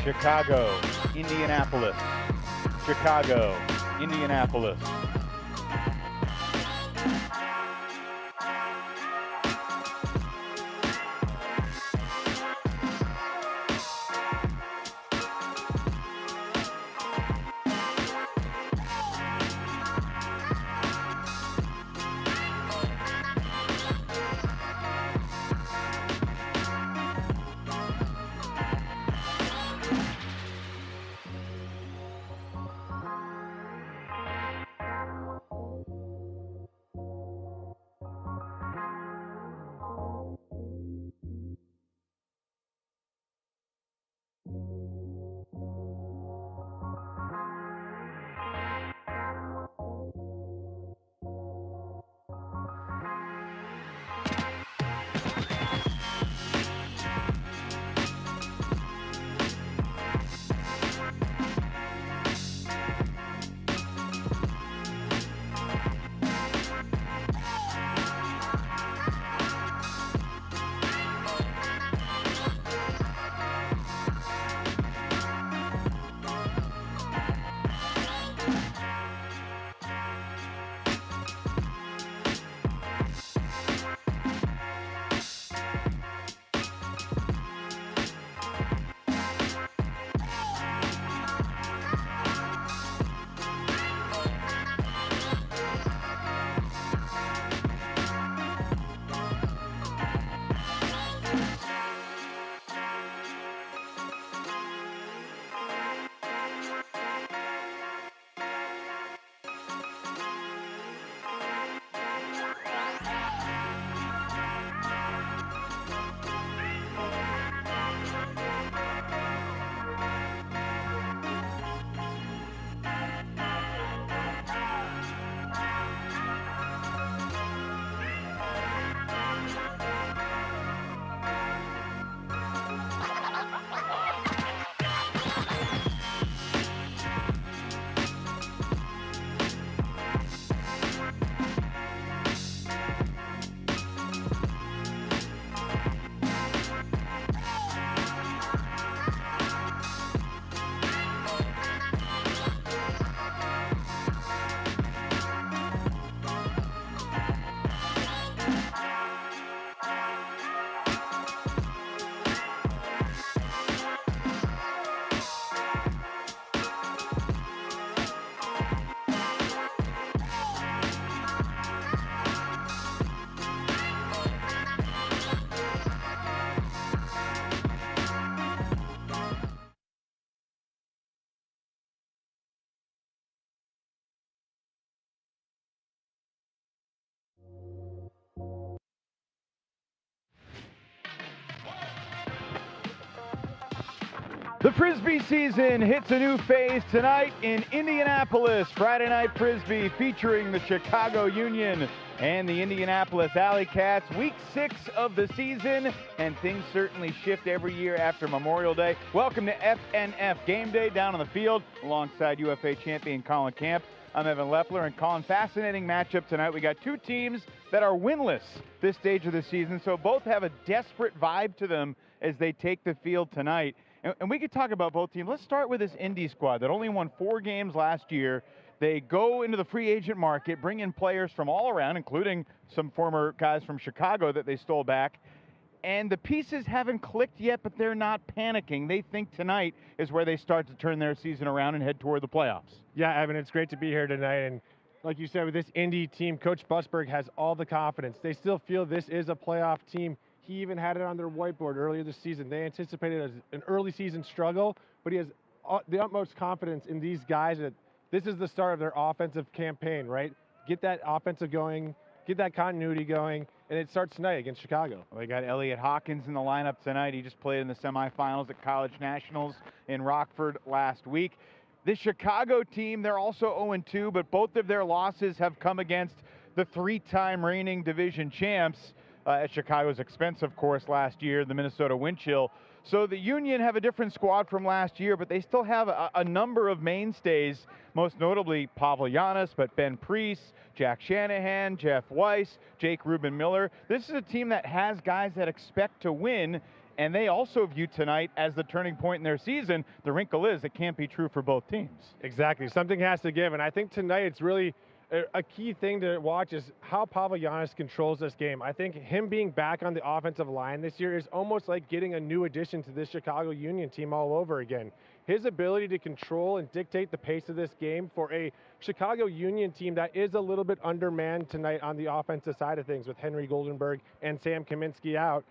Chicago, Indianapolis. Chicago, Indianapolis. The Frisbee season hits a new phase tonight in Indianapolis. Friday Night Frisbee featuring the Chicago Union and the Indianapolis AlleyCats. Week 6 of the season, and things certainly shift every year after Memorial Day. Welcome to FNF Game Day down on the field alongside UFA champion Colin Camp. I'm Evan Lepler, and Colin, fascinating matchup tonight. We got two teams that are winless this stage of the season, so both have a desperate vibe to them as they take the field tonight. And we could talk about both teams. Let's start with this Indy squad that only won 4 games last year. They go into the free agent market, bring in players from all around, including some former guys from Chicago that they stole back. And the pieces haven't clicked yet, but they're not panicking. They think tonight is where they start to turn their season around and head toward the playoffs. Yeah, Evan, it's great to be here tonight. And like you said, with this Indy team, Coach Busberg has all the confidence. They still feel this is a playoff team. He even had it on their whiteboard earlier this season. They anticipated an early season struggle, but he has the utmost confidence in these guys that this is the start of their offensive campaign, right? Get that offensive going, get that continuity going, and it starts tonight against Chicago. Well, they got Elliot Hawkins in the lineup tonight. He just played in the semifinals at College Nationals in Rockford last week. This Chicago team, they're also 0-2, but both of their losses have come against the 3-time reigning division champs. At Chicago's expense, of course, last year, the Minnesota Wind Chill. So the Union have a different squad from last year, but they still have a number of mainstays, most notably Pavel Giannis, but Ben Priest, Jack Shanahan, Jeff Weiss, Jake Rubin Miller. This is a team that has guys that expect to win, and they also view tonight as the turning point in their season. The wrinkle is it can't be true for both teams. Exactly. Something has to give, and I think tonight it's really a key thing to watch is how Pavel controls this game. I think him being back on the offensive line this year is almost like getting a new addition to this Chicago Union team all over again. His ability to control and dictate the pace of this game for a Chicago Union team that is a little bit undermanned tonight on the offensive side of things with Henry Goldenberg and Sam Kaminsky out.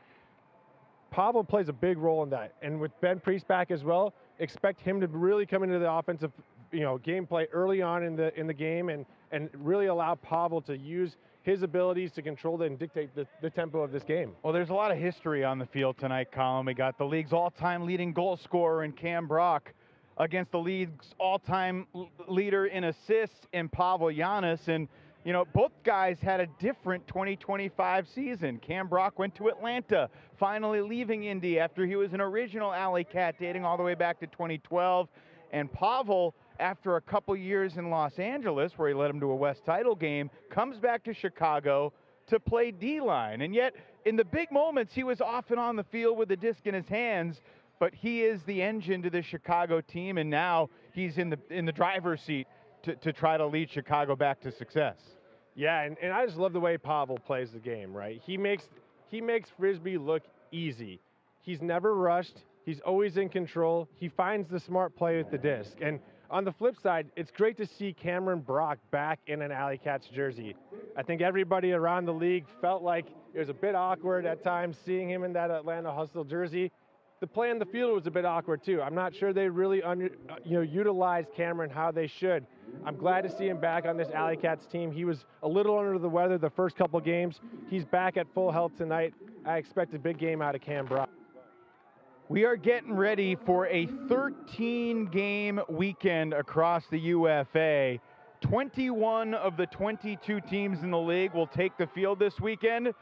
Pavel plays a big role in that, and with Ben Priest back as well, expect him to really come into the offensive gameplay early on in the game and really allow Pavel to use his abilities to control and dictate the tempo of this game. Well, there's a lot of history on the field tonight, Colin. We got the league's all-time leading goal scorer in Cam Brock against the league's all-time leader in assists in Pavel Giannis. And, both guys had a different 2025 season. Cam Brock went to Atlanta, finally leaving Indy after he was an original AlleyCat dating all the way back to 2012. And Pavel, after a couple years in Los Angeles, where he led him to a West title game, comes back to Chicago to play D-line. And yet, in the big moments, he was off and on the field with the disc in his hands, but he is the engine to the Chicago team, and now he's in the driver's seat to try to lead Chicago back to success. Yeah, and I just love the way Pavel plays the game, right? He makes Frisbee look easy. He's never rushed. He's always in control. He finds the smart play with the disc. And on the flip side, it's great to see Cameron Brock back in an AlleyCats jersey. I think everybody around the league felt like it was a bit awkward at times seeing him in that Atlanta Hustle jersey. The play on the field was a bit awkward too. I'm not sure they really utilized Cameron how they should. I'm glad to see him back on this AlleyCats team. He was a little under the weather the first couple games. He's back at full health tonight. I expect a big game out of Cam Brock. We are getting ready for a 13-game weekend across the UFA. 21 of the 22 teams in the league will take the field this weekend.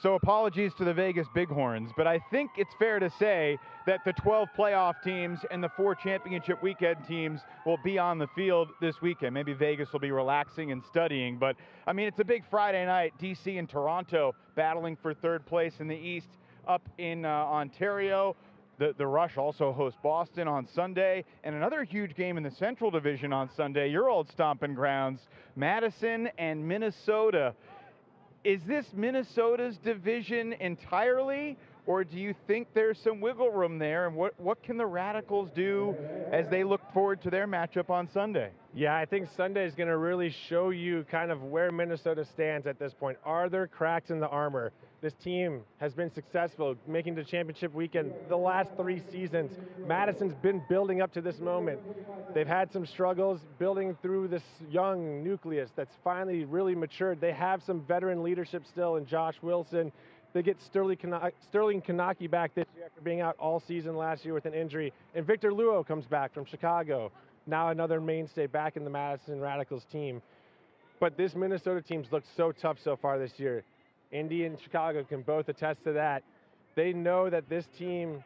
So apologies to the Vegas Bighorns, but I think it's fair to say that the 12 playoff teams and the 4 championship weekend teams will be on the field this weekend. Maybe Vegas will be relaxing and studying, but I mean, it's a big Friday night. DC and Toronto battling for third place in the East up in Ontario. The Rush also host Boston on Sunday, and another huge game in the Central Division on Sunday, your old stomping grounds, Madison and Minnesota. Is this Minnesota's division entirely, or do you think there's some wiggle room there, and what can the Radicals do as they look forward to their matchup on Sunday? Yeah, I think Sunday is going to really show you kind of where Minnesota stands at this point. Are there cracks in the armor? This team has been successful making the championship weekend the last 3 seasons. Madison's been building up to this moment. They've had some struggles building through this young nucleus that's finally really matured. They have some veteran leadership still in Josh Wilson. They get Sterling Kanaki back this year after being out all season last year with an injury. And Victor Luo comes back from Chicago. Now another mainstay back in the Madison Radicals team. But this Minnesota team's looked so tough so far this year. Indy and Chicago can both attest to that. They know that this team,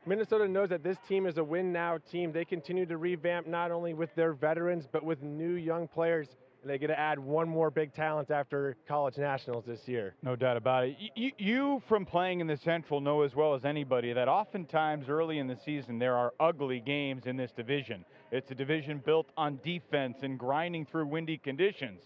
Minnesota knows that this team is a win-now team. They continue to revamp not only with their veterans, but with new young players. And they get to add one more big talent after college nationals this year. No doubt about it. You from playing in the Central know as well as anybody that oftentimes early in the season there are ugly games in this division. It's a division built on defense and grinding through windy conditions.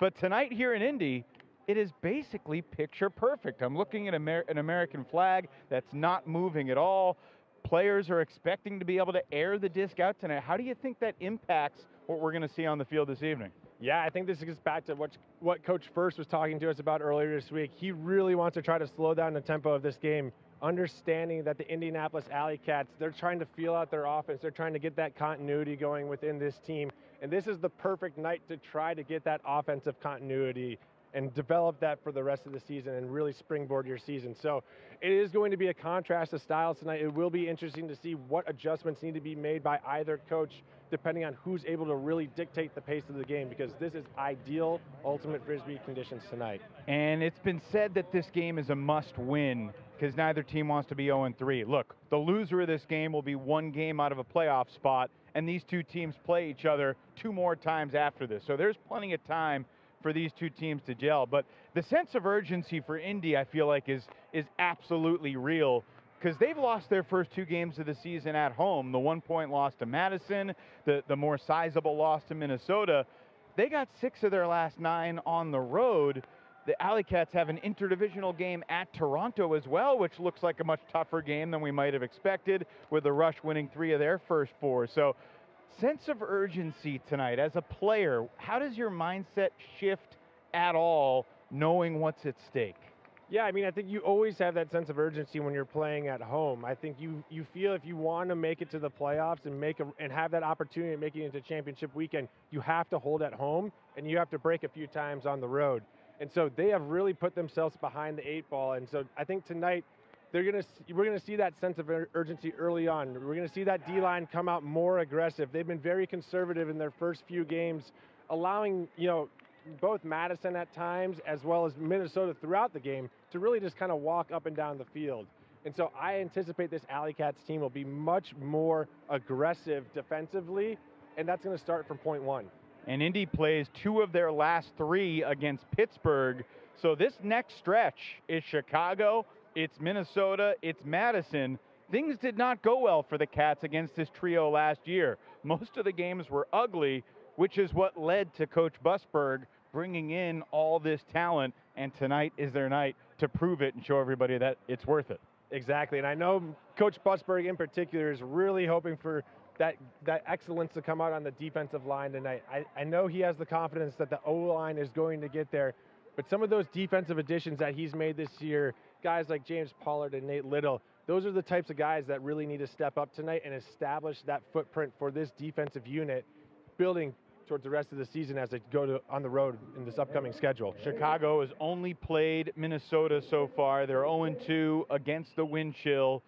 But tonight here in Indy, it is basically picture perfect. I'm looking at an American flag that's not moving at all. Players are expecting to be able to air the disc out tonight. How do you think that impacts what we're going to see on the field this evening? Yeah, I think this gets back to what Coach First was talking to us about earlier this week. He really wants to try to slow down the tempo of this game, understanding that the Indianapolis AlleyCats, they're trying to feel out their offense. They're trying to get that continuity going within this team. And this is the perfect night to try to get that offensive continuity and develop that for the rest of the season and really springboard your season. So it is going to be a contrast of styles tonight. It will be interesting to see what adjustments need to be made by either coach, depending on who's able to really dictate the pace of the game, because this is ideal ultimate Frisbee conditions tonight. And it's been said that this game is a must-win because neither team wants to be 0-3. Look, the loser of this game will be 1 game out of a playoff spot, and these two teams play each other 2 more times after this. So there's plenty of time for these two teams to gel. But the sense of urgency for Indy, I feel like, is absolutely real, because they've lost their first 2 games of the season at home. The 1-point loss to Madison, the more sizable loss to Minnesota. They got 6 of their last 9 on the road. The AlleyCats have an interdivisional game at Toronto as well, which looks like a much tougher game than we might have expected, with the Rush winning 3 of their first 4. So, sense of urgency tonight. As a player, how does your mindset shift at all, knowing what's at stake? Yeah, I mean, I think you always have that sense of urgency when you're playing at home. I think you feel if you want to make it to the playoffs and have that opportunity of making it into championship weekend, you have to hold at home and you have to break a few times on the road. And so they have really put themselves behind the 8 ball. And so I think tonight we're gonna see that sense of urgency early on. We're gonna see that D-line come out more aggressive. They've been very conservative in their first few games, allowing both Madison at times as well as Minnesota throughout the game to really just kind of walk up and down the field. And so I anticipate this AlleyCats team will be much more aggressive defensively, and that's going to start from point 1. And Indy plays 2 of their last 3 against Pittsburgh. So this next stretch is Chicago, it's Minnesota, it's Madison. Things did not go well for the Cats against this trio last year. Most of the games were ugly, which is what led to Coach Busberg bringing in all this talent, and tonight is their night to prove it and show everybody that it's worth it. Exactly, and I know Coach Busberg in particular is really hoping for that excellence to come out on the defensive line tonight. I know he has the confidence that the O-line is going to get there, but some of those defensive additions that he's made this year, guys like James Pollard and Nate Little, those are the types of guys that really need to step up tonight and establish that footprint for this defensive unit, building towards the rest of the season as they go on the road in this upcoming schedule. Chicago has only played Minnesota so far. They're 0-2 against the wind chill.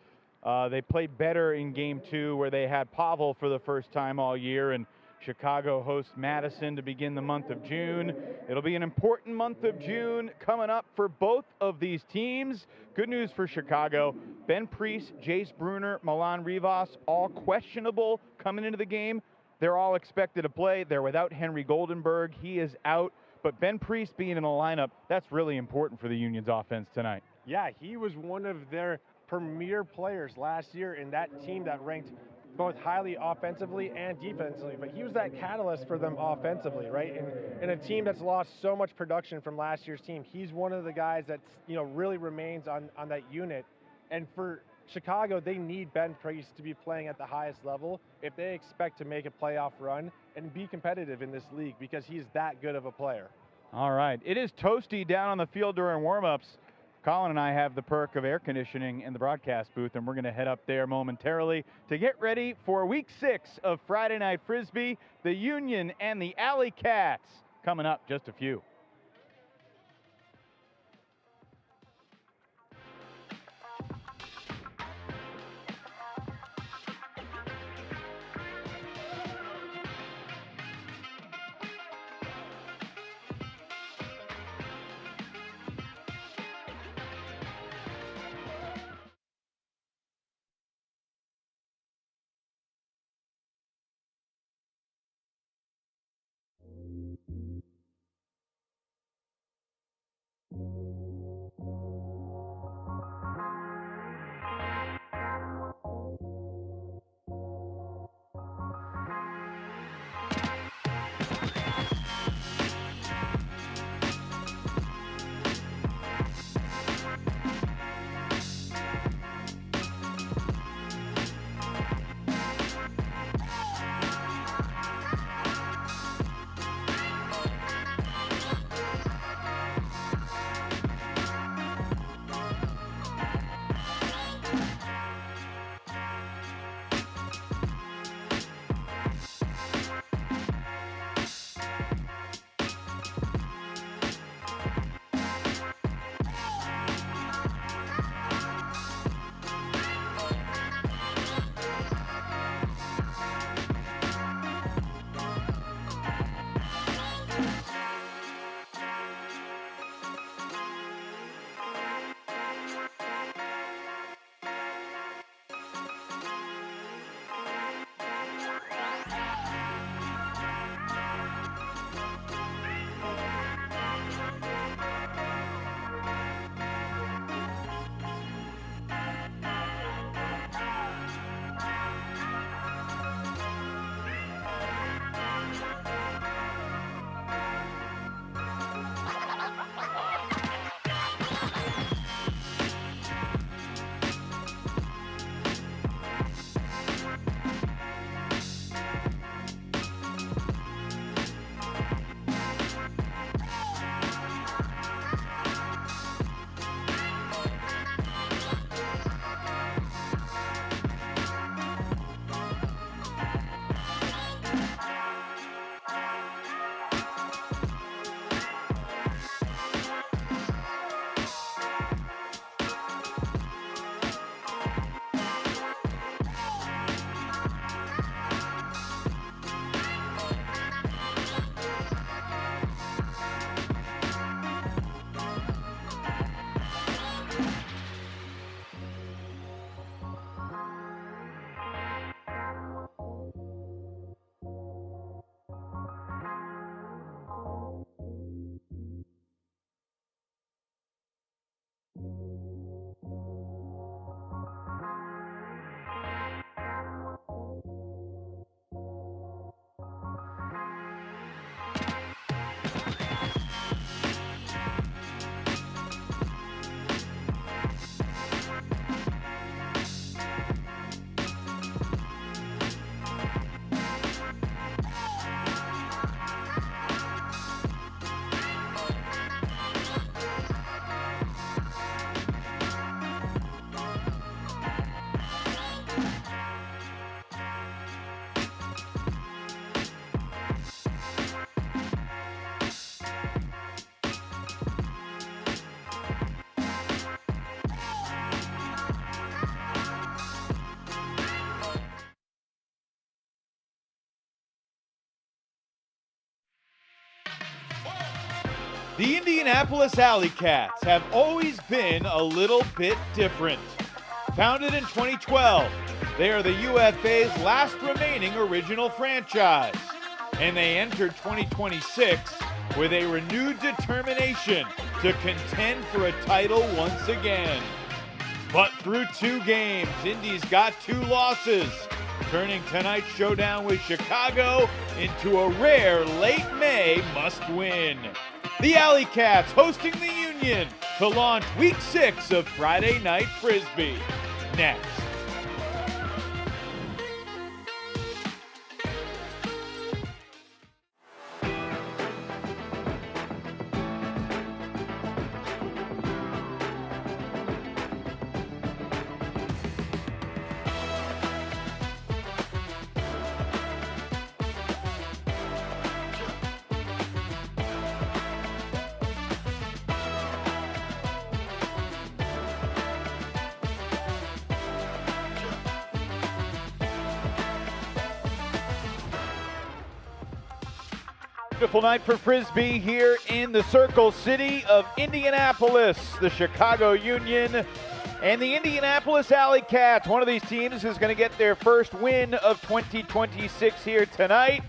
They played better in game 2, where they had Pavel for the first time all year, and Chicago hosts Madison to begin the month of June. It'll be an important month of June coming up for both of these teams. Good news for Chicago. Ben Priest, Jace Bruner, Milan Rivas, all questionable coming into the game. They're all expected to play. They're without Henry Goldenberg. He is out. But Ben Priest being in the lineup, that's really important for the Union's offense tonight. Yeah, he was one of their premier players last year in that team that ranked both highly offensively and defensively. But he was that catalyst for them offensively, right? In a team that's lost so much production from last year's team, he's one of the guys that really remains on that unit. And for Chicago, they need Ben Priest to be playing at the highest level if they expect to make a playoff run and be competitive in this league, because he's that good of a player. All right. It is toasty down on the field during warm-ups. Colin and I have the perk of air conditioning in the broadcast booth, and we're going to head up there momentarily to get ready for Week 6 of Friday Night Frisbee. The Union and the AlleyCats coming up just a few. The Indianapolis AlleyCats have always been a little bit different. Founded in 2012, they are the UFA's last remaining original franchise. And they entered 2026 with a renewed determination to contend for a title once again. But through 2 games, Indy's got 2 losses, turning tonight's showdown with Chicago into a rare late May must-win. The AlleyCats hosting the Union to launch Week 6 of Friday Night Frisbee. Next. Beautiful night for Frisbee here in the Circle City of Indianapolis. The Chicago Union and the Indianapolis AlleyCats. One of these teams is going to get their first win of 2026 here tonight.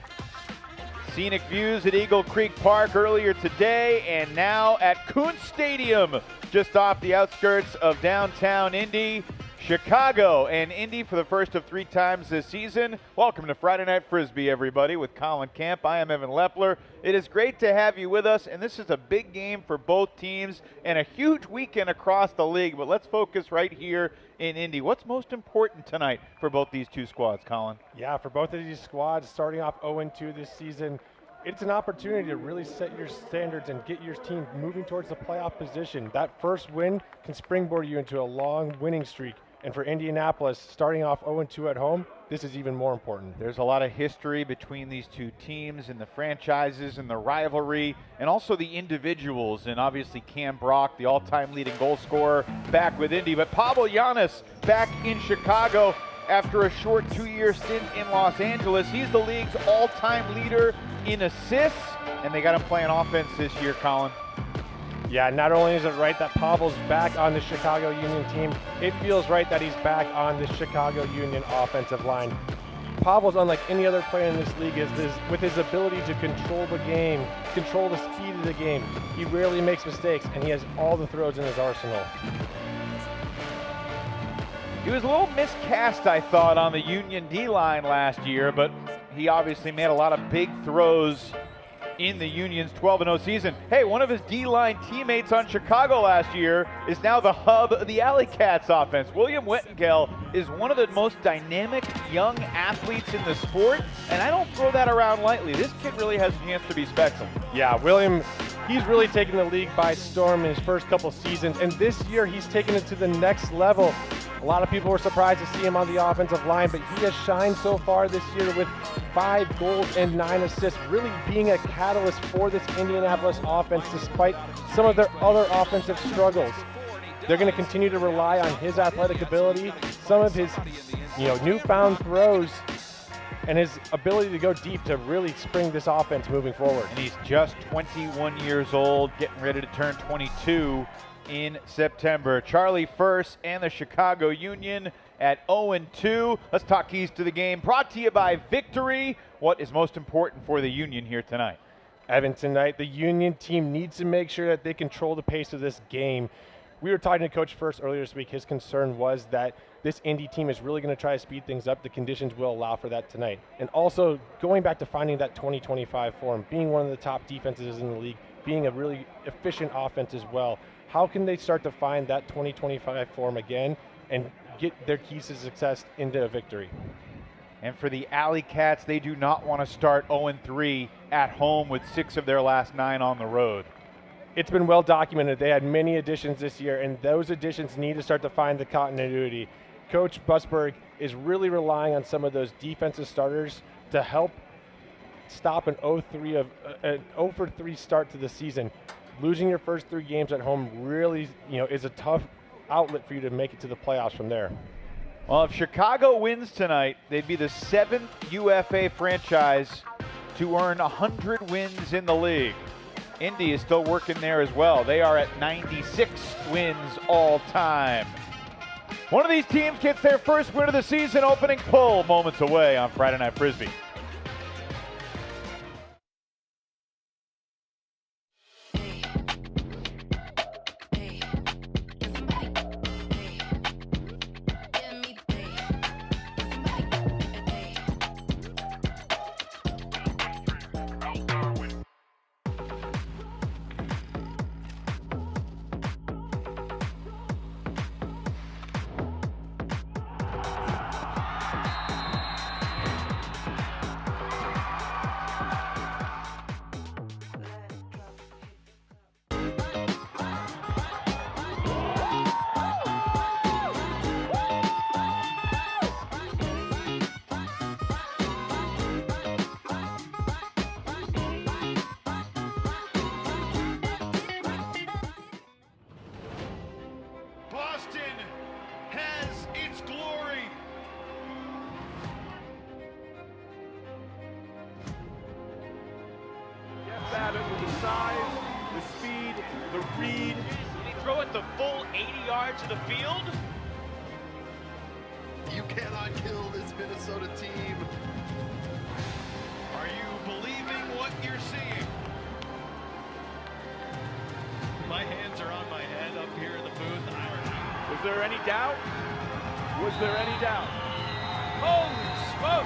Scenic views at Eagle Creek Park earlier today, and now at Kuntz Stadium, just off the outskirts of downtown Indy. Chicago and Indy for the first of 3 times this season. Welcome to Friday Night Frisbee, everybody, with Colin Camp. I am Evan Lepler. It is great to have you with us, and this is a big game for both teams and a huge weekend across the league. But let's focus right here in Indy. What's most important tonight for both these 2 squads, Colin? Yeah, for both of these squads, starting off 0-2 this season, it's an opportunity to really set your standards and get your team moving towards the playoff position. That first win can springboard you into a long winning streak. And for Indianapolis, starting off 0-2 at home, this is even more important. There's a lot of history between these 2 teams and the franchises and the rivalry and also the individuals. And obviously Cam Brock, the all-time leading goal scorer, back with Indy. But Pavel Giannis back in Chicago after a short 2-year stint in Los Angeles. He's the league's all-time leader in assists. And they got him playing offense this year, Colin. Yeah, not only is it right that Pavel's back on the Chicago Union team, it feels right that he's back on the Chicago Union offensive line. Pavel's unlike any other player in this league with his ability to control the game, control the speed of the game. He rarely makes mistakes, and he has all the throws in his arsenal. He was a little miscast, I thought, on the Union D-line last year, but he obviously made a lot of big throws in the Union's 12-0 season. Hey, one of his D-line teammates on Chicago last year is now the hub of the AlleyCats offense. William Wettingell is one of the most dynamic young athletes in the sport, and I don't throw that around lightly. This kid really has a chance to be special. Yeah, William, he's really taken the league by storm in his first couple seasons, and this year he's taken it to the next level. A lot of people were surprised to see him on the offensive line, but he has shined so far this year with 5 goals and 9 assists, really being a catalyst for this Indianapolis offense despite some of their other offensive struggles. They're going to continue to rely on his athletic ability, some of his newfound throws, and his ability to go deep to really spring this offense moving forward. And he's just 21 years old, getting ready to turn 22 in September. Charlie First and the Chicago Union at 0-2. Let's talk keys to the game. Brought to you by Victory. What is most important for the Union here tonight? Evan, tonight the Union team needs to make sure that they control the pace of this game. We were talking to Coach First earlier this week. His concern was that this Indy team is really going to try to speed things up. The conditions will allow for that tonight. And also going back to finding that 2025 form, being one of the top defenses in the league, being a really efficient offense as well. How can they start to find that 2025 form again and get their keys to success into a victory? And for the AlleyCats, they do not want to start 0-3 at home with 6 of their last 9 on the road. It's been well documented. They had many additions this year, and those additions need to start to find the continuity. Coach Busberg is really relying on some of those defensive starters to help stop an 0-for-3 start to the season. Losing your first 3 games at home really, is a tough outlet for you to make it to the playoffs from there. Well, if Chicago wins tonight, they'd be the 7th UFA franchise to earn 100 wins in the league. Indy is still working there as well. They are at 96 wins all time. One of these teams gets their first win of the season, opening pull moments away on Friday Night Frisbee. With the size, the speed, the read. Did he throw it the full 80 yards of the field? You cannot kill this Minnesota team. Are you believing what you're seeing? My hands are on my head up here in the booth. Was there any doubt? Was there any doubt? Holy smoke!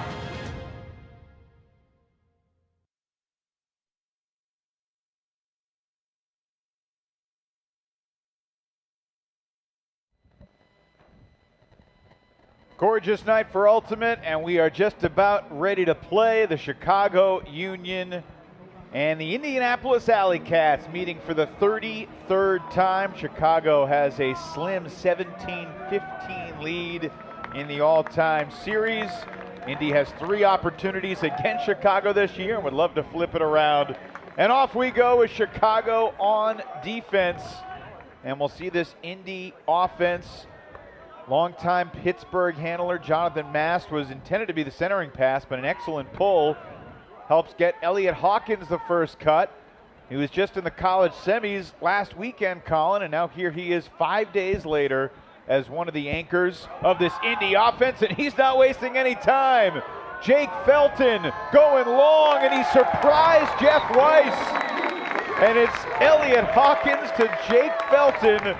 Gorgeous night for Ultimate, and we are just about ready to play the Chicago Union and the Indianapolis AlleyCats meeting for the 33rd time. Chicago has a slim 17-15 lead in the all-time series. Indy has 3 opportunities against Chicago this year and would love to flip it around. And off we go with Chicago on defense, and we'll see this Indy offense. Longtime Pittsburgh handler Jonathan Mast was intended to be the centering pass, but an excellent pull helps get Elliot Hawkins the first cut. He was just in the college semis last weekend, Colin, and now here he is 5 days later as one of the anchors of this Indy offense, and he's not wasting any time. Jake Felton going long, and he surprised Jeff Weiss. And it's Elliot Hawkins to Jake Felton.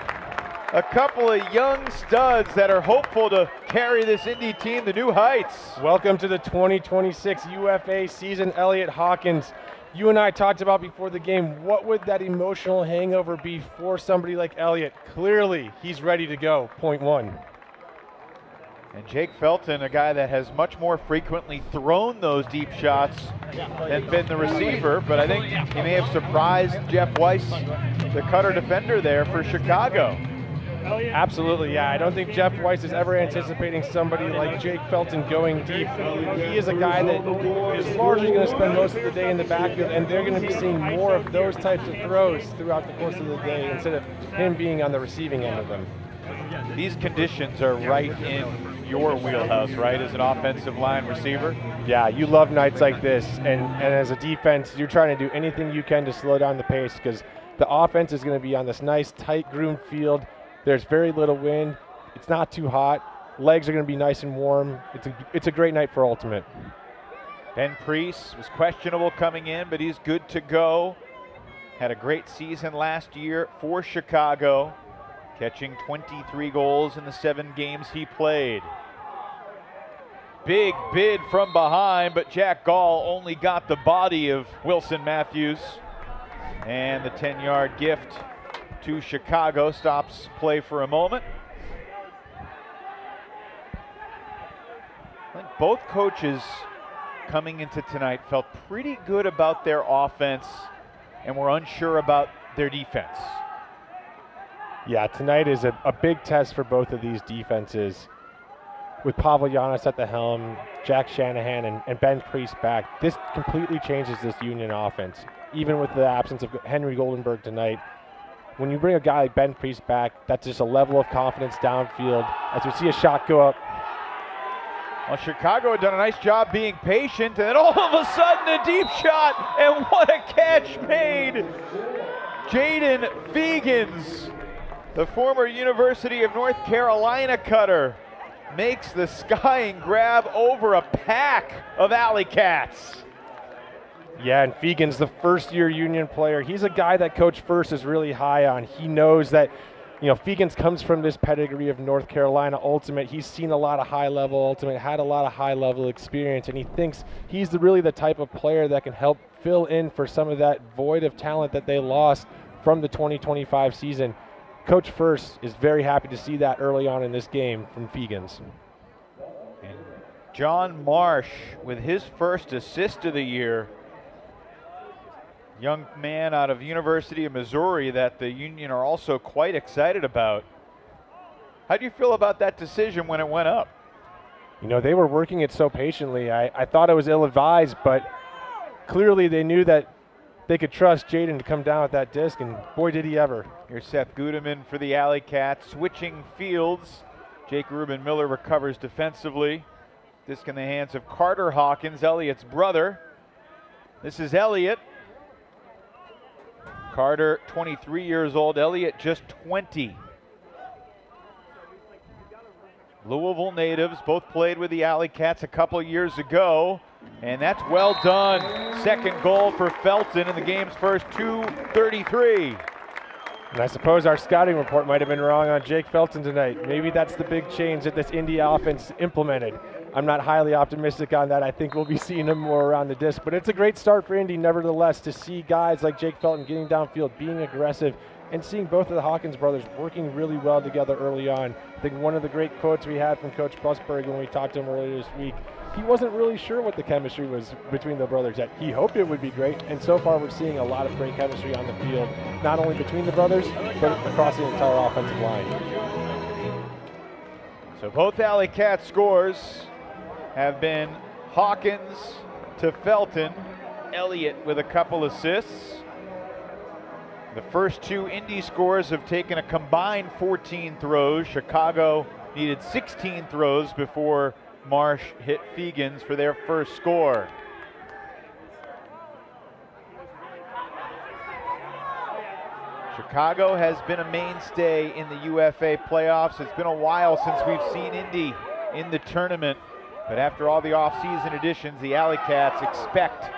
A couple of young studs that are hopeful to carry this Indy team to new heights. Welcome to the 2026 UFA season, Elliot Hawkins. You and I talked about before the game, what would that emotional hangover be for somebody like Elliot? Clearly, he's ready to go, point one. And Jake Felton, a guy that has much more frequently thrown those deep shots than been the receiver, but I think he may have surprised Jeff Weiss, the cutter defender there for Chicago. Absolutely, yeah. I don't think Jeff Weiss is ever anticipating somebody like Jake Felton going deep. He is a guy that is largely going to spend most of the day in the backfield, and they're going to be seeing more of those types of throws throughout the course of the day instead of him being on the receiving end of them. These conditions are right in your wheelhouse, right, as an offensive line receiver? Yeah, you love nights like this, and as a defense, you're trying to do anything you can to slow down the pace because the offense is going to be on this nice, tight-groomed field. There's very little wind. It's not too hot. Legs are going to be nice and warm. It's a great night for Ultimate. Ben Priest was questionable coming in, but he's good to go. Had a great season last year for Chicago, catching 23 goals in the 7 games he played. Big bid from behind, but Jack Gall only got the body of Wilson Matthews. And the 10-yard gift to Chicago stops play for a moment. I think both coaches coming into tonight felt pretty good about their offense and were unsure about their defense. Yeah, tonight is a big test for both of these defenses. With Pavel Giannis at the helm, Jack Shanahan, and Ben Priest back, this completely changes this Union offense. Even with the absence of Henry Goldenberg tonight, when you bring a guy like Ben Priest back, that's just a level of confidence downfield. As we see a shot go up, Well, Chicago had done a nice job being patient, and then all of a sudden a deep shot, and what a catch made. Jaden Fegans, the former University of North Carolina cutter, makes the skying grab over a pack of AlleyCats. Yeah, and Fegans, the first-year Union player, he's a guy that Coach First is really high on. He knows that, you know, Fegans comes from this pedigree of North Carolina Ultimate. He's seen a lot of high-level Ultimate, had a lot of high-level experience, and he thinks he's really the type of player that can help fill in for some of that void of talent that they lost from the 2025 season. Coach First is very happy to see that early on in this game from Fegans. And John Marsh with his first assist of the year. Young man out of University of Missouri that the Union are also quite excited about. How do you feel about that decision when it went up? You know, they were working it so patiently. I thought it was ill-advised, but clearly they knew that they could trust Jaden to come down with that disc, and boy, did he ever. Here's Seth Gudeman for the AlleyCats, switching fields. Jake Ruben Miller recovers defensively. Disc in the hands of Carter Hawkins, Elliott's brother. This is Elliott. Carter, 23 years old. Elliott, just 20. Louisville natives, both played with the AlleyCats a couple years ago. And that's well done. Second goal for Felton in the game's first 2:33. And I suppose our scouting report might have been wrong on Jake Felton tonight. Maybe that's the big change that this Indy offense implemented. I'm not highly optimistic on that. I think we'll be seeing him more around the disc. But it's a great start for Indy, nevertheless, to see guys like Jake Felton getting downfield, being aggressive, and seeing both of the Hawkins brothers working really well together early on. I think one of the great quotes we had from Coach Busberg when we talked to him earlier this week, he wasn't really sure what the chemistry was between the brothers yet. He hoped it would be great, and so far we're seeing a lot of great chemistry on the field, not only between the brothers, but across the entire offensive line. So both AlleyCat scores have been Hawkins to Felton, Elliott with a couple assists. The first two Indy scores have taken a combined 14 throws. Chicago needed 16 throws before Marsh hit Fegans for their first score. Chicago has been a mainstay in the UFA playoffs. It's been a while since we've seen Indy in the tournament, but after all the off-season additions, the AlleyCats expect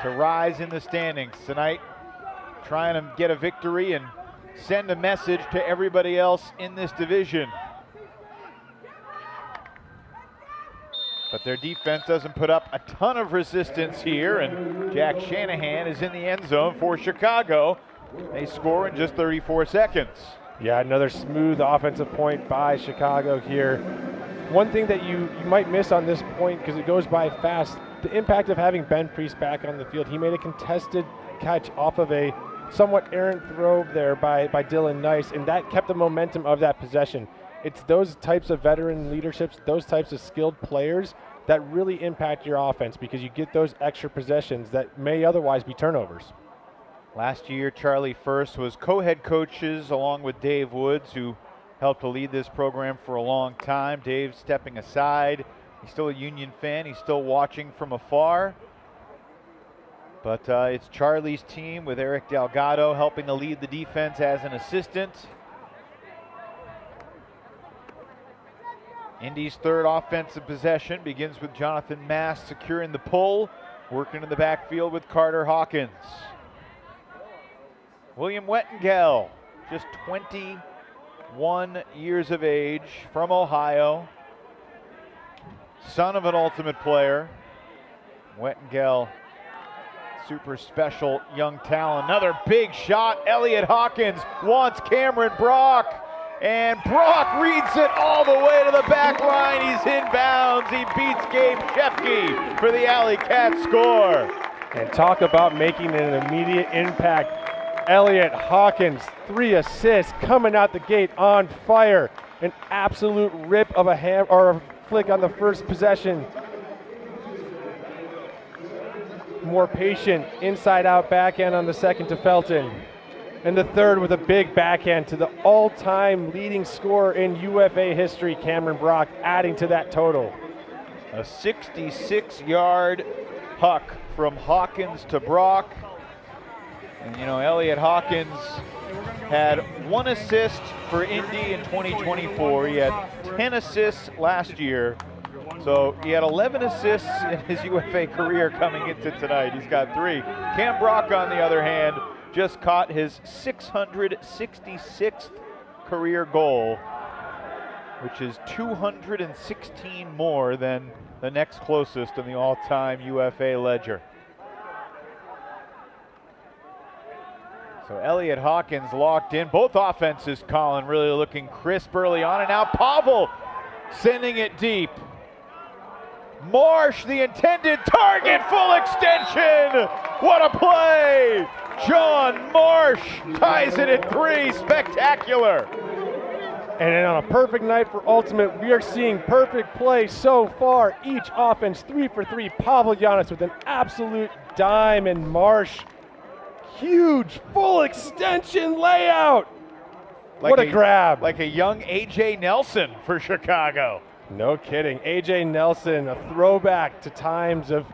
to rise in the standings tonight, trying to get a victory and send a message to everybody else in this division. But their defense doesn't put up a ton of resistance here, and Jack Shanahan is in the end zone for Chicago. They score in just 34 seconds. Yeah, another smooth offensive point by Chicago here. One thing that you might miss on this point, because it goes by fast, the impact of having Ben Priest back on the field. He made a contested catch off of a somewhat errant throw there by Dylan Nice, and that kept the momentum of that possession. It's those types of veteran leaderships, those types of skilled players that really impact your offense, because you get those extra possessions that may otherwise be turnovers. Last year, Charlie First was co-head coaches along with Dave Woods, who helped to lead this program for a long time. Dave stepping aside. He's still a Union fan. He's still watching from afar. But it's Charlie's team with Eric Delgado helping to lead the defense as an assistant. Indy's third offensive possession begins with Jonathan Mast securing the pull, working in the backfield with Carter Hawkins. William Wettengel, just 21 years of age, from Ohio, son of an Ultimate player. Wettengel, super special young talent. Another big shot. Elliott Hawkins wants Cameron Brock, and Brock reads it all the way to the back line. He's inbounds. He beats Gabe Shepke for the AlleyCat score. And talk about making an immediate impact. Elliott Hawkins, 3 assists, coming out the gate on fire. An absolute rip of a flick on the first possession. More patient, inside out backhand on the second to Felton. And the third with a big backhand to the all-time leading scorer in UFA history, Cameron Brock, adding to that total. A 66-yard huck from Hawkins to Brock. And you know, Elliot Hawkins had 1 assist for Indy in 2024. He had 10 assists last year. So he had 11 assists in his UFA career coming into tonight. He's got 3. Cam Brock, on the other hand, just caught his 666th career goal, which is 216 more than the next closest in the all-time UFA ledger. So Elliot Hawkins locked in. Both offenses, Colin, really looking crisp early on. And now Pavel sending it deep. Marsh, the intended target, full extension. What a play. John Marsh ties it at 3. Spectacular. And then on a perfect night for Ultimate, we are seeing perfect play so far. Each offense 3 for 3. Pavel Giannis with an absolute dime, and Marsh, huge full extension layout. What a grab. Like a young A.J. Nelson for Chicago. No kidding. A.J. Nelson, a throwback to times of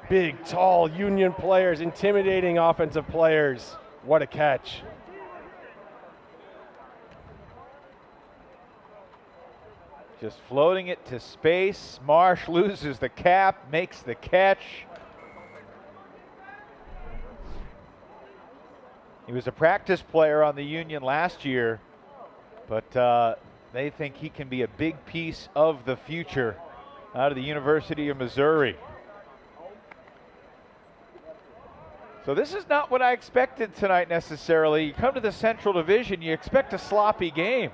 big, tall Union players, intimidating offensive players. What a catch. Just floating it to space. Marsh loses the cap, makes the catch. He was a practice player on the Union last year, but they think he can be a big piece of the future out of the University of Missouri. So this is not what I expected tonight necessarily. You come to the Central Division, you expect a sloppy game.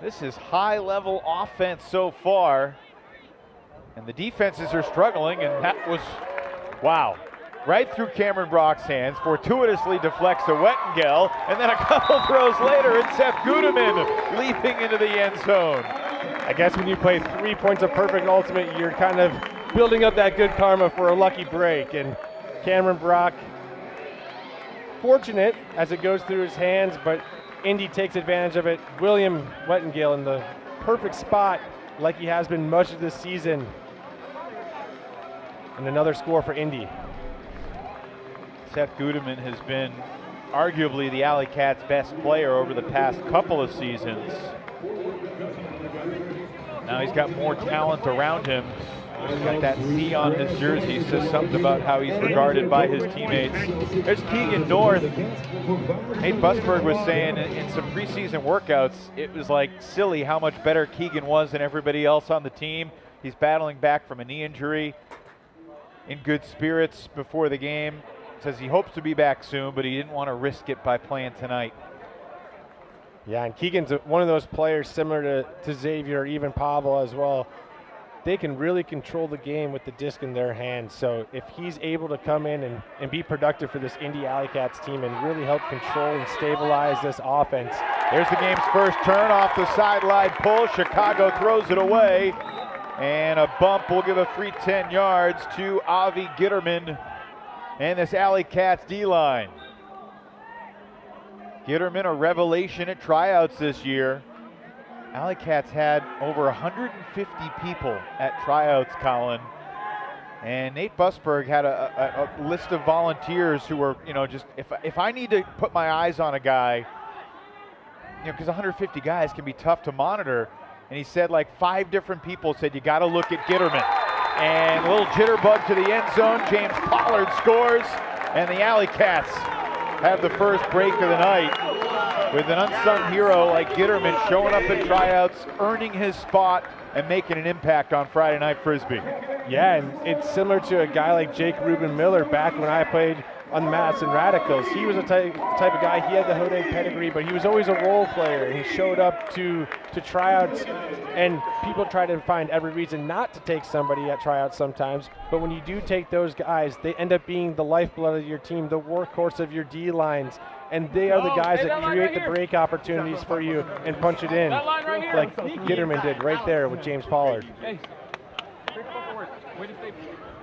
This is high-level offense so far, and the defenses are struggling, and that was, wow, right through Cameron Brock's hands, fortuitously deflects to Wettengel, and then a couple throws later, it's Seth Gudeman leaping into the end zone. I guess when you play 3 points of perfect ultimate, you're kind of building up that good karma for a lucky break, and Cameron Brock, fortunate as it goes through his hands, but Indy takes advantage of it. William Wettengel in the perfect spot like he has been much of this season. And another score for Indy. Seth Gudeman has been arguably the AlleyCats' best player over the past couple of seasons. Now he's got more talent around him. He's got that C on his jersey, says something about how he's regarded by his teammates. There's Keegan North. Nate Busberg was saying in some preseason workouts, it was like silly how much better Keegan was than everybody else on the team. He's battling back from a knee injury, in good spirits before the game. Says he hopes to be back soon, but he didn't want to risk it by playing tonight. Yeah, and Keegan's one of those players similar to Xavier, or even Pavel as well. They can really control the game with the disc in their hands. So if he's able to come in and be productive for this Indy AlleyCats team and really help control and stabilize this offense. There's the game's first turn off the sideline pull. Chicago throws it away. And a bump will give a free 10 yards to Avi Gitterman and this AlleyCats D-line. Gitterman, a revelation at tryouts this year. AlleyCats had over 150 people at tryouts, Colin. And Nate Busberg had a list of volunteers who were, you know, just if I need to put my eyes on a guy, you know, because 150 guys can be tough to monitor. And he said like 5 different people said, you got to look at Gitterman. And a little jitterbug to the end zone. James Pollard scores, and the AlleyCats have the first break of the night with an unsung hero like Gitterman showing up at tryouts, earning his spot, and making an impact on Friday Night Frisbee. Yeah, and it's similar to a guy like Jake Reuben Miller back when I played on the Madison Radicals. He was a type of guy, he had the Hodag pedigree, but he was always a role player, and he showed up to tryouts, and people try to find every reason not to take somebody at tryouts sometimes, but when you do take those guys, they end up being the lifeblood of your team, the workhorse of your D-lines, and they are the guys that create the break opportunities for you and punch it in, like Gitterman did right there with James Pollard. Hey,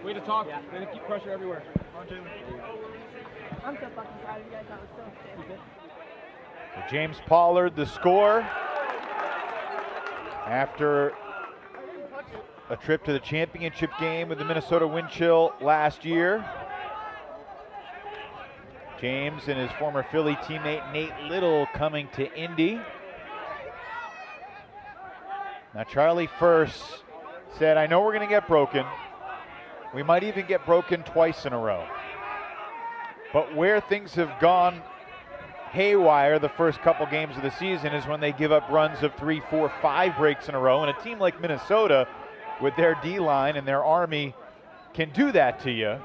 way to talk, way to keep pressure everywhere. I'm so fucking proud of you guys. That was so sick. So James Pollard, the score. After a trip to the championship game with the Minnesota Wind Chill last year. James and his former Philly teammate Nate Little coming to Indy. Now Charlie first said, I know we're going to get broken. We might even get broken twice in a row. But where things have gone haywire the first couple games of the season is when they give up runs of 3, 4, 5 breaks in a row. And a team like Minnesota with their D-line and their army can do that to you.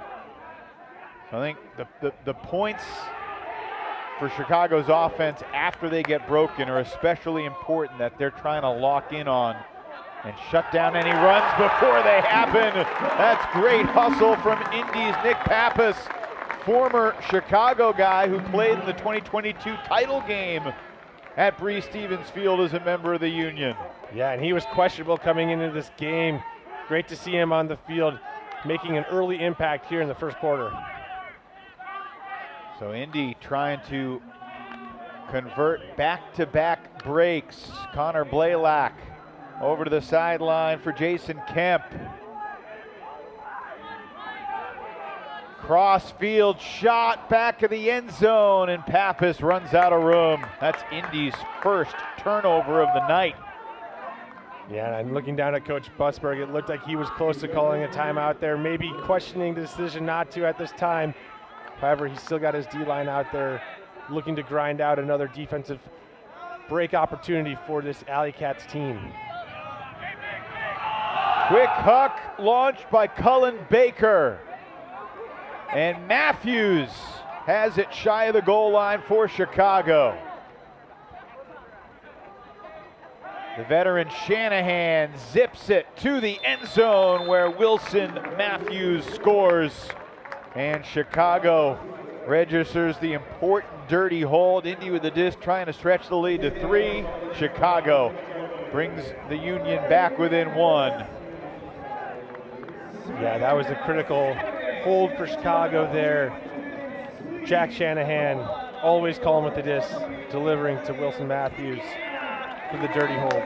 So I think the points for Chicago's offense after they get broken are especially important, that they're trying to lock in on and shut down any runs before they happen. That's great hustle from Indy's Nick Pappas, former Chicago guy who played in the 2022 title game at Breese Stevens Field as a member of the Union. Yeah, and he was questionable coming into this game. Great to see him on the field making an early impact here in the first quarter. So Indy trying to convert back-to-back breaks. Connor Blaylock over to the sideline for Jason Kemp. Cross-field shot back of the end zone, and Pappas runs out of room. That's Indy's first turnover of the night. Yeah, and looking down at Coach Busberg, it looked like he was close to calling a timeout there, maybe questioning the decision not to at this time. However, he's still got his D-line out there looking to grind out another defensive break opportunity for this AlleyCats team. Quick huck launched by Cullen Baker. And Matthews has it shy of the goal line for Chicago. The veteran Shanahan zips it to the end zone where Wilson Matthews scores. And Chicago registers the important dirty hold. Indy with the disc trying to stretch the lead to 3. Chicago brings the Union back within 1. Yeah, that was a critical hold for Chicago there. Jack Shanahan always calling with the disc, delivering to Wilson Matthews for the dirty hold.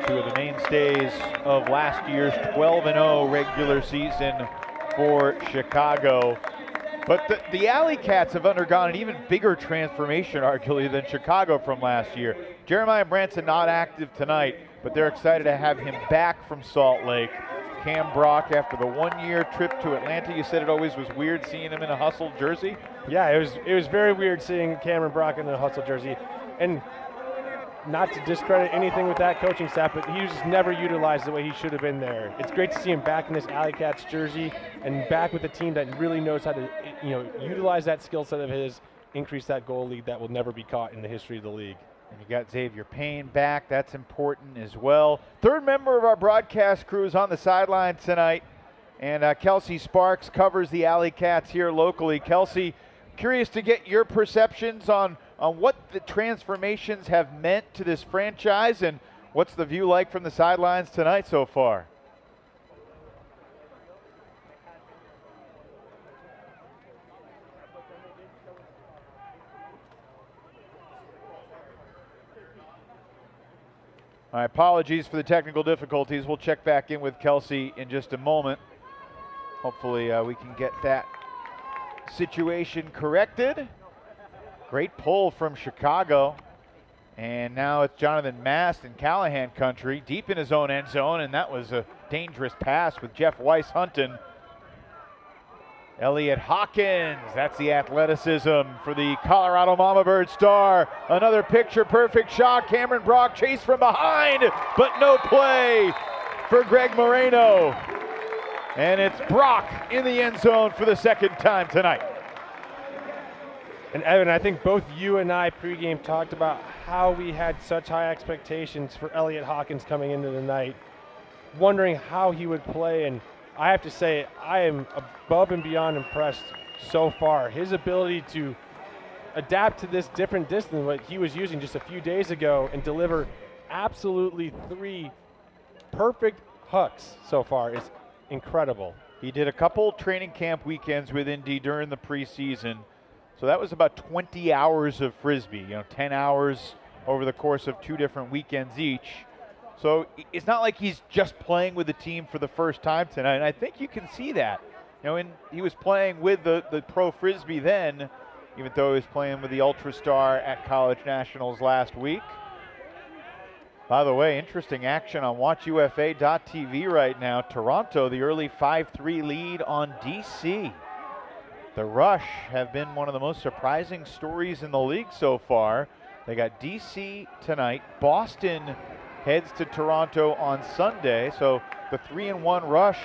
Two of the mainstays of last year's 12-0 regular season for Chicago. But the AlleyCats have undergone an even bigger transformation, arguably, than Chicago from last year. Jeremiah Branson not active tonight, but they're excited to have him back from Salt Lake. Cam Brock, after the 1-year trip to Atlanta, you said it always was weird seeing him in a Hustle jersey? Yeah, it was very weird seeing Cameron Brock in a Hustle jersey. And not to discredit anything with that coaching staff, but he was just never utilized the way he should have been there. It's great to see him back in this AlleyCats jersey and back with a team that really knows how to, utilize that skill set of his, increase that goal lead that will never be caught in the history of the league. And you got Xavier Payne back. That's important as well. Third member of our broadcast crew is on the sideline tonight, and Kelsey Sparks covers the AlleyCats here locally. Kelsey, curious to get your perceptions on what the transformations have meant to this franchise, and what's the view like from the sidelines tonight so far? My apologies for the technical difficulties. We'll check back in with Kelsey in just a moment. Hopefully we can get that situation corrected. Great pull from Chicago. And now it's Jonathan Mast in Callahan country, deep in his own end zone, and that was a dangerous pass with Jeff Weiss hunting. Elliot Hawkins, that's the athleticism for the Colorado Mama Bird star. Another picture-perfect shot. Cameron Brock chased from behind, but no play for Greg Moreno. And it's Brock in the end zone for the second time tonight. And Evan, I think both you and I pregame talked about how we had such high expectations for Elliot Hawkins coming into the night, wondering how he would play, and I have to say, I am above and beyond impressed so far. His ability to adapt to this different distance than what he was using just a few days ago and deliver absolutely 3 perfect hucks so far is incredible. He did a couple training camp weekends with Indy during the preseason. So that was about 20 hours of Frisbee, 10 hours over the course of 2 different weekends each. So it's not like he's just playing with the team for the first time tonight. And I think you can see that. You know, he was playing with the pro Frisbee then, even though he was playing with the Ultra Star at College Nationals last week. By the way, interesting action on WatchUFA.tv right now. Toronto, the early 5-3 lead on DC. The Rush have been one of the most surprising stories in the league so far. They got DC tonight. Boston heads to Toronto on Sunday. So the 3-1 Rush,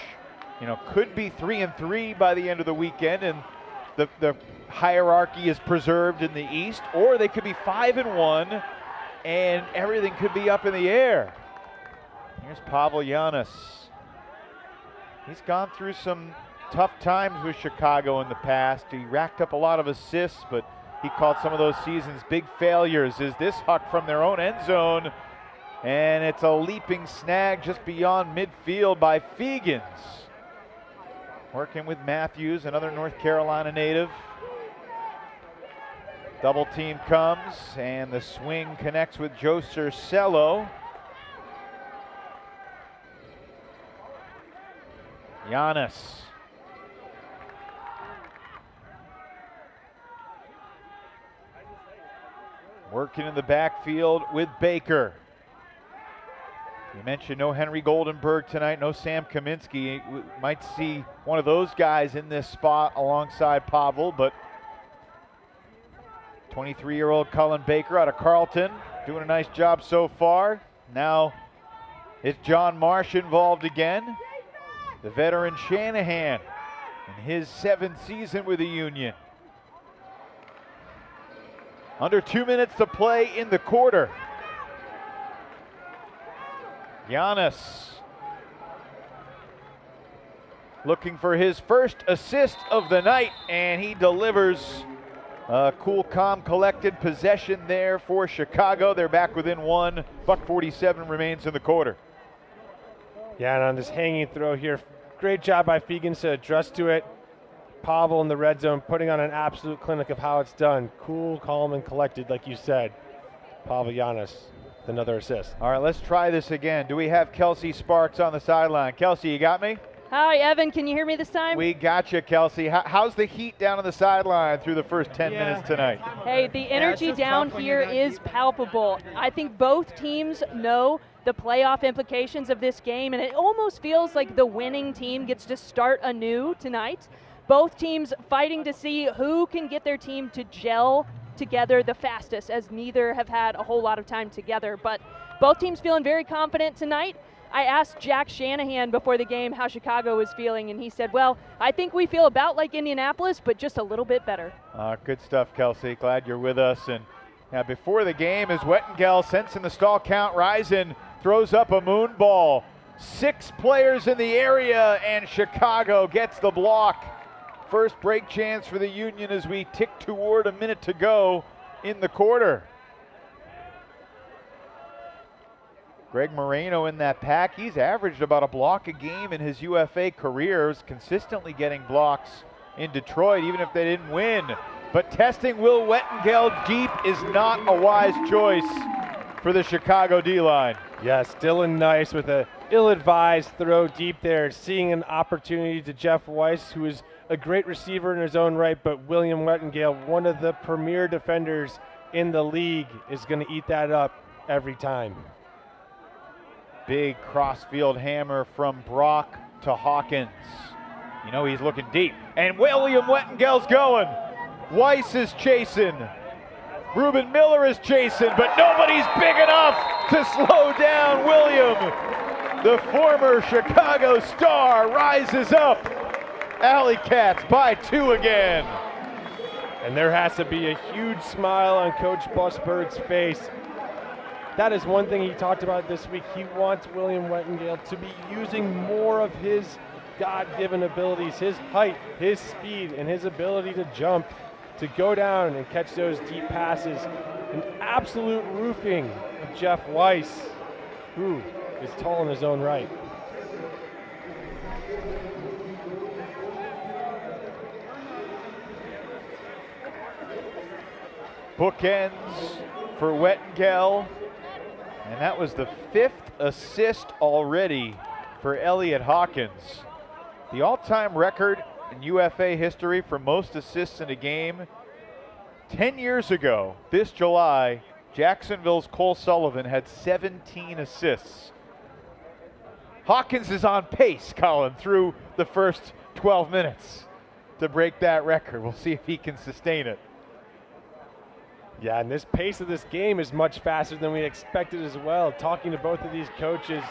you know, could be 3-3 by the end of the weekend, and the hierarchy is preserved in the East, or they could be 5-1 and everything could be up in the air. Here's Pavel Giannis. He's gone through some tough times with Chicago in the past. He racked up a lot of assists, but he called some of those seasons big failures. Is this huck from their own end zone? And it's a leaping snag just beyond midfield by Fegans. Working with Matthews, another North Carolina native. Double team comes, and the swing connects with Joe Cercello. Giannis. Working in the backfield with Baker. You mentioned no Henry Goldenberg tonight, no Sam Kaminsky. We might see one of those guys in this spot alongside Pavel, but 23-year-old Cullen Baker out of Carleton doing a nice job so far. Now is John Marsh involved again. The veteran Shanahan in his 7th season with the Union. Under 2 minutes to play in the quarter. Giannis looking for his first assist of the night, and he delivers a cool, calm, collected possession there for Chicago. They're back within one. $1:47 remains in the quarter. Yeah, and on this hanging throw here, great job by Fegans to adjust to it. Pavel in the red zone putting on an absolute clinic of how it's done. Cool, calm, and collected, like you said. Pavel Giannis, another assist. All right, let's try this again. Do we have Kelsey Sparks on the sideline? Kelsey, you got me? Hi, Evan. Can you hear me this time? We got you, Kelsey. How's the heat down on the sideline through the first 10 minutes tonight? Hey, the energy down here is palpable. I think both teams know the playoff implications of this game, and it almost feels like the winning team gets to start anew tonight. Both teams fighting to see who can get their team to gel together the fastest, as neither have had a whole lot of time together. But both teams feeling very confident tonight. I asked Jack Shanahan before the game how Chicago was feeling, and he said, well, I think we feel about like Indianapolis, but just a little bit better. Good stuff, Kelsey. Glad you're with us. And before the game, as Wettengel, sensing the stall count rising, throws up a moon ball. 6 players in the area, and Chicago gets the block. First break chance for the Union as we tick toward a minute to go in the quarter. Greg Moreno in that pack. He's averaged about a block a game in his UFA career. He's consistently getting blocks in Detroit, even if they didn't win. But testing Will Wettengel deep is not a wise choice for the Chicago D-line. Yes, Dylan Nice with a ill-advised throw deep there, seeing an opportunity to Jeff Weiss, who is a great receiver in his own right, but William Wettengel, one of the premier defenders in the league, is going to eat that up every time. Big cross-field hammer from Brock to Hawkins. You know he's looking deep. And William Wettengel's going. Weiss is chasing. Ruben Miller is chasing, but nobody's big enough to slow down William. The former Chicago Star rises up. AlleyCats by 2 again. And there has to be a huge smile on Coach Busberg's face. That is one thing he talked about this week. He wants William Wettengel to be using more of his God-given abilities, his height, his speed, and his ability to jump, to go down and catch those deep passes. An absolute roofing of Jeff Weiss, who is tall in his own right. Bookends for Wettengel. And that was the 5th assist already for Elliot Hawkins. The all-time record in UFA history for most assists in a game. 10 years ago, this July, Jacksonville's Cole Sullivan had 17 assists. Hawkins is on pace, Colin, through the first 12 minutes to break that record. We'll see if he can sustain it. Yeah, and this pace of this game is much faster than we expected as well. Talking to both of these coaches,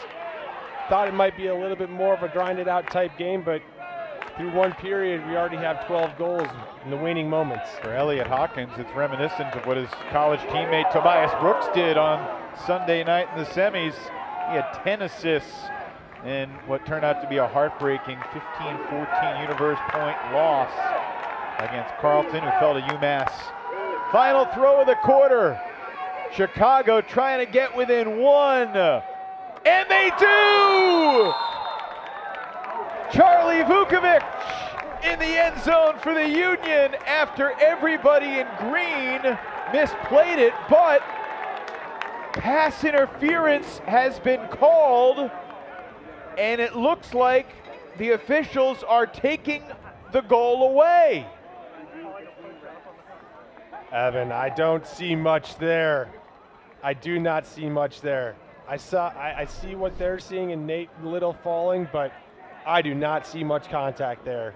thought it might be a little bit more of a grinded out type game, but through one period, we already have 12 goals in the waning moments. For Elliot Hawkins, it's reminiscent of what his college teammate Tobias Brooks did on Sunday night in the semis. He had 10 assists in what turned out to be a heartbreaking 15-14 Universe point loss against Carleton, who fell to UMass. Final throw of the quarter. Chicago trying to get within one. And they do! Charlie Vukovic in the end zone for the Union after everybody in green misplayed it, but pass interference has been called, and it looks like the officials are taking the goal away. Evan, I don't see much there. I do not see much there. I see what they're seeing in Nate Little falling, but I do not see much contact there.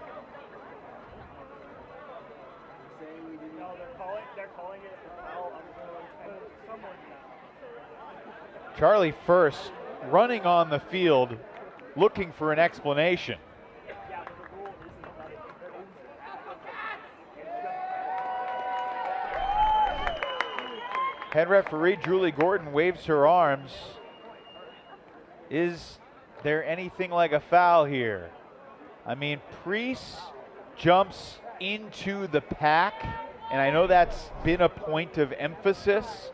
Charlie first running on the field looking for an explanation. Head referee Julie Gordon waves her arms. Is there anything like a foul here? I mean, Priest jumps into the pack, and I know that's been a point of emphasis.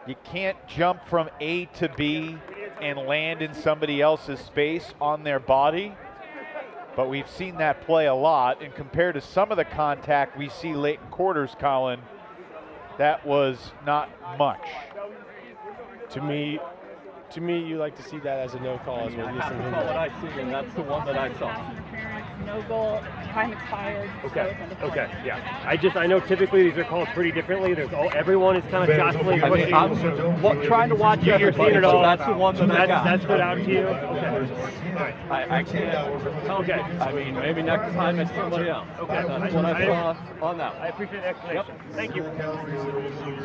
You can't jump from A to B and land in somebody else's space on their body, but we've seen that play a lot, and compared to some of the contact we see late in quarters, Colin, that was not much. To me, you like to see that as a no call as well. That's the call that I see, and that's the one that I saw. No goal, time expired. Okay, yeah. I know typically these are called pretty differently. Everyone is kind of jostling. I'm trying to watch it. You're seeing it all. That's the one that stood out to you. Okay. I can't. Okay. I mean, maybe next time it's somebody else. Okay. That's what I saw on that. I appreciate the explanation. Yep. Thank you.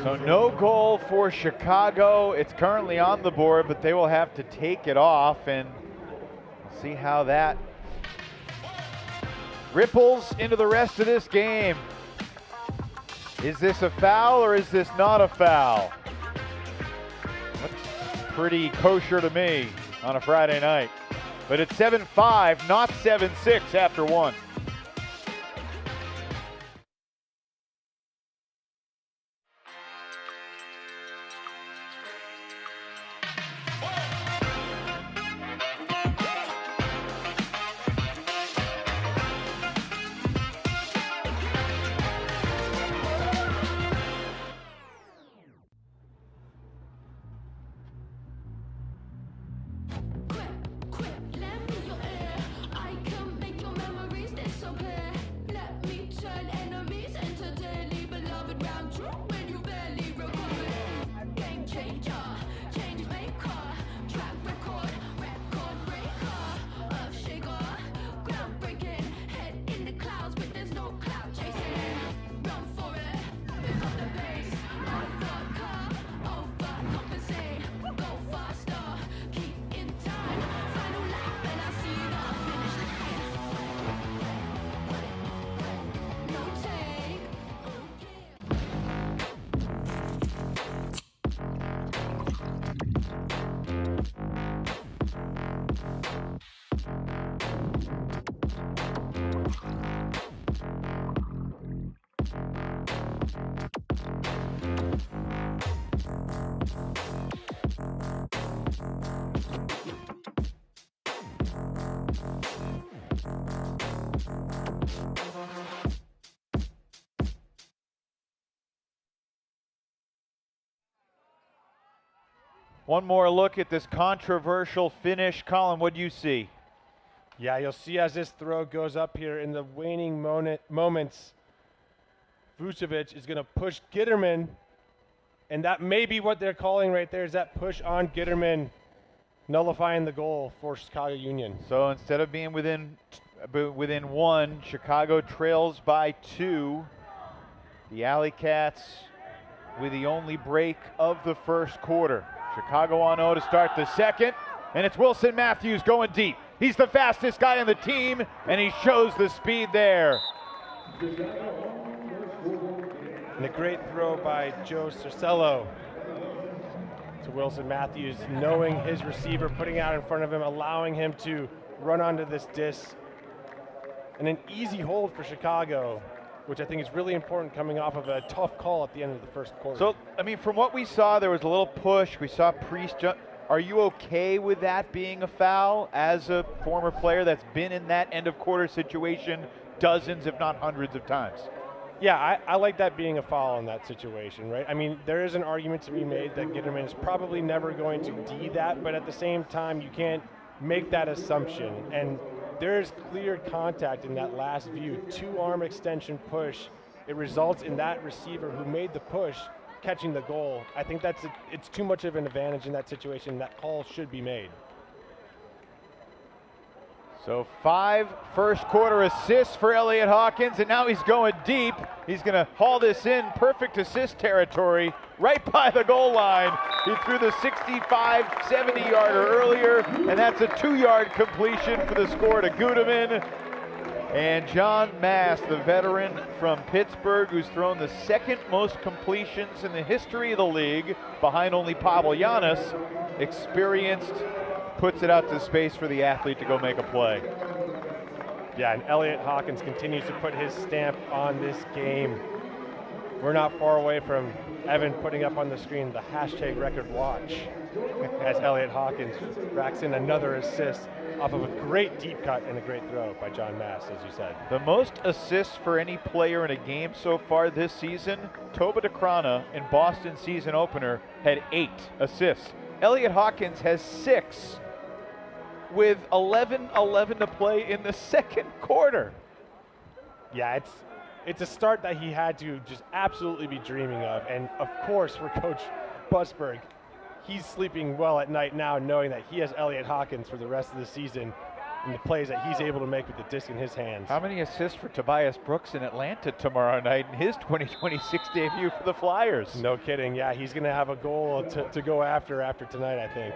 So no goal for Chicago. It's currently on the board, but they will have to take it off, and we'll see how that ripples into the rest of this game. Is this a foul or is this not a foul? Looks pretty kosher to me on a Friday night. But it's 7-5, not 7-6 after one. One more look at this controversial finish. Colin, what do you see? Yeah, you'll see as this throw goes up here in the waning moments, Vucevic is going to push Gitterman, and that may be what they're calling right there, is that push on Gitterman, nullifying the goal for Chicago Union. So instead of being within one, Chicago trails by 2. The AlleyCats with the only break of the first quarter. Chicago on 0 to start the second, and it's Wilson Matthews going deep. He's the fastest guy on the team, and he shows the speed there. And a great throw by Joe Cercello to Wilson Matthews, knowing his receiver, putting out in front of him, allowing him to run onto this disc. And an easy hold for Chicago, which I think is really important coming off of a tough call at the end of the first quarter. So, I mean, from what we saw, there was a little push. We saw Priest jump. Are you okay with that being a foul as a former player that's been in that end of quarter situation dozens, if not hundreds of times? Yeah, I like that being a foul in that situation, right? I mean, there is an argument to be made that Gitterman is probably never going to D that, but at the same time, you can't make that assumption. And there is clear contact in that last view, 2-arm extension push. It results in that receiver who made the push catching the goal. I think it's too much of an advantage in that situation. That call should be made. So 5 first quarter assists for Elliot Hawkins, and now he's going deep. He's going to haul this in, perfect assist territory, right by the goal line. He threw the 65, 70-yarder earlier, and that's a 2-yard completion for the score to Gudeman. And John Mass, the veteran from Pittsburgh, who's thrown the second most completions in the history of the league, behind only Pavel-Giannis, experienced, puts it out to space for the athlete to go make a play. Yeah, and Elliot Hawkins continues to put his stamp on this game. We're not far away from Evan putting up on the screen the hashtag record watch as Elliot Hawkins racks in another assist off of a great deep cut and a great throw by John Mass, as you said. The most assists for any player in a game so far this season, Toba DeCrana in Boston season opener had 8 assists. Elliot Hawkins has 6 with 11 to play in the second quarter. Yeah, it's a start that he had to just absolutely be dreaming of. And of course, for Coach Busberg, he's sleeping well at night now, knowing that he has Elliot Hawkins for the rest of the season and the plays that he's able to make with the disc in his hands. How many assists for Tobias Brooks in Atlanta tomorrow night in his 2026 debut for the Flyers? No kidding. Yeah, he's going to have a goal to go after tonight, I think.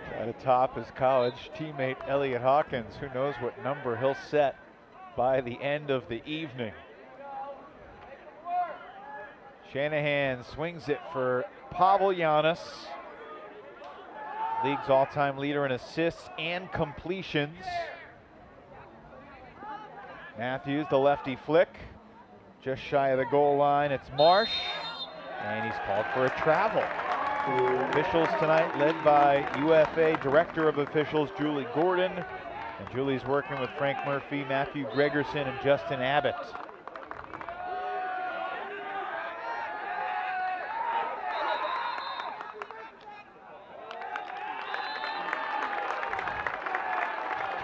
Try to top his college teammate Elliot Hawkins. Who knows what number he'll set by the end of the evening. Shanahan swings it for Pavel-Giannis, league's all-time leader in assists and completions. Matthews, the lefty flick, just shy of the goal line. It's Marsh, and he's called for a travel. Officials tonight led by UFA Director of Officials Julie Gordon, and Julie's working with Frank Murphy, Matthew Gregerson, and Justin Abbott.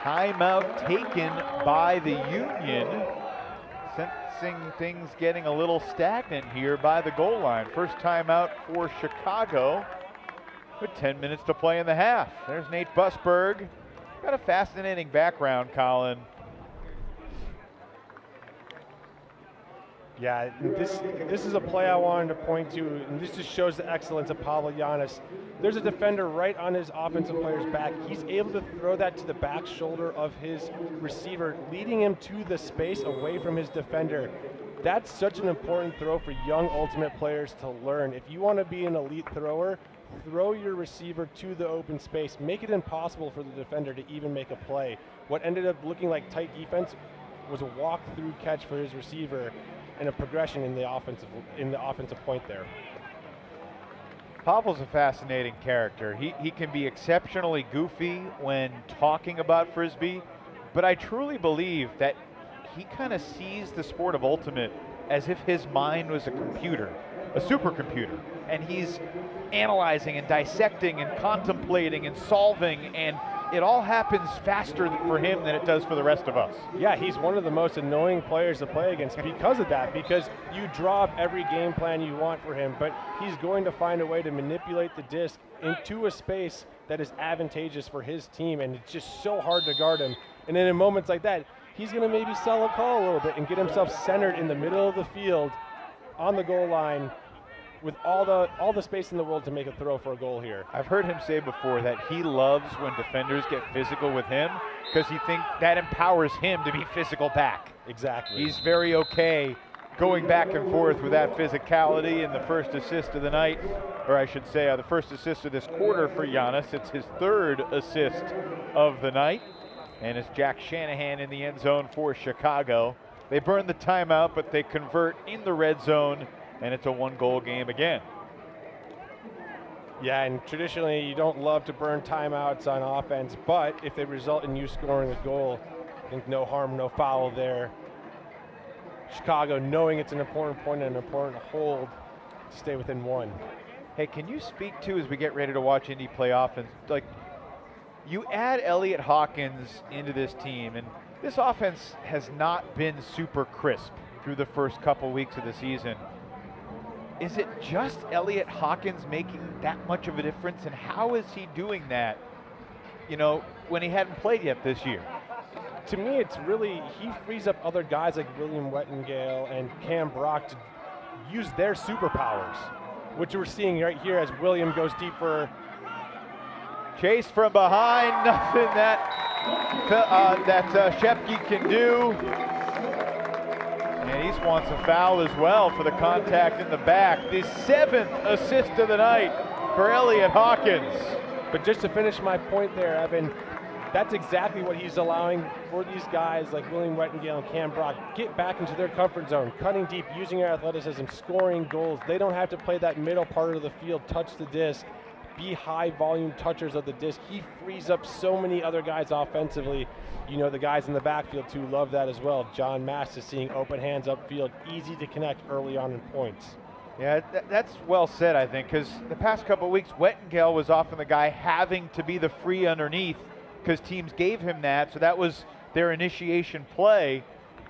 Timeout taken by the Union, sensing things getting a little stagnant here by the goal line. First timeout for Chicago with 10 minutes to play in the half. There's Nate Busberg. Got a fascinating background, Colin. Yeah, this is a play I wanted to point to, and this just shows the excellence of Pavel-Giannis. There's a defender right on his offensive player's back. He's able to throw that to the back shoulder of his receiver, leading him to the space away from his defender. That's such an important throw for young ultimate players to learn. If you want to be an elite thrower, throw your receiver to the open space. Make it impossible for the defender to even make a play. What ended up looking like tight defense was a walk-through catch for his receiver and a progression in the offensive point there. Pavel's a fascinating character. He can be exceptionally goofy when talking about Frisbee, but I truly believe that he kind of sees the sport of ultimate as if his mind was a computer. a supercomputer, and he's analyzing and dissecting and contemplating and solving, and it all happens faster for him than it does for the rest of us. Yeah, he's one of the most annoying players to play against because of that, because you draw up every game plan you want for him, but he's going to find a way to manipulate the disc into a space that is advantageous for his team, and it's just so hard to guard him. And then in moments like that, he's going to maybe sell a call a little bit and get himself centered in the middle of the field on the goal line with all the space in the world to make a throw for a goal here. I've heard him say before that he loves when defenders get physical with him because he thinks that empowers him to be physical back. Exactly. He's very okay going back and forth with that physicality, and the first assist of the night, or I should say the first assist of this quarter for Giannis. It's his third assist of the night, and it's Jack Shanahan in the end zone for Chicago. They burn the timeout, but they convert in the red zone, and it's a one-goal game again. Yeah, and traditionally you don't love to burn timeouts on offense, but if they result in you scoring a goal, I think no harm, no foul there. Chicago knowing it's an important point and an important hold to stay within one. Hey, can you speak to, as we get ready to watch Indy play offense, like you add Elliott Hawkins into this team, and this offense has not been super crisp through the first couple weeks of the season. Is it just Elliott Hawkins making that much of a difference, and how is he doing that, you know, when he hadn't played yet this year? To me, it's really, he frees up other guys like William Wettengale and Cam Brock to use their superpowers, which we're seeing right here as William goes deeper. Chase from behind, nothing that Shepke can do. And he wants a foul as well for the contact in the back. The 7th assist of the night for Elliott Hawkins. But just to finish my point there, Evan, that's exactly what he's allowing for these guys like William Wettengale and Cam Brock. Get back into their comfort zone, cutting deep, using their athleticism, scoring goals. They don't have to play that middle part of the field, touch the disc, be high volume touchers of the disc. He frees up so many other guys offensively. You know, the guys in the backfield too love that as well. John Mass is seeing open hands upfield, easy to connect early on in points. Yeah, that's well said, I think, because the past couple of weeks, Wettengale was often the guy having to be the free underneath because teams gave him that, so that was their initiation play.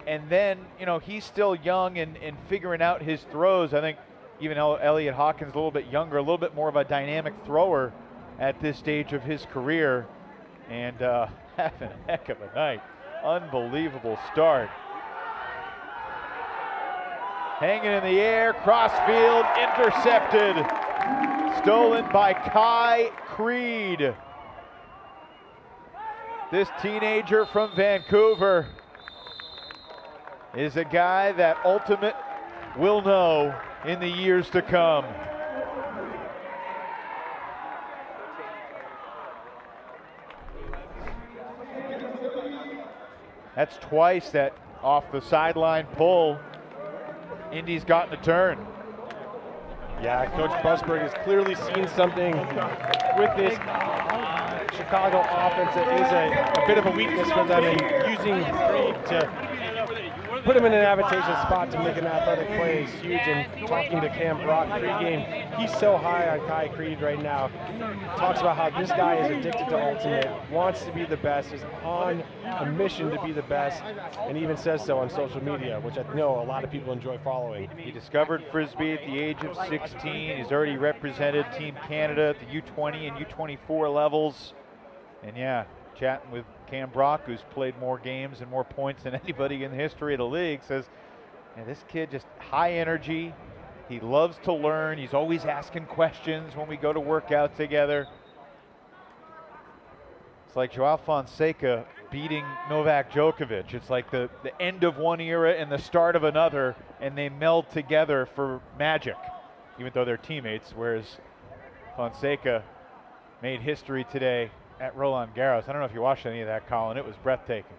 And then, you know, he's still young and figuring out his throws. I think even Elliott Hawkins a little bit younger, a little bit more of a dynamic thrower at this stage of his career, and having a heck of a night. Unbelievable start. Hanging in the air, crossfield, intercepted. Stolen by Kai Creed. This teenager from Vancouver is a guy that Ultimate will know in the years to come. That's twice that off the sideline pull. Indy's gotten a turn. Yeah, Coach Busberg has clearly seen something with this Chicago offense that is a bit of a weakness for them, and using Creed to put him in an advantageous spot to make an athletic play is huge. And talking to Cam Brock pre-game, he's so high on Kai Creed right now. Talks about how this guy is addicted to Ultimate, wants to be the best, is on a mission to be the best, and even says so on social media, which I know a lot of people enjoy following. He discovered Frisbee at the age of 16. He's already represented Team Canada at the U20 and U24 levels. And yeah, chatting with Cam Brock, who's played more games and more points than anybody in the history of the league, says, yeah, this kid just high energy. He loves to learn. He's always asking questions when we go to workouts together. It's like Joao Fonseca beating Novak Djokovic. It's like the end of one era and the start of another, and they meld together for magic, even though they're teammates, whereas Fonseca made history today at Roland Garros. I don't know if you watched any of that, Colin. It was breathtaking.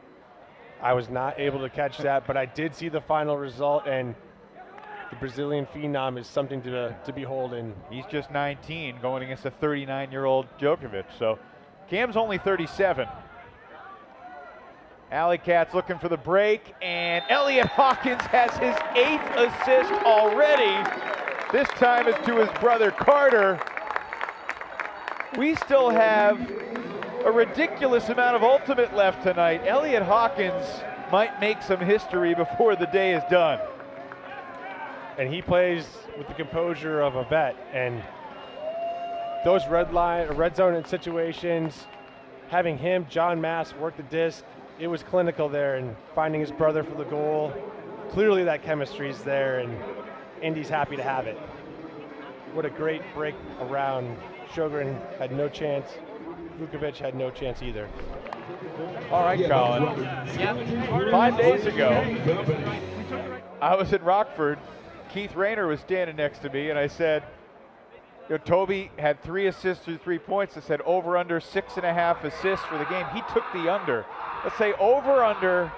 I was not able to catch that, but I did see the final result, and the Brazilian phenom is something to behold. And he's just 19 going against a 39-year-old Djokovic. So Cam's only 37. AlleyCats looking for the break, and Elliott Hawkins has his 8th assist already. This time it's to his brother Carter. We still have a ridiculous amount of ultimate left tonight. Elliot Hawkins might make some history before the day is done. And he plays with the composure of a vet. And those red zone situations, having him, John Mass, work the disc, it was clinical there, and finding his brother for the goal. Clearly that chemistry's there, and Indy's happy to have it. What a great break around. Sjogren had no chance. Vukovic had no chance either. All right, Colin. 5 days ago, I was in Rockford. Keith Rayner was standing next to me, and I said, Toby had 3 assists through 3 points. I said over under 6.5 assists for the game. He took the under. Let's say over under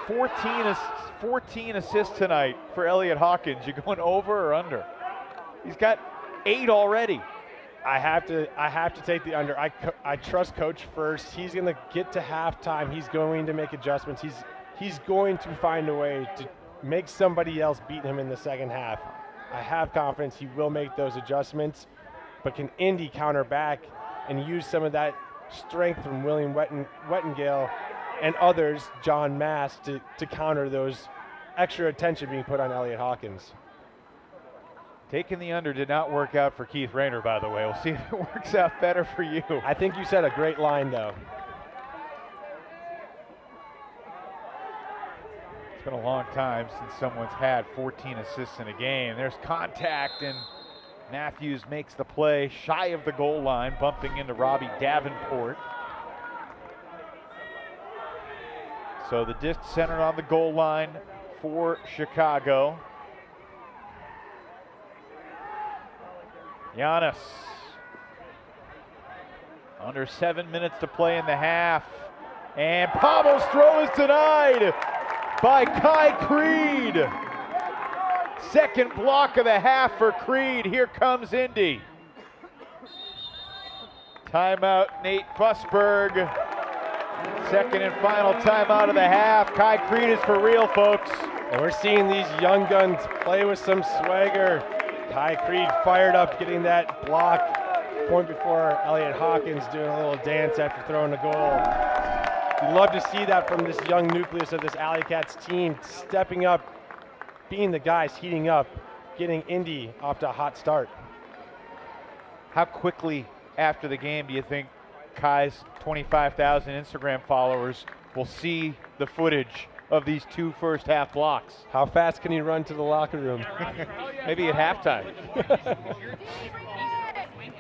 14 assists tonight for Elliot Hawkins. You going over or under? He's got 8 already. I have to take the under. I trust Coach first. He's going to get to halftime. He's going to make adjustments. He's going to find a way to make somebody else beat him in the second half. I have confidence he will make those adjustments, but can Indy counter back and use some of that strength from William Wettengale and others, John Mass, to counter those extra attention being put on Elliot Hawkins. Taking the under did not work out for Keith Rayner, by the way. We'll see if it works out better for you. I think you said a great line, though. It's been a long time since someone's had 14 assists in a game. There's contact, and Matthews makes the play shy of the goal line, bumping into Robbie Davenport. So the disc centered on the goal line for Chicago. Giannis. Under 7 minutes to play in the half. And Pavel's throw is denied by Kai Creed. Second block of the half for Creed. Here comes Indy. Timeout, Nate Busberg. Second and final timeout of the half. Kai Creed is for real, folks. And we're seeing these young guns play with some swagger. Kai Creed fired up, getting that block point before Elliot Hawkins doing a little dance after throwing a goal. You'd love to see that from this young nucleus of this AlleyCats team, stepping up, being the guys heating up, getting Indy off to a hot start. How quickly after the game do you think Kai's 25,000 Instagram followers will see the footage of these 2 first half blocks? How fast can he run to the locker room? Maybe at halftime.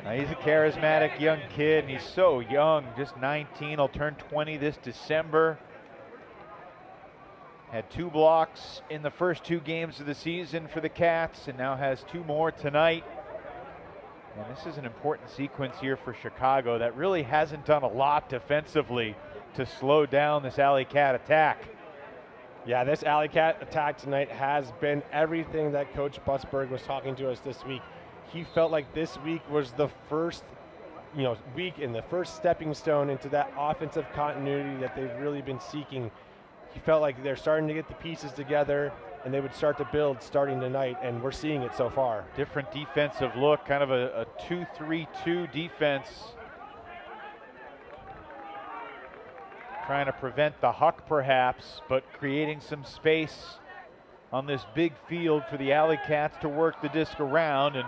Now, he's a charismatic young kid, and he's so young, just 19. He'll turn 20 this December. Had 2 blocks in the first 2 games of the season for the Cats, and now has 2 more tonight. And this is an important sequence here for Chicago that really hasn't done a lot defensively to slow down this AlleyCat attack. Yeah, this AlleyCat attack tonight has been everything that Coach Busberg was talking to us this week. He felt like this week was the first, week and the first stepping stone into that offensive continuity that they've really been seeking. He felt like they're starting to get the pieces together and they would start to build starting tonight, and we're seeing it so far. Different defensive look, kind of a 2-3-2 defense. Trying to prevent the huck perhaps, but creating some space on this big field for the AlleyCats to work the disc around. And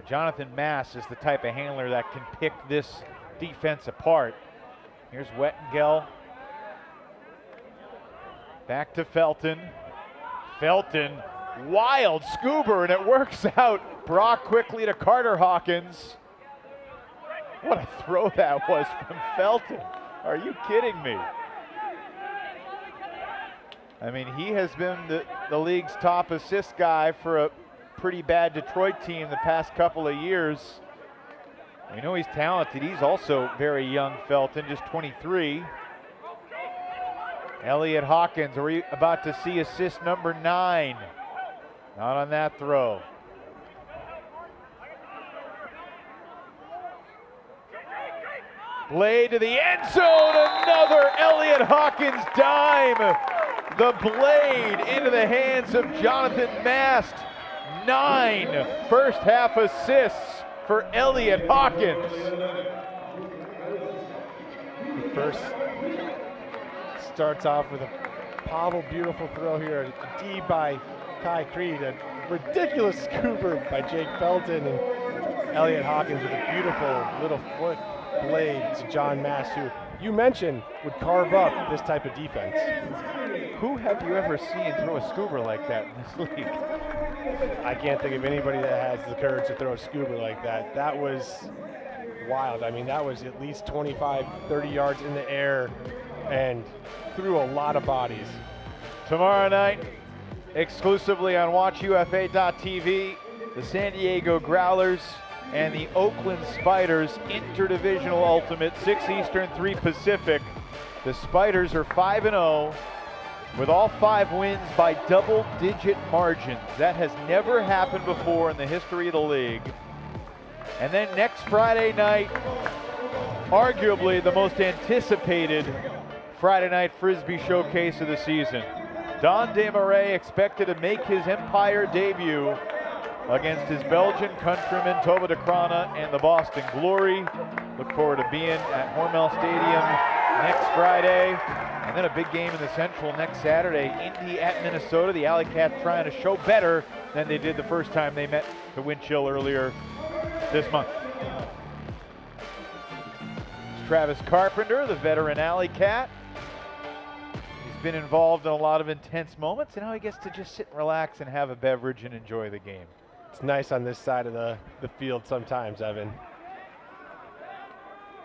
Jonathan Mass is the type of handler that can pick this defense apart. Here's Wettengale. Back to Felton. Felton, wild scuba, and it works out. Brock quickly to Carter Hawkins. What a throw that was from Felton. Are you kidding me? I mean, he has been the league's top assist guy for a pretty bad Detroit team the past couple of years. We know he's talented. He's also very young, Felton, just 23. Elliot Hawkins, are we about to see assist number 9? Not on that throw. Blade to the end zone, another Elliot Hawkins dime. The blade into the hands of Jonathan Mast. 9 first half assists for Elliot Hawkins. The first starts off with a Pavel beautiful throw here. A D by Kai Creed. A ridiculous scooper by Jake Felton. And Elliot Hawkins with a beautiful little foot blade to John Mass, who you mentioned would carve up this type of defense. Who have you ever seen throw a scuba like that in this league? I can't think of anybody that has the courage to throw a scuba like that. That was wild. I mean, that was at least 25, 30 yards in the air and through a lot of bodies. Tomorrow night, exclusively on WatchUFA.tv, the San Diego Growlers and the Oakland Spiders interdivisional ultimate, 6 Eastern, 3 Pacific. The Spiders are 5-0 with all 5 wins by double-digit margins. That has never happened before in the history of the league. And then next Friday night, arguably the most anticipated Friday night Frisbee showcase of the season. Don Desmarais expected to make his Empire debut against his Belgian countrymen Toba de Crana and the Boston Glory. Look forward to being at Hormel Stadium next Friday. And then a big game in the Central next Saturday. Indy at Minnesota. The AlleyCats trying to show better than they did the first time they met the wind chill earlier this month. It's Travis Carpenter, the veteran AlleyCat. He's been involved in a lot of intense moments, and now he gets to just sit and relax and have a beverage and enjoy the game. It's nice on this side of the field sometimes, Evan.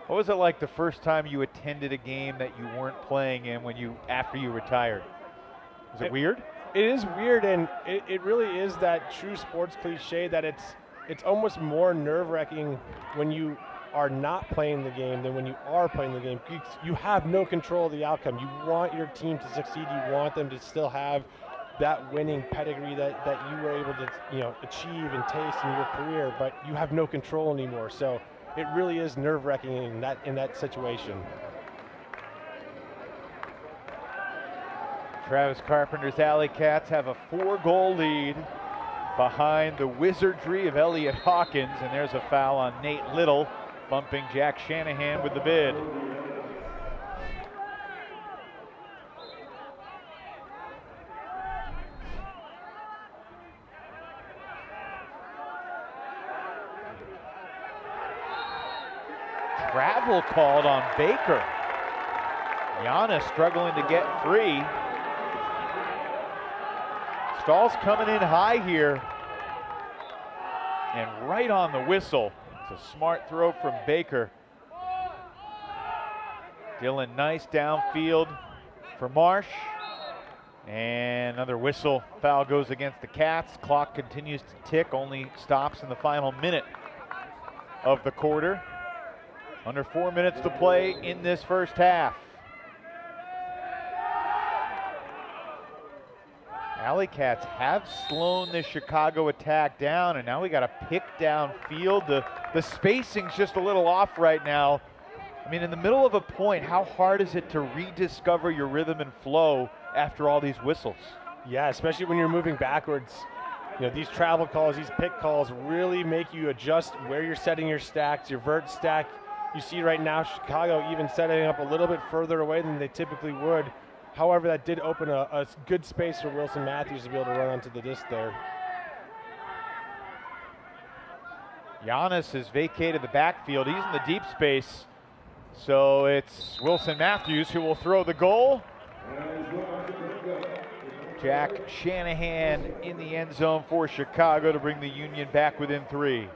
What was it like the first time you attended a game that you weren't playing in after you retired? Was it weird? It is weird, and it really is that true sports cliche that it's almost more nerve-wracking when you are not playing the game than when you are playing the game. You have no control of the outcome. You want your team to succeed. You want them to still have that winning pedigree that you were able to achieve and taste in your career, but you have no control anymore. So it really is nerve-wracking in that situation. Travis Carpenter's AlleyCats have a 4-goal lead behind the wizardry of Elliot Hawkins, and there's a foul on Nate Little, bumping Jack Shanahan with the bid. Travel called on Baker. Giannis struggling to get free. Stahl's coming in high here. And right on the whistle. It's a smart throw from Baker. Dylan Nice downfield for Marsh. And another whistle. Foul goes against the Cats. Clock continues to tick, only stops in the final minute of the quarter. Under 4 minutes to play in this first half. AlleyCats have slowed this Chicago attack down, and now we got a pick downfield. The spacing's just a little off right now. I mean, in the middle of a point, how hard is it to rediscover your rhythm and flow after all these whistles? Yeah, especially when you're moving backwards. These travel calls, these pick calls really make you adjust where you're setting your stacks, your vert stack. You see right now Chicago even setting up a little bit further away than they typically would. However, that did open a good space for Wilson Matthews to be able to run onto the disc there. Giannis has vacated the backfield. He's in the deep space. So it's Wilson Matthews who will throw the goal. Jack Shanahan in the end zone for Chicago to bring the Union back within 3.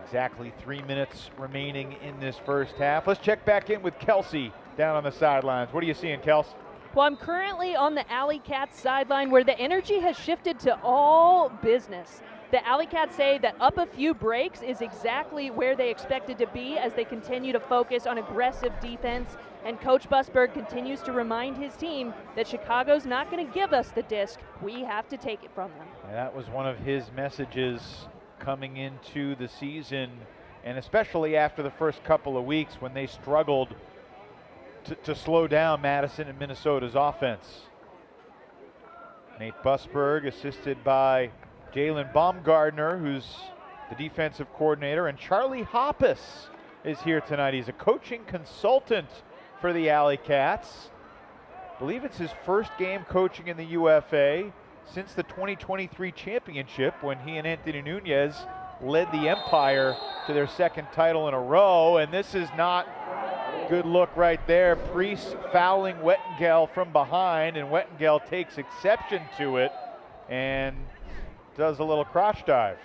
Exactly 3 minutes remaining in this first half. Let's check back in with Kelsey down on the sidelines. What are you seeing, Kels? Well, I'm currently on the AlleyCats sideline where the energy has shifted to all business. The AlleyCats say that up a few breaks is exactly where they expected to be as they continue to focus on aggressive defense. And Coach Busberg continues to remind his team that Chicago's not going to give us the disc. We have to take it from them. Yeah, that was one of his messages coming into the season, and especially after the first couple of weeks when they struggled to slow down Madison and Minnesota's offense. Nate Busberg assisted by Jalen Baumgardner, who's the defensive coordinator, and Charlie Hoppus is here tonight. He's a coaching consultant for the AlleyCats. I believe it's his first game coaching in the UFA since the 2023 championship, when he and Anthony Nunez led the Empire to their second title in a row. And this is not good look right there. Priest fouling Wettengel from behind, and Wettengel takes exception to it and does a little crotch dive.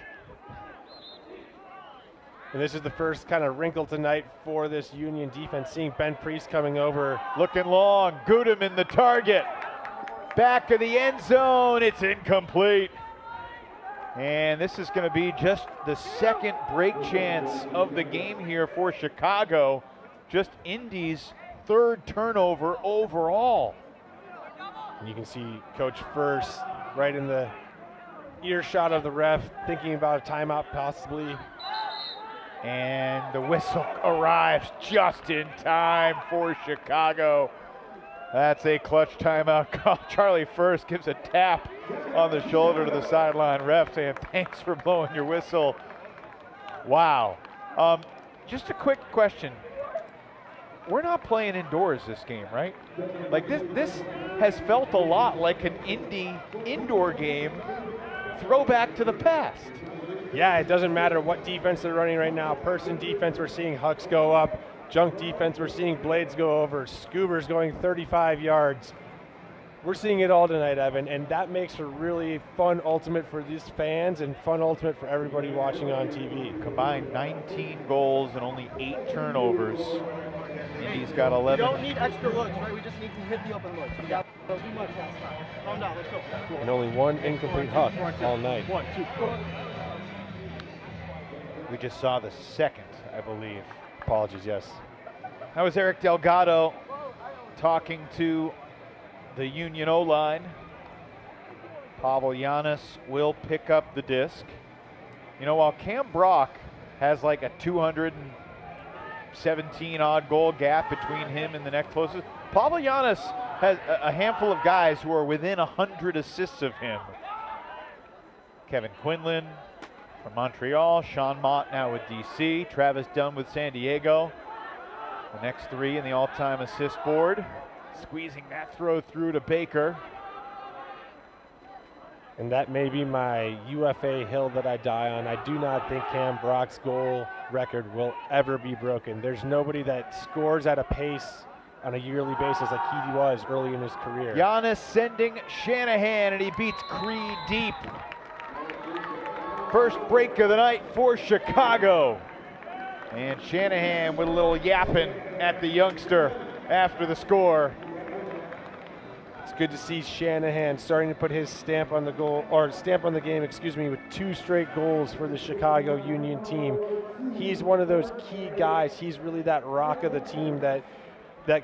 And this is the first kind of wrinkle tonight for this Union defense, seeing Ben Priest coming over. Looking long, Goodham the target. Back of the end zone, it's incomplete. And this is going to be just the second break chance of the game here for Chicago. Just Indy's third turnover overall. And you can see Coach First right in the earshot of the ref, thinking about a timeout possibly. And the whistle arrives just in time for Chicago. That's a clutch timeout call. Charlie First gives a tap on the shoulder to the sideline ref, saying thanks for blowing your whistle. Wow. Just a quick question. We're not playing indoors this game, right? Like this has felt a lot like an Indy indoor game, throwback to the past. Yeah, it doesn't matter what defense they're running right now. Person defense, we're seeing Hucks go up. Junk defense, we're seeing Blades go over. Scoobers going 35 yards. We're seeing it all tonight, Evan, and that makes for really fun ultimate for these fans and fun ultimate for everybody watching on TV. Combined 19 goals and only 8 turnovers. Indy's got 11. We don't need extra looks, right? We just need to hit the open looks. We got too much last time. Calm down, let's go. And only one incomplete Huck all night. 1, 2, 4. We just saw the second, I believe. Apologies, yes. That was Eric Delgado talking to the Union O-line. Pavel Giannis will pick up the disc. You know, while Cam Brock has like a 217 odd goal gap between him and the next closest, Pavel Giannis has a handful of guys who are within 100 assists of him. Kevin Quinlan from Montreal, Sean Mott now with DC, Travis Dunn with San Diego. The next 3 in the all-time assist board. Squeezing that throw through to Baker. And that may be my UFA hill that I die on. I do not think Cam Brock's goal record will ever be broken. There's nobody that scores at a pace on a yearly basis like he was early in his career. Giannis sending Shanahan, and he beats Creed deep. First break of the night for Chicago. And Shanahan with a little yapping at the youngster after the score. It's good to see Shanahan starting to put his stamp on the goal, or stamp on the game, excuse me, with 2 straight goals for the Chicago Union team. He's one of those key guys. He's really that rock of the team that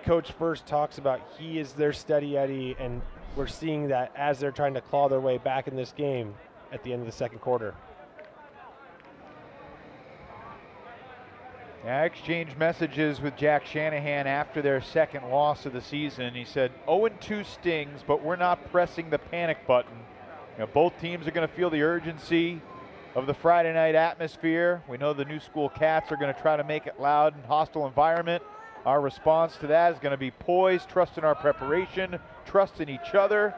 Coach First talks about. He is their steady Eddie, and we're seeing that as they're trying to claw their way back in this game at the end of the second quarter. I exchanged messages with Jack Shanahan after their second loss of the season. He said, 0-2 stings, but we're not pressing the panic button. You know, both teams are going to feel the urgency of the Friday night atmosphere. We know the New School Cats are going to try to make it loud and hostile environment. Our response to that is going to be poised, trust in our preparation, trust in each other,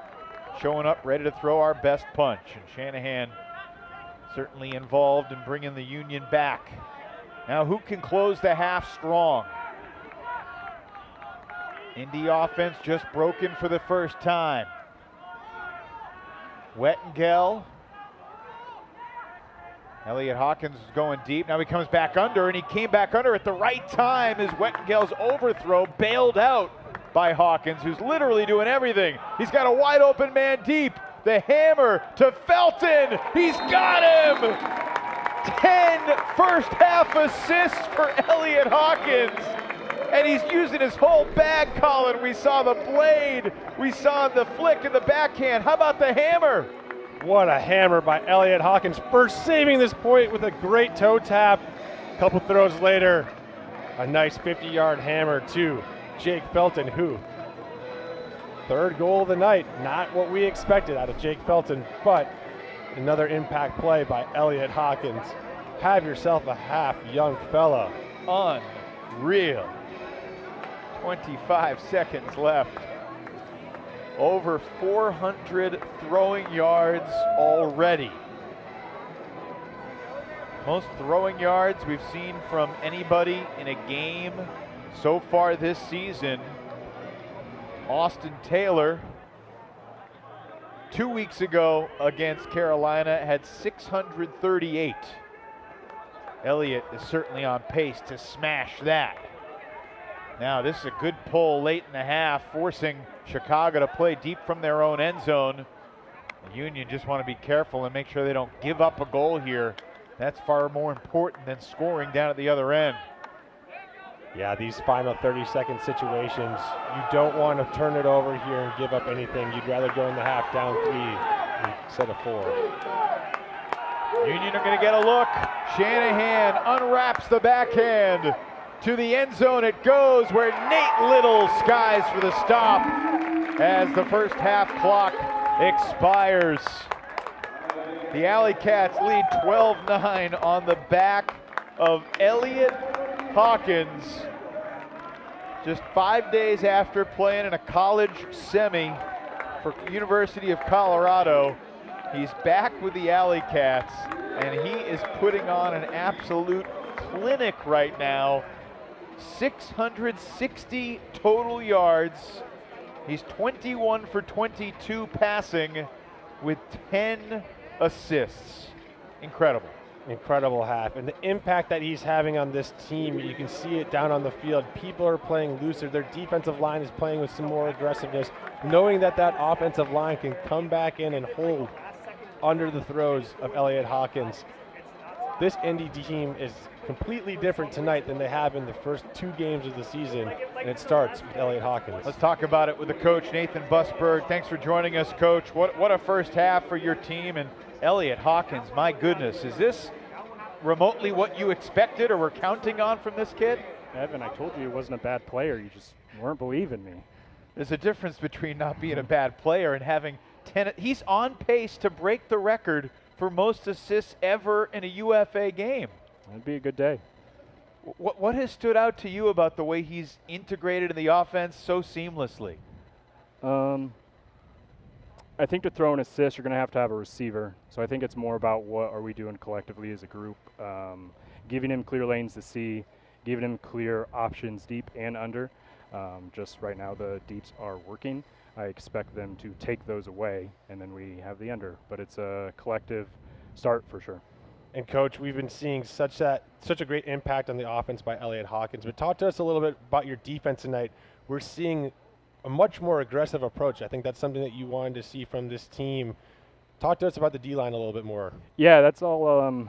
showing up ready to throw our best punch. And Shanahan certainly involved in bringing the Union back. Now, who can close the half strong? Indy offense just broken for the first time. Wettengel. Elliot Hawkins is going deep. Now he comes back under, and he came back under at the right time as Wettengel's overthrow bailed out by Hawkins, who's literally doing everything. He's got a wide open man deep. The hammer to Felton. He's got him! 10 first half assists for Elliot Hawkins. And he's using his whole bag, Colin. We saw the blade. We saw the flick and the backhand. How about the hammer? What a hammer by Elliot Hawkins. First saving this point with a great toe tap. A couple throws later, a nice 50-yard hammer to Jake Felton, who third goal of the night. Not what we expected out of Jake Felton, but another impact play by Elliot Hawkins. Have yourself a half, young fella. Unreal. 25 seconds left. Over 400 throwing yards already. Most throwing yards we've seen from anybody in a game so far this season. Austin Taylor, 2 weeks ago against Carolina, had 638. Elliott is certainly on pace to smash that. Now this is a good pull late in the half, forcing Chicago to play deep from their own end zone. The Union just want to be careful and make sure they don't give up a goal here. That's far more important than scoring down at the other end. Yeah, these final 30-second situations, you don't want to turn it over here and give up anything. You'd rather go in the half down 3 instead of 4. Union are going to get a look. Shanahan unwraps the backhand. To the end zone it goes, where Nate Little skies for the stop as the first half clock expires. The AlleyCats lead 12-9 on the back of Elliot Hawkins. Just 5 days after playing in a college semi for University of Colorado, he's back with the AlleyCats, and he is putting on an absolute clinic right now. 660 total yards. He's 21 for 22 passing with 10 assists. Incredible. Incredible half. And the impact that he's having on this team, you can see it down on the field. People are playing looser. Their defensive line is playing with some more aggressiveness, knowing that that offensive line can come back in and hold under the throws of Elliot Hawkins. This Indy team is completely different tonight than they have in the first 2 games of the season, and it starts with Elliot Hawkins. Let's talk about it with the coach, Nathan Busberg. Thanks for joining us, Coach. What a first half for your team. And Elliot Hawkins, my goodness, is this remotely what you expected or were counting on from this kid? Evan, I told you he wasn't a bad player. You just weren't believing me. There's a difference between not being a bad player and having 10. He's on pace to break the record for most assists ever in a UFA game. That'd be a good day. What has stood out to you about the way he's integrated in the offense so seamlessly? I think to throw an assist, you're going to have a receiver. So I think it's more about what are we doing collectively as a group. Giving him clear lanes to see, giving him clear options deep and under. Just right now the deeps are working. I expect them to take those away, and then we have the under. But it's a collective start for sure. And Coach, we've been seeing such a great impact on the offense by Elliot Hawkins. But talk to us a little bit about your defense tonight. We're seeing a much more aggressive approach. I think that's something that you wanted to see from this team. Talk to us about the D-line a little bit more. Yeah, that's all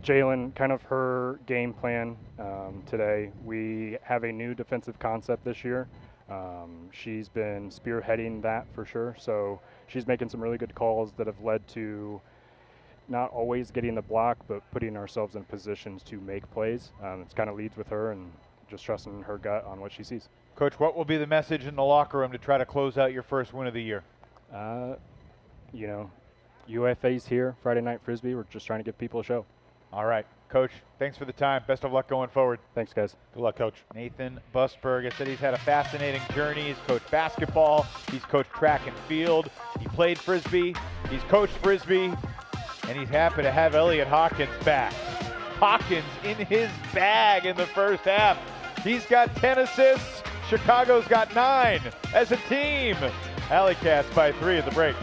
Jalen, kind of her game plan today. We have a new defensive concept this year. She's been spearheading that for sure. So she's making some really good calls that have led to not always getting the block, but putting ourselves in positions to make plays. It kind of leads with her and just trusting her gut on what she sees. Coach, what will be the message in the locker room to try to close out your first win of the year? You know, UFA's here, Friday Night Frisbee. We're just trying to give people a show. All right. Coach, thanks for the time. Best of luck going forward. Thanks, guys. Good luck, Coach. Nathan Busberg. I said he's had a fascinating journey. He's coached basketball. He's coached track and field. He played Frisbee. He's coached Frisbee. And he's happy to have Elliot Hawkins back. Hawkins in his bag in the first half. He's got 10 assists. Chicago's got 9 as a team. AlleyCats by 3 at the break.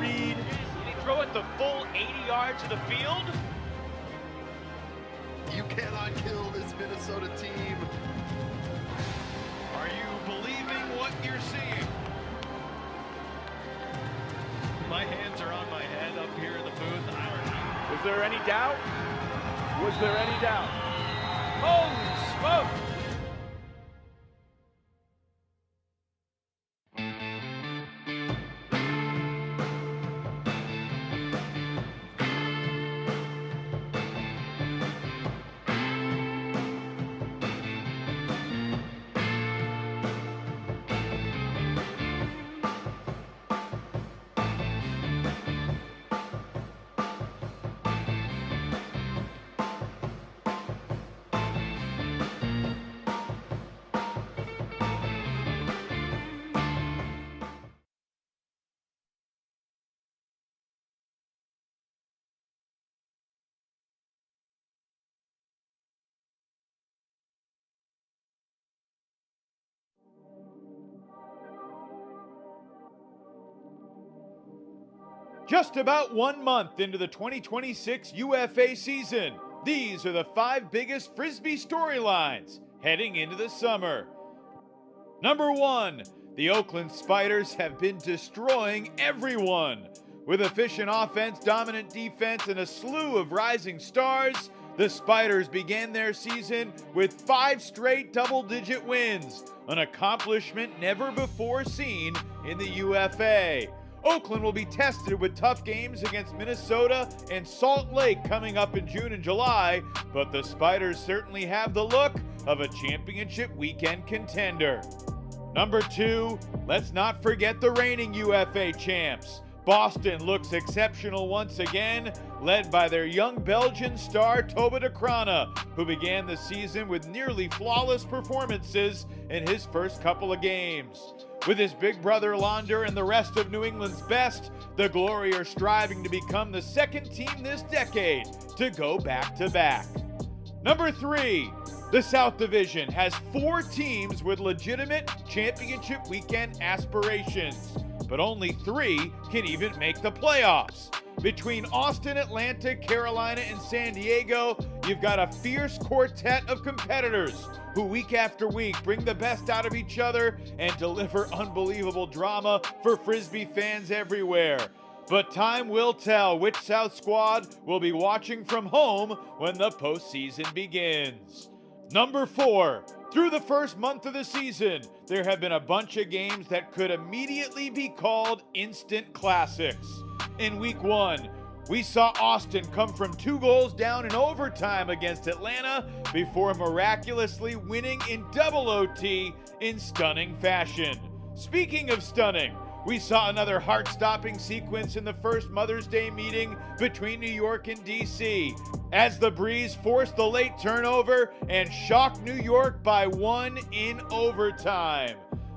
Did he throw it the full 80 yards of the field? You cannot kill this Minnesota team. Are you believing what you're seeing? My hands are on my head up here in the booth. Was there any doubt? Was there any doubt? Holy smoke! Just about 1 month into the 2026 UFA season, these are the 5 biggest Frisbee storylines heading into the summer. Number 1, the Oakland Spiders have been destroying everyone. With efficient offense, dominant defense, and a slew of rising stars, the Spiders began their season with 5 straight double-digit wins, an accomplishment never before seen in the UFA. Oakland will be tested with tough games against Minnesota and Salt Lake coming up in June and July, but the Spiders certainly have the look of a championship weekend contender. Number 2, let's not forget the reigning UFA champs. Boston looks exceptional once again, led by their young Belgian star Toba de Krana, who began the season with nearly flawless performances in his first couple of games. With his big brother Launder and the rest of New England's best, the Glory are striving to become the second team this decade to go back-to-back. Number 3, the South Division has 4 teams with legitimate championship weekend aspirations, but only 3 can even make the playoffs. Between Austin, Atlanta, Carolina, and San Diego, you've got a fierce quartet of competitors who week after week bring the best out of each other and deliver unbelievable drama for Frisbee fans everywhere. But time will tell which South squad will be watching from home when the postseason begins. Number 4, through the first month of the season, there have been a bunch of games that could immediately be called instant classics. In week 1, we saw Austin come from 2 goals down in overtime against Atlanta before miraculously winning in double OT in stunning fashion. Speaking of stunning, we saw another heart-stopping sequence in the first Mother's Day meeting between New York and DC, as the Breeze forced the late turnover and shocked New York by 1 in overtime.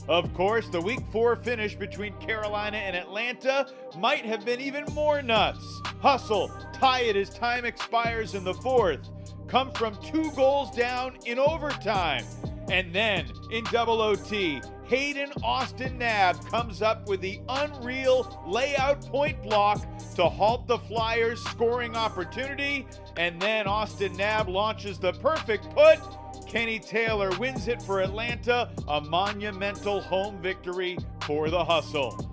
Of course, the Week 4 finish between Carolina and Atlanta might have been even more nuts. Hustle, tie it as time expires in the 4th, come from 2 goals down in overtime. And then, in double OT, Hayden Austin Nab comes up with the unreal layout point block to halt the Flyers' scoring opportunity, and then Austin Nab launches the perfect put. Kenny Taylor wins it for Atlanta, a monumental home victory for the Hustle.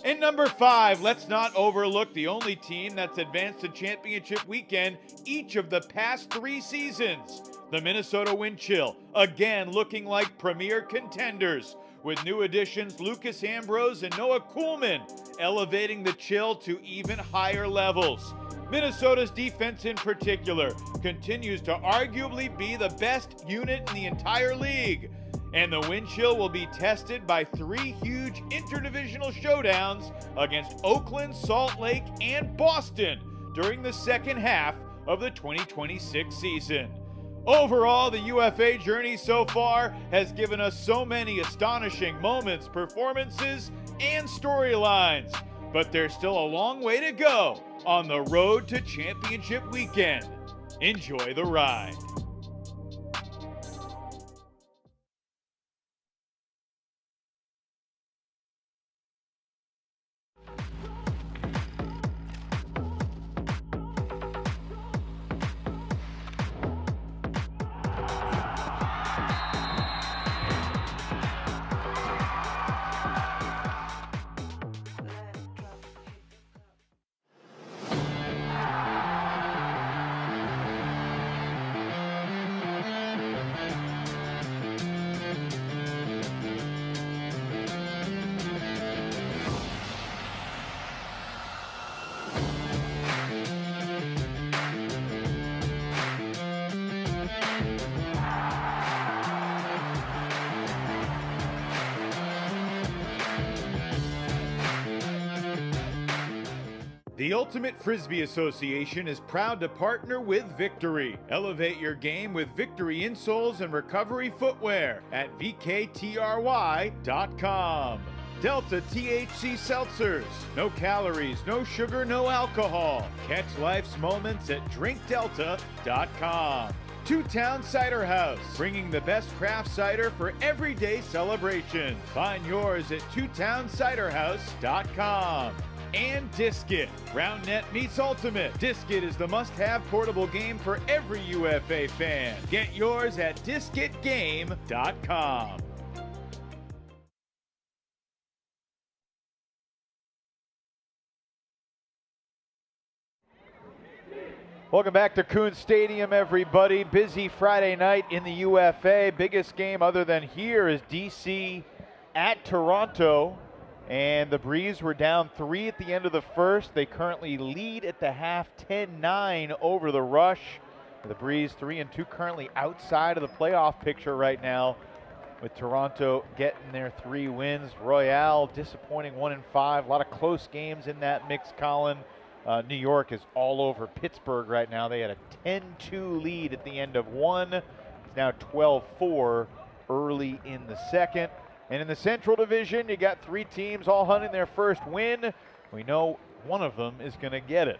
And number 5, let's not overlook the only team that's advanced to championship weekend each of the past 3 seasons. The Minnesota Wind Chill, again looking like premier contenders, with new additions Lucas Ambrose and Noah Kuhlman elevating the Chill to even higher levels. Minnesota's defense in particular continues to arguably be the best unit in the entire league. And the Wind Chill will be tested by 3 huge interdivisional showdowns against Oakland, Salt Lake, and Boston during the second half of the 2026 season. Overall, the UFA journey so far has given us so many astonishing moments, performances, and storylines. But there's still a long way to go on the road to championship weekend. Enjoy the ride. The Ultimate Frisbee Association is proud to partner with Victory. Elevate your game with Victory insoles and recovery footwear at VKTRY.com. Delta THC Seltzers. No calories, no sugar, no alcohol. Catch life's moments at DrinkDelta.com. Two Town Cider House, bringing the best craft cider for everyday celebrations. Find yours at TwoTownCiderHouse.com. And Disc-It. Round Net meets Ultimate. Disc-It is the must-have portable game for every UFA fan. Get yours at DiscItGame.com. Welcome back to Coons Stadium, everybody. Busy Friday night in the UFA. Biggest game other than here is DC at Toronto. And the Breeze were down 3 at the end of the first. They currently lead at the half 10-9 over the Rush. The Breeze 3-2 currently outside of the playoff picture right now, with Toronto getting their 3 wins. Royale disappointing 1-5. A lot of close games in that mix, Colin. New York is all over Pittsburgh right now. They had a 10-2 lead at the end of one. It's now 12-4 early in the second. And in the Central Division, you got 3 teams all hunting their first win. We know one of them is going to get it.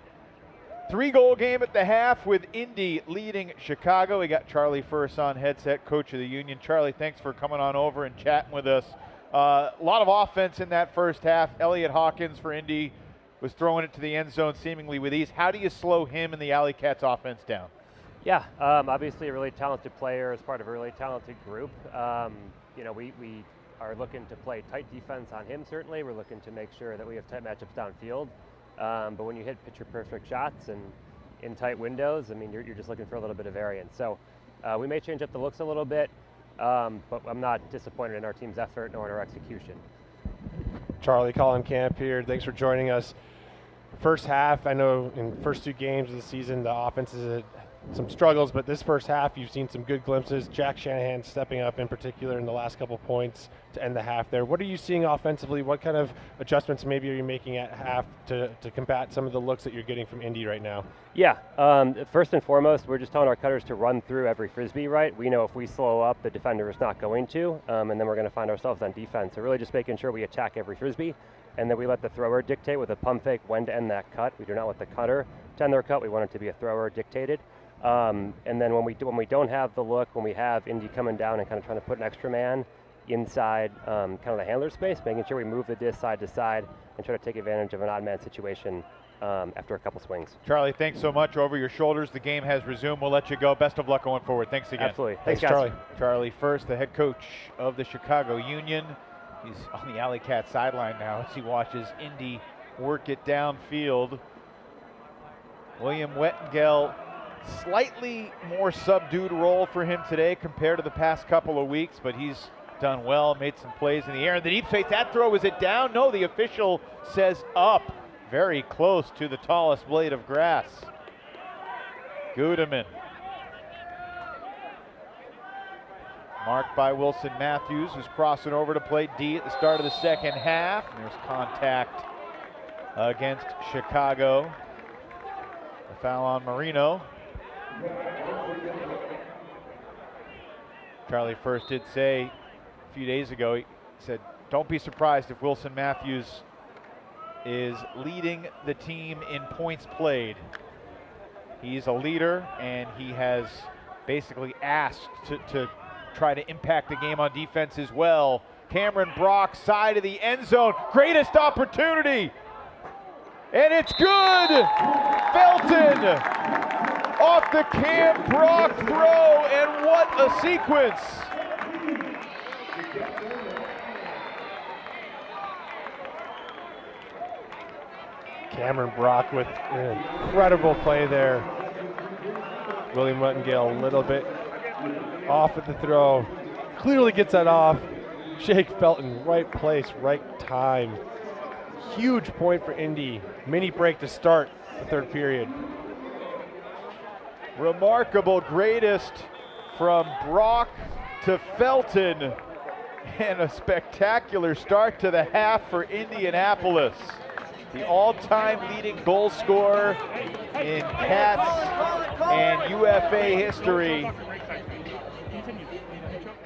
3-goal game at the half with Indy leading Chicago. We got Charlie first on headset, coach of the Union. Charlie, thanks for coming on over and chatting with us. A lot of offense in that first half. Elliot Hawkins for Indy was throwing it to the end zone seemingly with ease. How do you slow him and the AlleyCats offense down? Yeah, obviously a really talented player as part of a really talented group. You know, we are looking to play tight defense on him, certainly. We're looking to make sure that we have tight matchups downfield. But when you hit picture-perfect shots and in tight windows, I mean, you're just looking for a little bit of variance. So we may change up the looks a little bit, but I'm not disappointed in our team's effort nor in our execution. Charlie Colin Camp here. Thanks for joining us. First half, I know in the first 2 games of the season, the offense has some struggles, but this first half, you've seen some good glimpses. Jack Shanahan stepping up in particular in the last couple points to end the half there. What are you seeing offensively? What kind of adjustments maybe are you making at half to combat some of the looks that you're getting from Indy right now? Yeah, first and foremost, we're just telling our cutters to run through every Frisbee, right? We know if we slow up, the defender is not going to, and then we're going to find ourselves on defense. So really just making sure we attack every Frisbee, and then we let the thrower dictate with a pump fake when to end that cut. We do not let the cutter to end their cut. We want it to be a thrower dictated. And then when we don't have the look, when we have Indy coming down and kind of trying to put an extra man inside kind of the handler space, making sure we move the disc side to side and try to take advantage of an odd man situation after a couple swings. Charlie, thanks so much. Over your shoulders, the game has resumed. We'll let you go. Best of luck going forward. Thanks again. Absolutely. Thanks, Charlie. Charlie First, the head coach of the Chicago Union. He's on the AlleyCats sideline now as he watches Indy work it downfield. William Wettengel, slightly more subdued role for him today compared to the past couple of weeks, but he's done well, made some plays in the air. And the deep fake, that throw, was it down? No, the official says up. Very close to the tallest blade of grass. Gudeman. Marked by Wilson Matthews, who's crossing over to play D at the start of the second half. And there's contact against Chicago. A foul on Marino. Charlie First did say a few days ago, he said, don't be surprised if Wilson Matthews is leading the team in points played. He's a leader, and he has basically asked to try to impact the game on defense as well. Cameron Brock, side of the end zone, greatest opportunity, and it's good! Felton off the Cam Brock throw, and what a sequence! Cameron Brock with an incredible play there. William Wettengel a little bit off at the throw. Clearly gets that off. Jake Felton, right place, right time. Huge point for Indy. Mini break to start the third period. Remarkable, greatest from Brock to Felton, and a spectacular start to the half for Indianapolis. the all-time leading goal scorer in Cats and UFA history.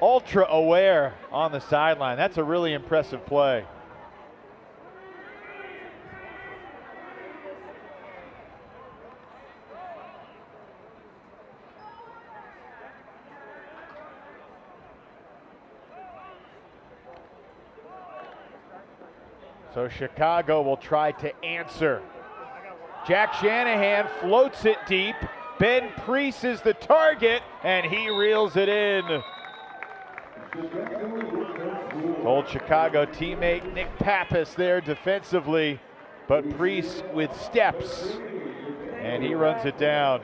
Ultra aware on the sideline. That's a really impressive play. So Chicago will try to answer. Jack Shanahan floats it deep. Ben Priest is the target, and he reels it in. Old Chicago teammate Nick Pappas there defensively, but Priest with steps, and he runs it down.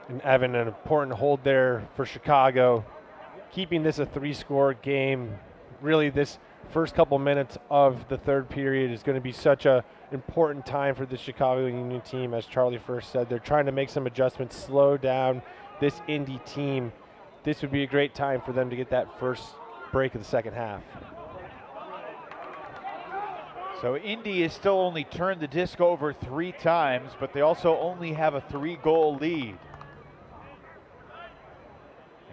And Evan, an important hold there for Chicago, keeping this a 3-score game. Really, this first couple minutes of the third period is going to be such an important time for the Chicago Union team. As Charlie first said, they're trying to make some adjustments, slow down this Indy team. This would be a great time for them to get that first break of the second half. So Indy has still only turned the disc over 3 times, but they also only have a 3-goal lead.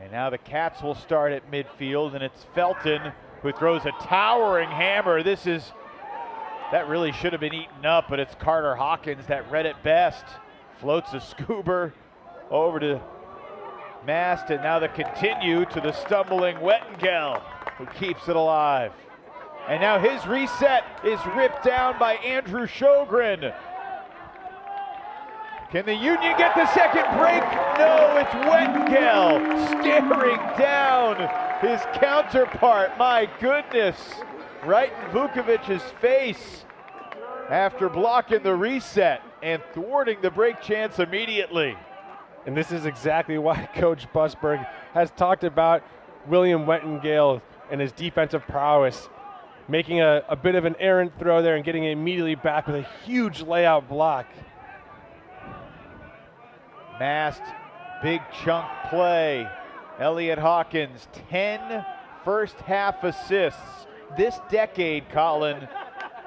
And now the Cats will start at midfield, and it's Felton who throws a towering hammer. That really should have been eaten up, but it's Carter Hawkins that read it best. Floats a scoober over to Mast, and now the continue to the stumbling Wettengel, who keeps it alive. And now his reset is ripped down by Andrew Sjogren. Can the Union get the second break? No, it's Wettengel staring down his counterpart. My goodness, right in Vukovic's face after blocking the reset and thwarting the break chance immediately. And this is exactly why Coach Busberg has talked about William Wettengel and his defensive prowess, making a bit of an errant throw there and getting it immediately back with a huge layout block. Mast, big chunk play. Elliot Hawkins, 10 first half assists. This decade, Colin,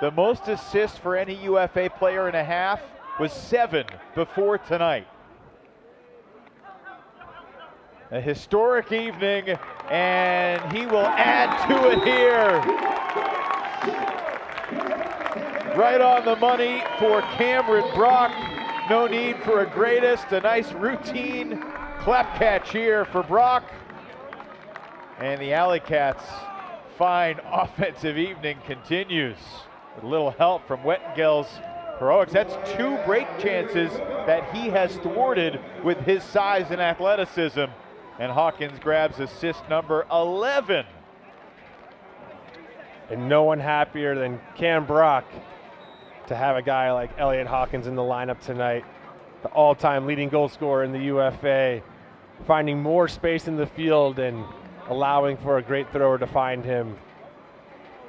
the most assists for any UFA player in a half was 7 before tonight. A historic evening, and he will add to it here. Right on the money for Cameron Brock. No need for a greatest, a nice routine clap catch here for Brock. And the AlleyCats' fine offensive evening continues with a little help from Wettengel's heroics. That's 2 break chances that he has thwarted with his size and athleticism. And Hawkins grabs assist number 11. And no one happier than Cam Brock to have a guy like Elliot Hawkins in the lineup tonight, the all-time leading goal scorer in the UFA, finding more space in the field and allowing for a great thrower to find him.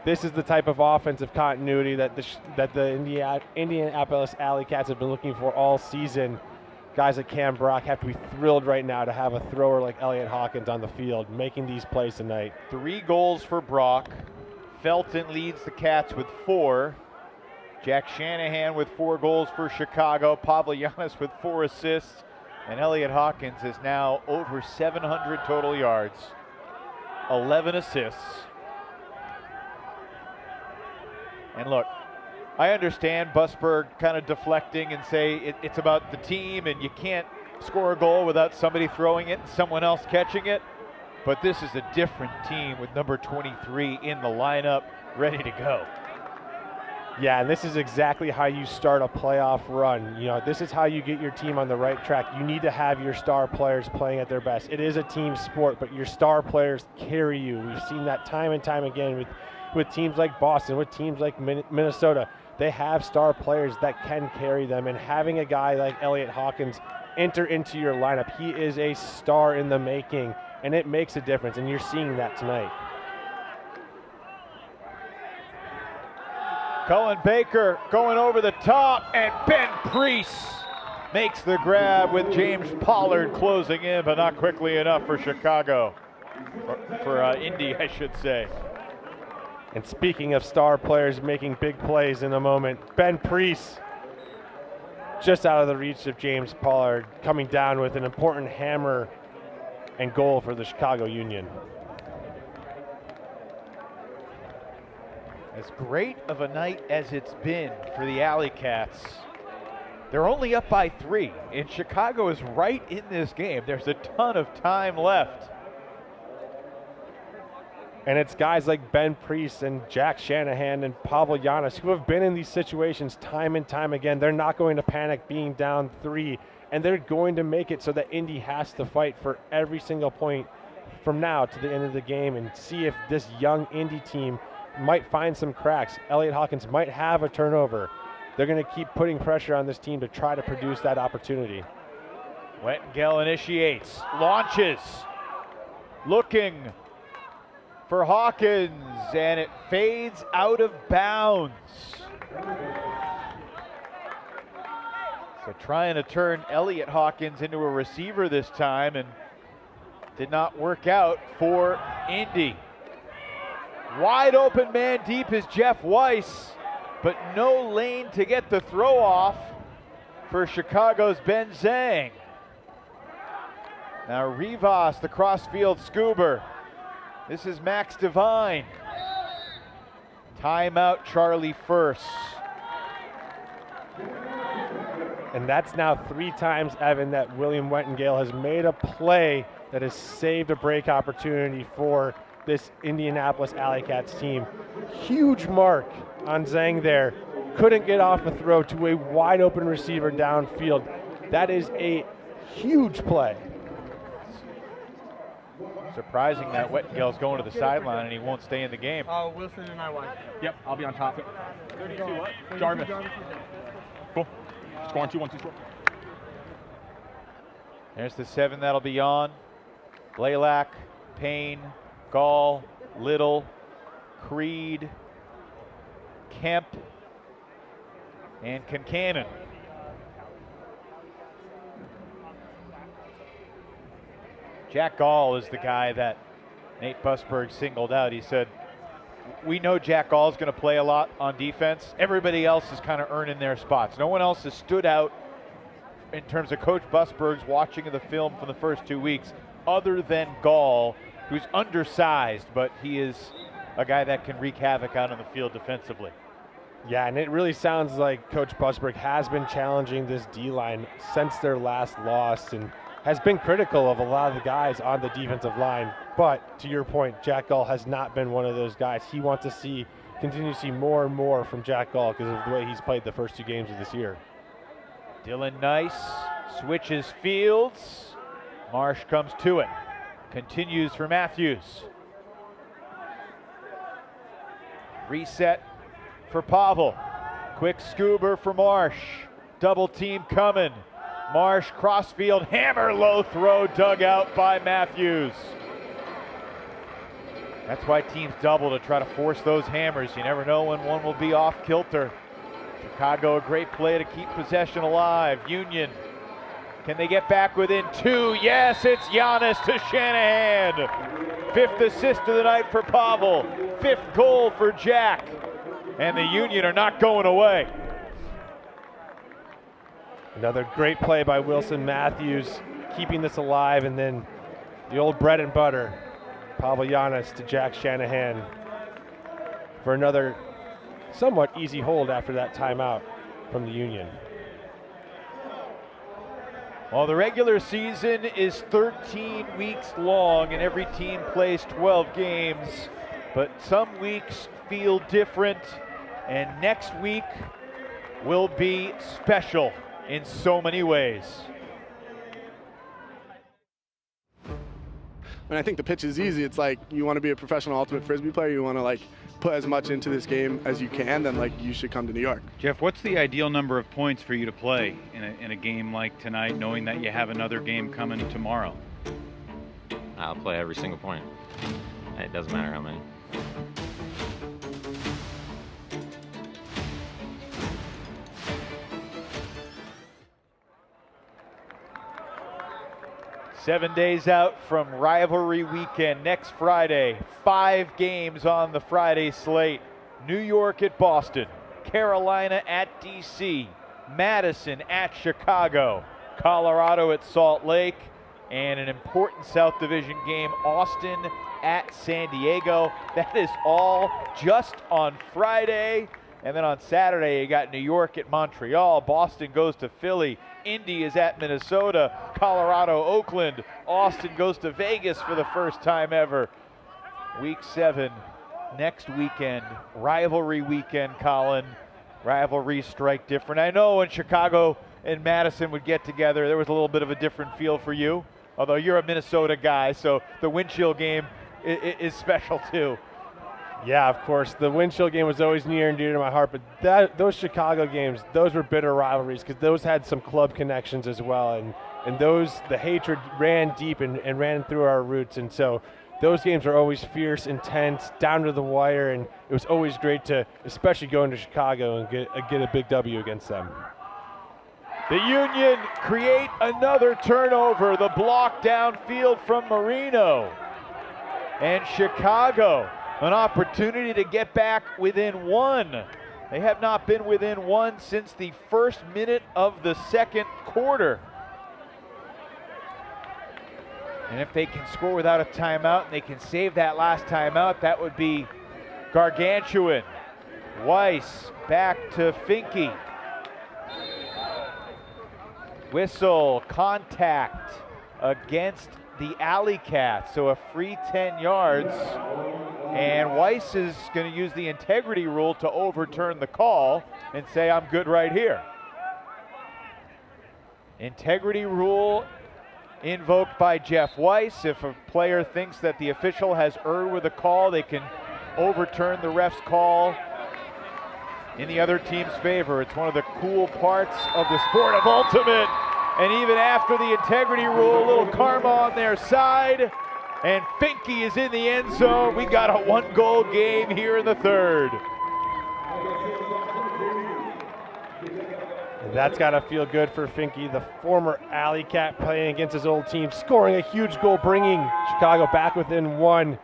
This is the type of offensive continuity that the Indianapolis AlleyCats have been looking for all season. Guys like Cam Brock have to be thrilled right now to have a thrower like Elliot Hawkins on the field making these plays tonight. 3 goals for Brock. Felton leads the Cats with 4. Jack Shanahan with 4 goals for Chicago. Pavlianis with 4 assists. And Elliot Hawkins is now over 700 total yards, 11 assists. And look, I understand Busberg kind of deflecting and say it's about the team and you can't score a goal without somebody throwing it and someone else catching it. But this is a different team with number 23 in the lineup, ready to go. Yeah, and this is exactly how you start a playoff run. You know, this is how you get your team on the right track. You need to have your star players playing at their best. It is a team sport, but your star players carry you. We've seen that time and time again with teams like Boston, with teams like Minnesota. They have star players that can carry them, and having a guy like Elliot Hawkins enter into your lineup, he is a star in the making, and it makes a difference, and you're seeing that tonight. Cullen Baker going over the top, and Ben Priest makes the grab with James Pollard closing in, but not quickly enough for Chicago. For Indy, I should say. And speaking of star players making big plays in a moment, Ben Priest just out of the reach of James Pollard, coming down with an important hammer and goal for the Chicago Union. As great of a night as it's been for the AlleyCats, they're only up by 3, and Chicago is right in this game. There's a ton of time left. And it's guys like Ben Priest and Jack Shanahan and Pavel Giannis who have been in these situations time and time again. They're not going to panic being down 3, and they're going to make it so that Indy has to fight for every single point from now to the end of the game and see if this young Indy team might find some cracks. Elliott Hawkins might have a turnover. They're going to keep putting pressure on this team to try to produce that opportunity. Wettengel initiates, launches, looking for Hawkins, and it fades out of bounds. So trying to turn Elliott Hawkins into a receiver this time, and did not work out for Indy. Wide open man deep is Jeff Weiss, but no lane to get the throw off for Chicago's Ben Zhang. Now Rivas, the crossfield scuba. This is Max Devine. Timeout, Charlie First. And that's now 3 times, Evan, that William Wettengale has made a play that has saved a break opportunity for this Indianapolis AlleyCats team. Huge mark on Zhang there. Couldn't get off a throw to a wide open receiver downfield. That is a huge play. Surprising that Wettengale's going to the sideline and he won't stay in the game. Wilson and I won. Yep, I'll be on top. 32 what? Jarvis. Cool. Score on 2-1-2 score. There's the 7 that'll be on. Blaylock, Payne, Gall, Little, Creed, Kemp, and Concannon. Jack Gall is the guy that Nate Busberg singled out. He said, we know Jack Gall is going to play a lot on defense. Everybody else is kind of earning their spots. No one else has stood out in terms of Coach Busberg's watching of the film for the first 2 weeks, other than Gall, who's undersized, but he is a guy that can wreak havoc out on the field defensively. Yeah, and it really sounds like Coach Busberg has been challenging this D-line since their last loss and has been critical of a lot of the guys on the defensive line. But to your point, Jack Gall has not been one of those guys. He wants to continue to see more and more from Jack Gall because of the way he's played the first 2 games of this year. Dylan Nice switches fields. Marsh comes to it. Continues for Matthews. Reset for Pavel. Quick scuba for Marsh. Double team coming. Marsh crossfield hammer, low throw dug out by Matthews. That's why teams double, to try to force those hammers. You never know when one will be off kilter. Chicago, a great play to keep possession alive. Union, can they get back within 2? Yes, it's Giannis to Shanahan. 5th assist of the night for Pavel. 5th goal for Jack. And the Union are not going away. Another great play by Wilson Matthews, keeping this alive, and then the old bread and butter, Pavel Giannis to Jack Shanahan for another somewhat easy hold after that timeout from the Union. Well, the regular season is 13 weeks long, and every team plays 12 games, but some weeks feel different, and next week will be special in so many ways. And I think the pitch is easy. It's like, you want to be a professional ultimate Frisbee player, you want to like put as much into this game as you can, then like you should come to New York. Jeff, what's the ideal number of points for you to play in a game like tonight, knowing that you have another game coming tomorrow? I'll play every single point. It doesn't matter how many. 7 days out from rivalry weekend. Next Friday, 5 games on the Friday slate. New York at Boston, Carolina at DC, Madison at Chicago, Colorado at Salt Lake, and an important South Division game, Austin at San Diego. That is all just on Friday. And then on Saturday, you got New York at Montreal, Boston goes to Philly, Indy is at Minnesota, Colorado, Oakland, Austin goes to Vegas for the first time ever. Week 7, next weekend, rivalry weekend, Colin. Rivalries strike different. I know when Chicago and Madison would get together, there was a little bit of a different feel for you, although you're a Minnesota guy, so the Windshield game is special too. Yeah, of course. The Windshield game was always near and dear to my heart, but those Chicago games, those were bitter rivalries because those had some club connections as well, and the hatred ran deep and ran through our roots, and so those games are always fierce, intense, down to the wire, and it was always great to, especially go into Chicago and get a big W against them. The Union create another turnover, the block downfield from Marino, and Chicago an opportunity to get back within 1. They have not been within 1 since the first minute of the second quarter. And if they can score without a timeout and they can save that last timeout, that would be gargantuan. Weiss back to Finke. Whistle, contact against the AlleyCats, so a free 10 yards. And Weiss is going to use the integrity rule to overturn the call and say, I'm good right here. Integrity rule invoked by Jeff Weiss. If a player thinks that the official has erred with a call, they can overturn the ref's call in the other team's favor. It's one of the cool parts of the sport of ultimate. And even after the integrity rule, a little karma on their side. And Finke is in the end zone. We got a 1-goal game here in the third. That's got to feel good for Finke, the former AlleyCat playing against his old team, scoring a huge goal, bringing Chicago back within 1.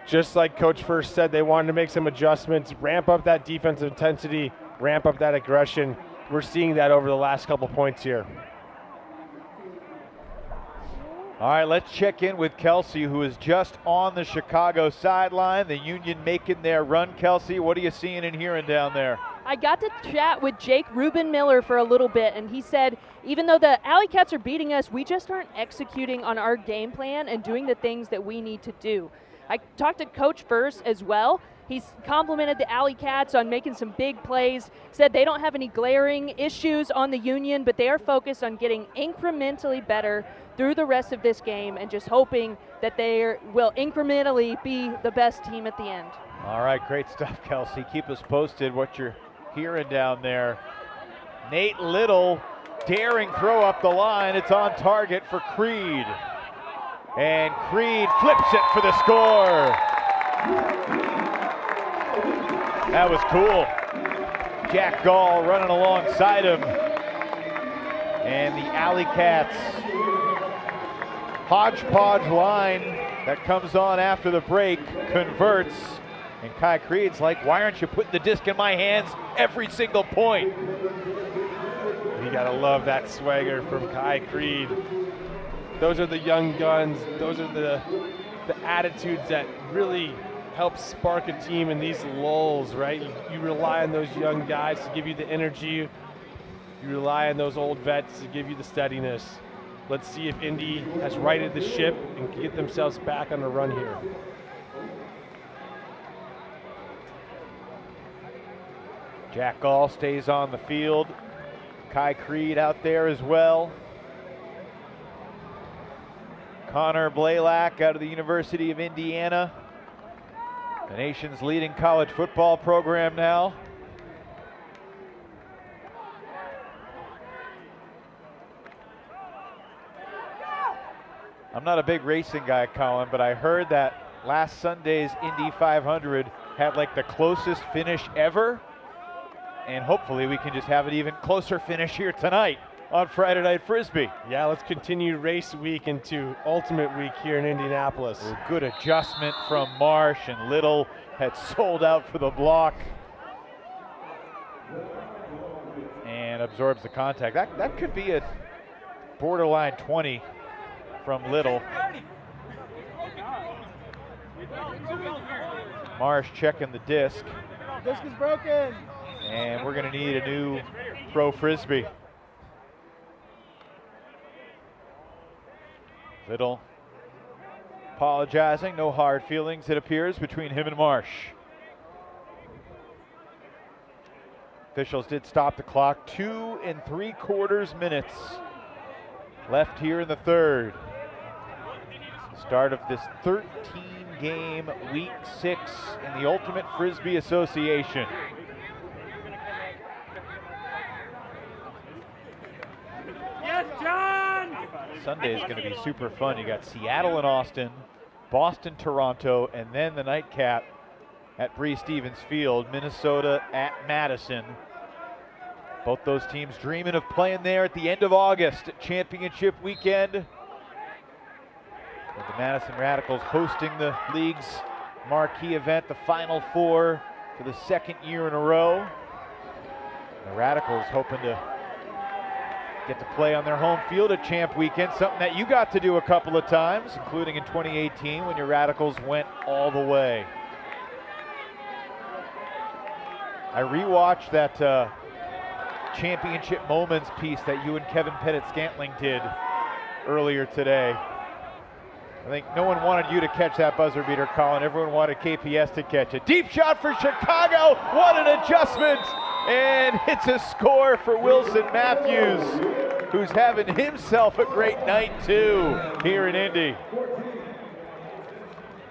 Just like Coach First said, they wanted to make some adjustments, ramp up that defensive intensity, ramp up that aggression. We're seeing that over the last couple points here. All right, let's check in with Kelsey, who is just on the Chicago sideline. The Union making their run. Kelsey, what are you seeing and hearing down there? I got to chat with Jake Reuben Miller for a little bit, and he said, even though the AlleyCats are beating us, we just aren't executing on our game plan and doing the things that we need to do. I talked to Coach First as well. He's complimented the AlleyCats on making some big plays, said they don't have any glaring issues on the Union, but they are focused on getting incrementally better through the rest of this game and just hoping that they will incrementally be the best team at the end. All right, great stuff, Kelsey. Keep us posted what you're hearing down there. Nate Little, daring throw up the line. It's on target for Creed. And Creed flips it for the score. That was cool. Jack Gall running alongside him. And the AlleyCats hodgepodge line that comes on after the break converts. And Kai Creed's like, why aren't you putting the disc in my hands every single point? You gotta love that swagger from Kai Creed. Those are the young guns. Those are the attitudes that really help spark a team in these lulls, right? You rely on those young guys to give you the energy. You rely on those old vets to give you the steadiness. Let's see if Indy has righted the ship and can get themselves back on the run here. Jack Gall stays on the field. Kai Creed out there as well. Connor Blaylock out of the University of Indiana, the nation's leading college football program now. I'm not a big racing guy, Colin, but I heard that last Sunday's Indy 500 had like the closest finish ever, and hopefully we can just have an even closer finish here tonight. on Friday Night Frisbee. Yeah, let's continue race week into Ultimate Week here in Indianapolis. A good adjustment from Marsh, and Little had sold out for the block and absorbs the contact. That could be a borderline 20 from Little. Marsh checking the disc. Disc is broken. And we're going to need a new throw Frisbee. Little apologizing, no hard feelings, it appears, between him and Marsh. Officials did stop the clock. 2 3/4 minutes left here in the third. Start of this 13-game Week 6 in the Ultimate Frisbee Association. Yes, John! Sunday is going to be super fun. You got Seattle and Austin, Boston, Toronto, and then the nightcap at Breese Stevens Field, Minnesota at Madison. Both those teams dreaming of playing there at the end of August at championship weekend. With the Madison Radicals hosting the league's marquee event, the Final Four, for the second year in a row. The Radicals hoping to get to play on their home field at Champ Weekend, something that you got to do a couple of times, including in 2018 when your Radicals went all the way. I rewatched that championship moments piece that you and Kevin Pettit-Scantling did earlier today. I think no one wanted you to catch that buzzer beater, Colin. Everyone wanted KPS to catch it. Deep shot for Chicago. What an adjustment. And it's a score for Wilson Matthews, who's having himself a great night too here in Indy.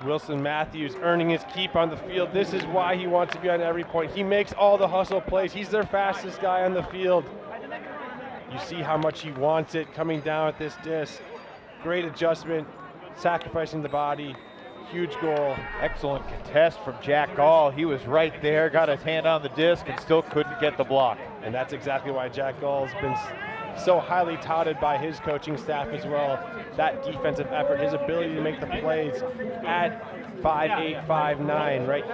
Wilson Matthews earning his keep on the field. This is why he wants to be on every point. He makes all the hustle plays. He's their fastest guy on the field. You see how much he wants it coming down at this disc. Great adjustment, sacrificing the body. Huge goal. Excellent contest from Jack Gall. He was right there, got his hand on the disc, and still couldn't get the block. And that's exactly why Jack Gall's been so highly touted by his coaching staff as well. That defensive effort, his ability to make the plays at 5'8", 5'9", right?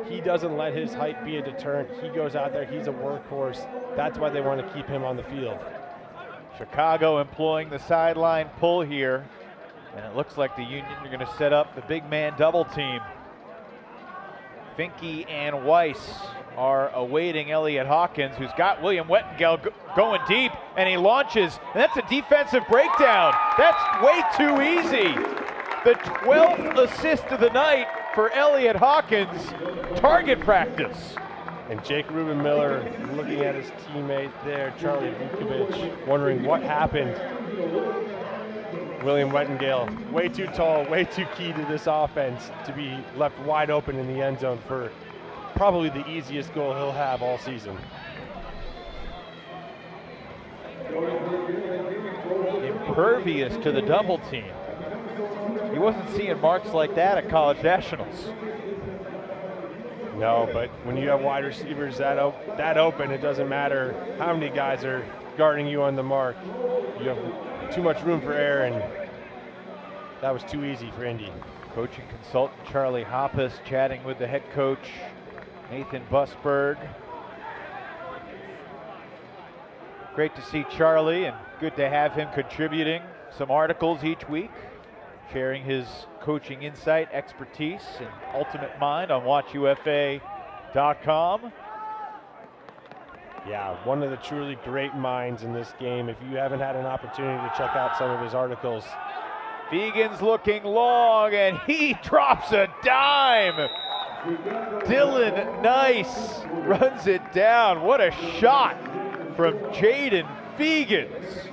He doesn't let his height be a deterrent. He goes out there, he's a workhorse. That's why they want to keep him on the field. Chicago employing the sideline pull here. And it looks like the Union are going to set up the big man double team. Finke and Weiss are awaiting Elliott Hawkins, who's got William Wettengel going deep, and he launches, and that's a defensive breakdown. That's way too easy. The 12th assist of the night for Elliott Hawkins. Target practice. And Jake Ruben Miller looking at his teammate there, Charlie Vukovic, wondering what happened. William Wettengel, way too tall, way too key to this offense to be left wide open in the end zone for probably the easiest goal he'll have all season. Impervious to the double team. He wasn't seeing marks like that at college nationals. No, but when you have wide receivers that open, it doesn't matter how many guys are guarding you on the mark. You have too much room for error, and that was too easy for Indy. Coaching consultant Charlie Hoppus chatting with the head coach Nathan Busberg. Great to see Charlie, and good to have him contributing some articles each week, sharing his coaching insight, expertise, and ultimate mind on WatchUFA.com. Yeah, one of the truly great minds in this game. If you haven't had an opportunity to check out some of his articles. Fegan's looking long, and he drops a dime. Dylan Nice runs it down. What a shot from Jaden Fegans.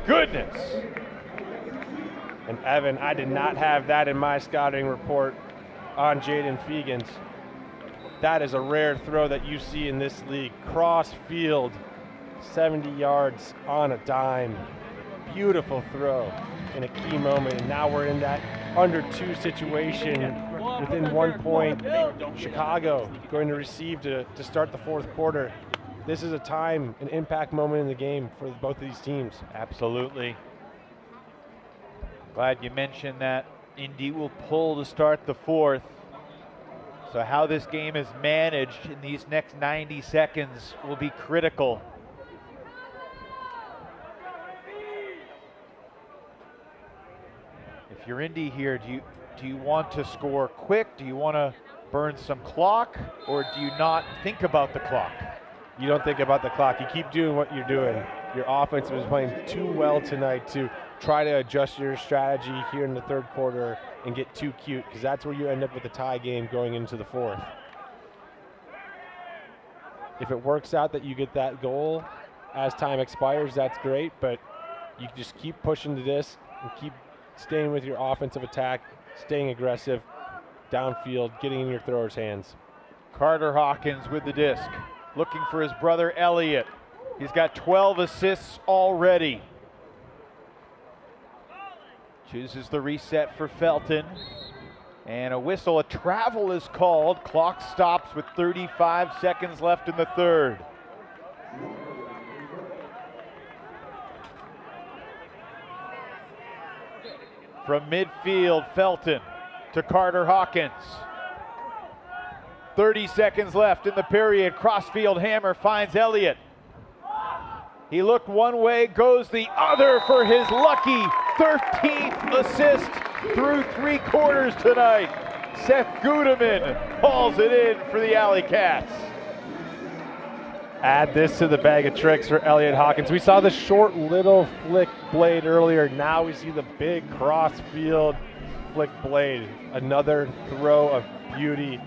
Goodness. And Evan, I did not have that in my scouting report on Jaden Fegans. That is a rare throw that you see in this league. Cross field, 70 yards on a dime. Beautiful throw in a key moment. And now we're in that under two situation within 1 point. Chicago going to receive to start the fourth quarter. this is a time, an impact moment in the game for both of these teams. Absolutely. Glad you mentioned that. Indy will pull to start the fourth. So how this game is managed in these next 90 seconds will be critical. If you're Indy here, do you want to score quick? Do you want to burn some clock? Or do you not think about the clock? You don't think about the clock. You keep doing what you're doing. Your offense was playing too well tonight to try to adjust your strategy here in the third quarter and get too cute, because that's where you end up with a tie game going into the fourth. If it works out that you get that goal as time expires, that's great, but you just keep pushing to this and keep staying with your offensive attack, staying aggressive, downfield, getting in your throwers' hands. Carter Hawkins with the disc, looking for his brother Elliott. He's got 12 assists already. Chooses the reset for Felton. And a whistle, a travel is called. Clock stops with 35 seconds left in the third. From midfield, Felton to Carter Hawkins. 30 seconds left in the period. Crossfield hammer finds Elliott. He looked one way, goes the other for his lucky 13th assist through 3 quarters tonight. Seth Gudeman hauls it in for the AlleyCats. Add this to the bag of tricks for Elliott Hawkins. We saw the short little flick blade earlier. Now we see the big cross-field flick blade. Another throw of beauty.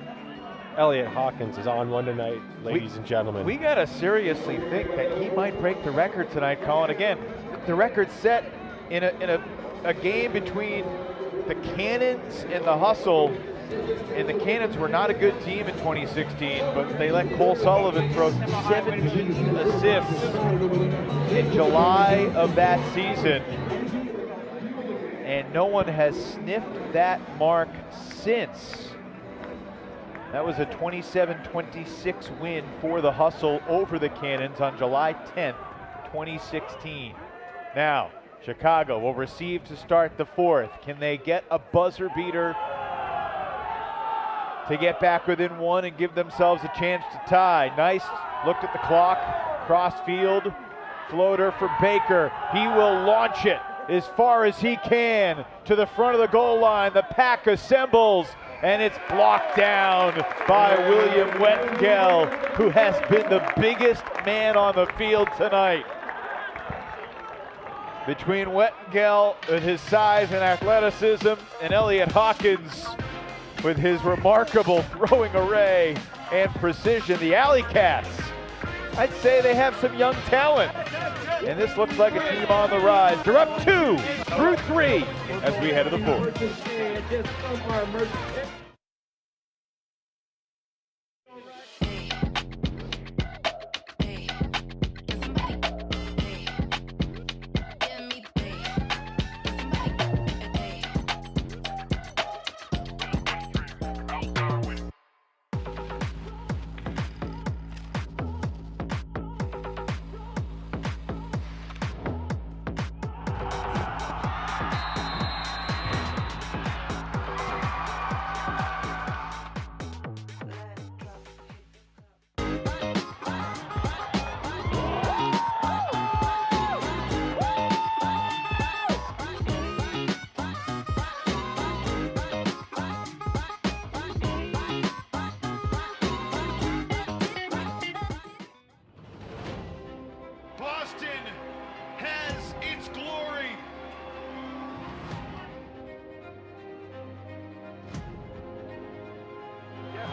Elliott Hawkins is on one tonight, ladies and gentlemen. We got to seriously think that he might break the record tonight, Colin. Again, the record set in a game between the Cannons and the Hustle. And the Cannons were not a good team in 2016, but they let Cole Sullivan throw 17 assists in July of that season. And no one has sniffed that mark since. That was a 27-26 win for the Hustle over the Cannons on July 10th, 2016. Now, Chicago will receive to start the fourth. Can they get a buzzer beater to get back within one and give themselves a chance to tie? Nice, looked at the clock, cross field, floater for Baker. He will launch it as far as he can to the front of the goal line. The pack assembles, and it's blocked down by William Wettengel, who has been the biggest man on the field tonight. Between Wettengel with his size and athleticism and Elliott Hawkins with his remarkable throwing array and precision, the AlleyCats, I'd say they have some young talent. And this looks like a team on the rise. They're up 2 through 3 as we head to the fourth.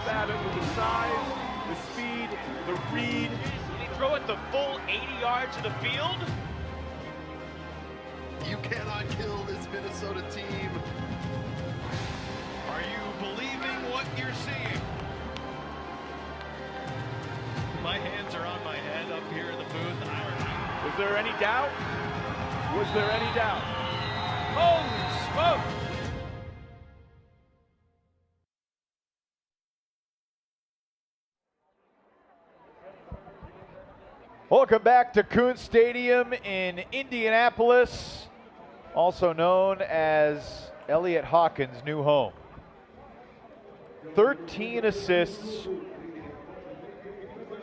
Babbitt with the size, the speed, the read. Did he throw it the full 80 yards of the field? You cannot kill this Minnesota team. Are you believing what you're seeing? My hands are on my head up here in the booth. Was there any doubt? Was there any doubt? Holy smoke! Welcome back to Kuntz Stadium in Indianapolis, also known as Elliott Hawkins' new home. 13 assists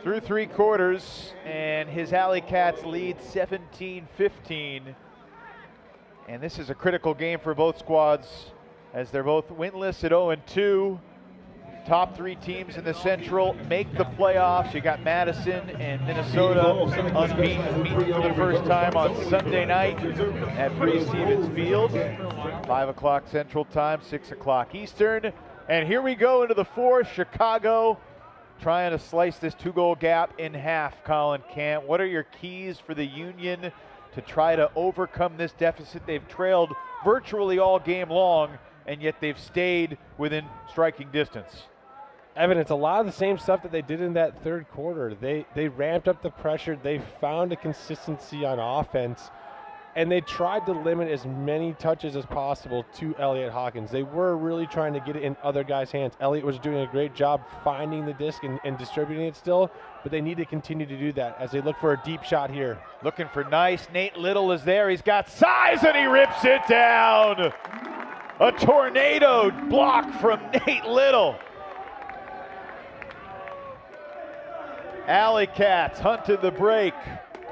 through 3 quarters, and his AlleyCats lead 17-15. And this is a critical game for both squads as they're both winless at 0-2. Top 3 teams in the Central make the playoffs. You got Madison and Minnesota unbeaten, meeting for the first time on Sunday night at Stevens Field. 5 o'clock Central Time, 6 o'clock Eastern. And here we go into the 4th. Chicago trying to slice this 2-goal gap in half. Colin Camp, what are your keys for the Union to try to overcome this deficit? They've trailed virtually all game long, and yet they've stayed within striking distance. Evan, it's a lot of the same stuff that they did in that third quarter. They ramped up the pressure. They found a consistency on offense, and they tried to limit as many touches as possible to Elliott Hawkins. They were really trying to get it in other guys' hands. Elliott was doing a great job finding the disc and distributing it still, but they need to continue to do that as they look for a deep shot here. Looking for nice. Nate Little is there. He's got size, and he rips it down. A tornado block from Nate Little. AlleyCats hunted the break.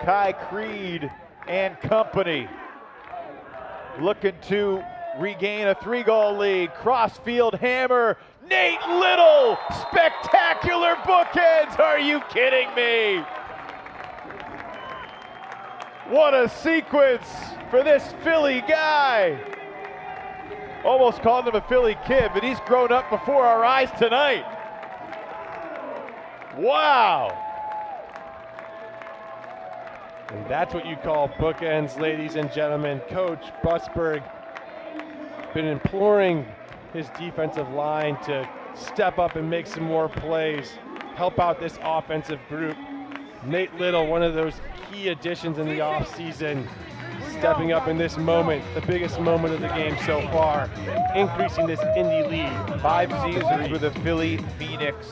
Kai Creed and company looking to regain a 3-goal lead. Crossfield hammer. Nate Little, spectacular bookends. Are you kidding me? What a sequence for this Philly guy. Almost called him a Philly kid, but he's grown up before our eyes tonight. Wow. And that's what you call bookends, ladies and gentlemen. Coach Busberg been imploring his defensive line to step up and make some more plays, help out this offensive group. Nate Little, one of those key additions in the offseason, stepping up in this moment, the biggest moment of the game so far, increasing this Indy lead. 5 seasons with the Philly Phoenix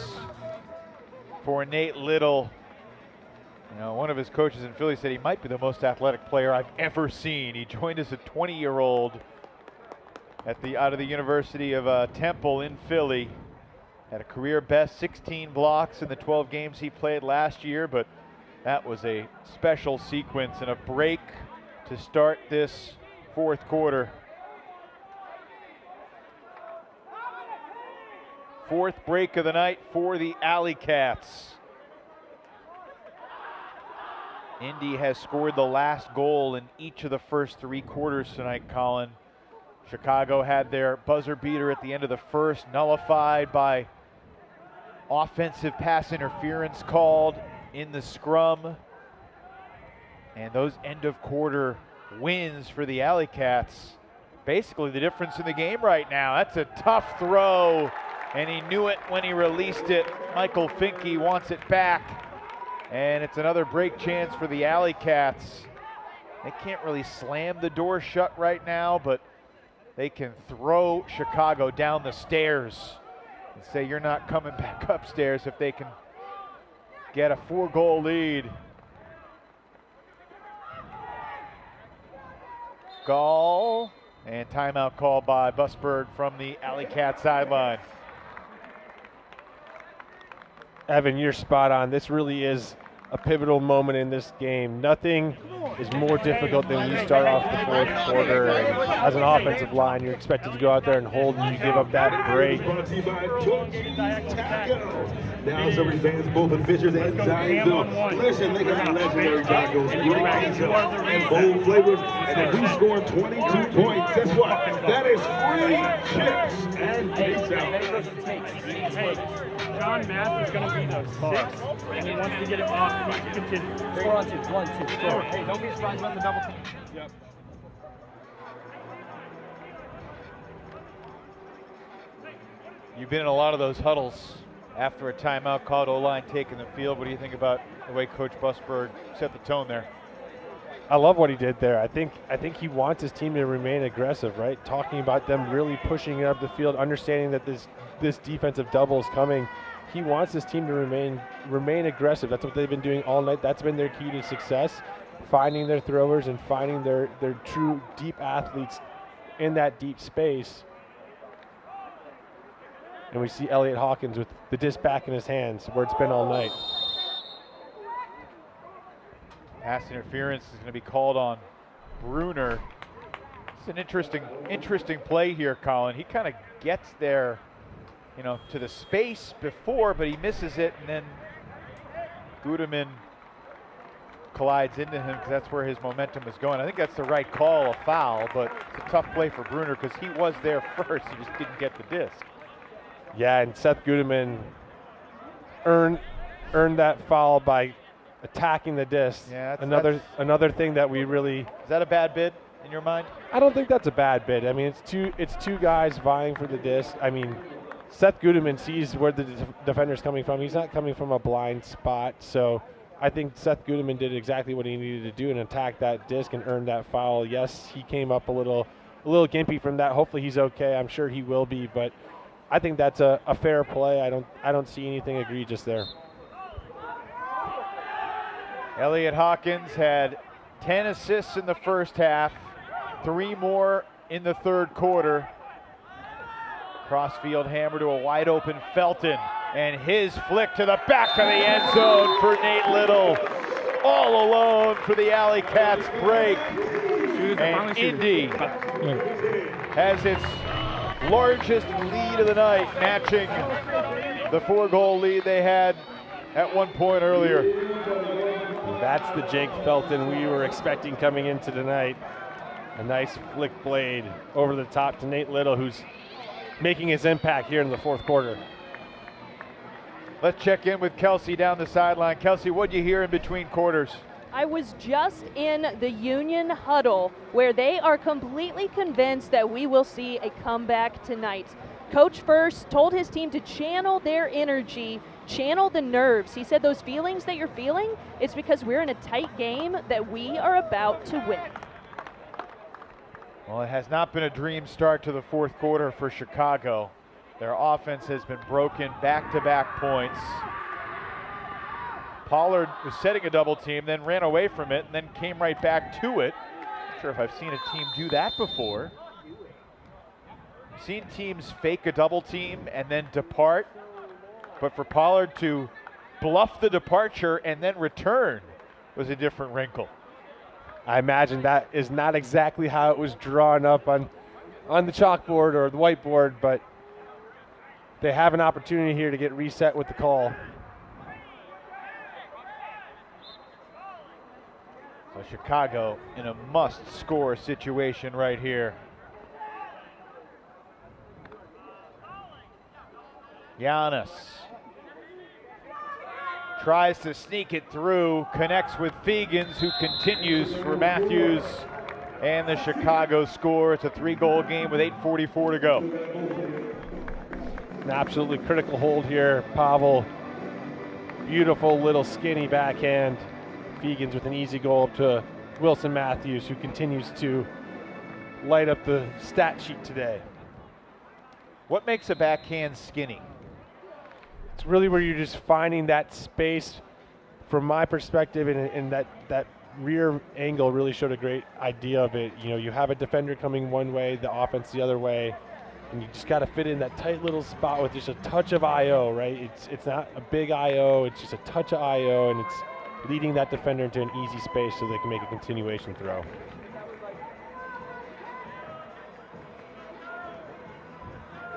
for Nate Little. You know, one of his coaches in Philly said he might be the most athletic player I've ever seen. He joined as a 20-year-old out of the University of Temple in Philly. Had a career best 16 blocks in the 12 games he played last year, but that was a special sequence and a break to start this 4th quarter. 4th break of the night for the AlleyCats. Indy has scored the last goal in each of the first 3 quarters tonight, Colin. Chicago had their buzzer beater at the end of the first, nullified by offensive pass interference called in the scrum. And those end of quarter wins for the AlleyCats, basically the difference in the game right now. That's a tough throw, and he knew it when he released it. Michael Finke wants it back. And it's another break chance for the AlleyCats. They can't really slam the door shut right now, but they can throw Chicago down the stairs and say you're not coming back upstairs if they can get a 4-goal lead. Gall, and timeout called by Busberg from the AlleyCat sideline. Evan, you're spot on. This really is a pivotal moment in this game. Nothing is more difficult than when you start off the 4th quarter, and as an offensive line, you're expected to go out there and hold, and you give up that break. Now some fans both in Fishers and Zionsville. Listen, they got legendary tacos, great detail, and bold flavors. And if we score 22 points, guess what? That is free chips and taste out. John Math is going to be the 6th, and he wants to get it off. He needs to continue. 4 on 2, 1, 2, 4. Hey, don't be surprised about the double team. Yep. You've been in a lot of those huddles after a timeout called, O-line taking the field. What do you think about the way Coach Busberg set the tone there? I love what he did there. I think he wants his team to remain aggressive, right? Talking about them really pushing it up the field, understanding that this defensive double is coming. he wants this team to remain aggressive. That's what they've been doing all night. That's been their key to success, finding their throwers and finding their true deep athletes in that deep space. And we see Elliot Hawkins with the disc back in his hands, where it's been all night. Pass interference is going to be called on Bruner. It's an interesting play here, Colin. He kind of gets there, you know, to the space before, but he misses it, and then Gudeman collides into him because that's where his momentum is going. I think that's the right call, a foul, but it's a tough play for Bruner because he was there first. He just didn't get the disc. Yeah, and Seth Gudeman earned that foul by attacking the disc. Yeah, another thing that we really. Is that a bad bid in your mind? I don't think that's a bad bid. I mean, it's two guys vying for the disc. I mean, Seth Gudeman sees where the defender's coming from. He's not coming from a blind spot, so I think Seth Gudeman did exactly what he needed to do and attack that disc and earn that foul. Yes, he came up a little gimpy from that. Hopefully he's okay. I'm sure he will be, but I think that's a fair play. I don't see anything egregious there. Elliot Hawkins had 10 assists in the first half, 3 more in the third quarter. Crossfield hammer to a wide open Felton, and his flick to the back of the end zone for Nate Little. All alone for the AlleyCats break. And Indy has its largest lead of the night, matching the 4-goal lead they had at one point earlier. That's the Jake Felton we were expecting coming into tonight. A nice flick blade over the top to Nate Little, who's making his impact here in the fourth quarter. Let's check in with Kelsey down the sideline. Kelsey, what'd you hear in between quarters? I was just in the Union huddle where they are completely convinced that we will see a comeback tonight. Coach First told his team to channel their energy, channel the nerves. He said those feelings that you're feeling, it's because we're in a tight game that we are about to win. Well, it has not been a dream start to the fourth quarter for Chicago. Their offense has been broken, back-to-back points. Pollard was setting a double team, then ran away from it, and then came right back to it. Not sure if I've seen a team do that before. I've seen teams fake a double team and then depart, but for Pollard to bluff the departure and then return was a different wrinkle. I imagine that is not exactly how it was drawn up on the chalkboard or the whiteboard, but they have an opportunity here to get reset with the call. So Chicago in a must-score situation right here. Giannis tries to sneak it through, connects with Fegans, who continues for Matthews, and the Chicago score. It's a 3-goal game with 8:44 to go. An absolutely critical hold here. Pavel, beautiful little skinny backhand. Fegans with an easy goal up to Wilson Matthews, who continues to light up the stat sheet today. What makes a backhand skinny? It's really where you're just finding that space. From my perspective, and that rear angle really showed a great idea of it. You know, you have a defender coming one way, the offense the other way, and you just got to fit in that tight little spot with just a touch of IO, right? It's not a big IO, it's just a touch of IO, and it's leading that defender into an easy space so they can make a continuation throw.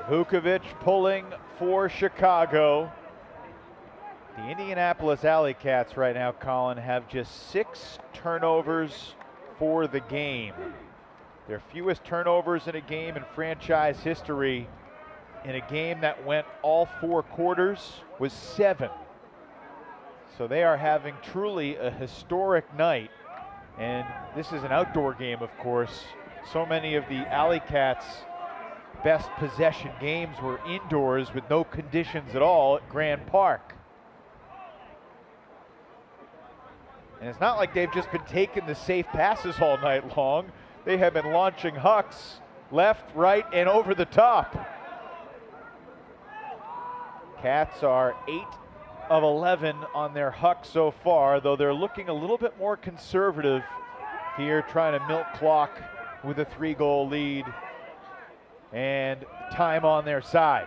Vukovic pulling for Chicago. The Indianapolis AlleyCats right now, Colin, have just 6 turnovers for the game. Their fewest turnovers in a game in franchise history in a game that went all 4 quarters was 7. So they are having truly a historic night. And this is an outdoor game, of course. So many of the AlleyCats' best possession games were indoors with no conditions at all at Grand Park. And it's not like they've just been taking the safe passes all night long. They have been launching hucks left, right, and over the top. Cats are 8 of 11 on their huck so far, though they're looking a little bit more conservative here, trying to milk clock with a 3-goal lead and time on their side.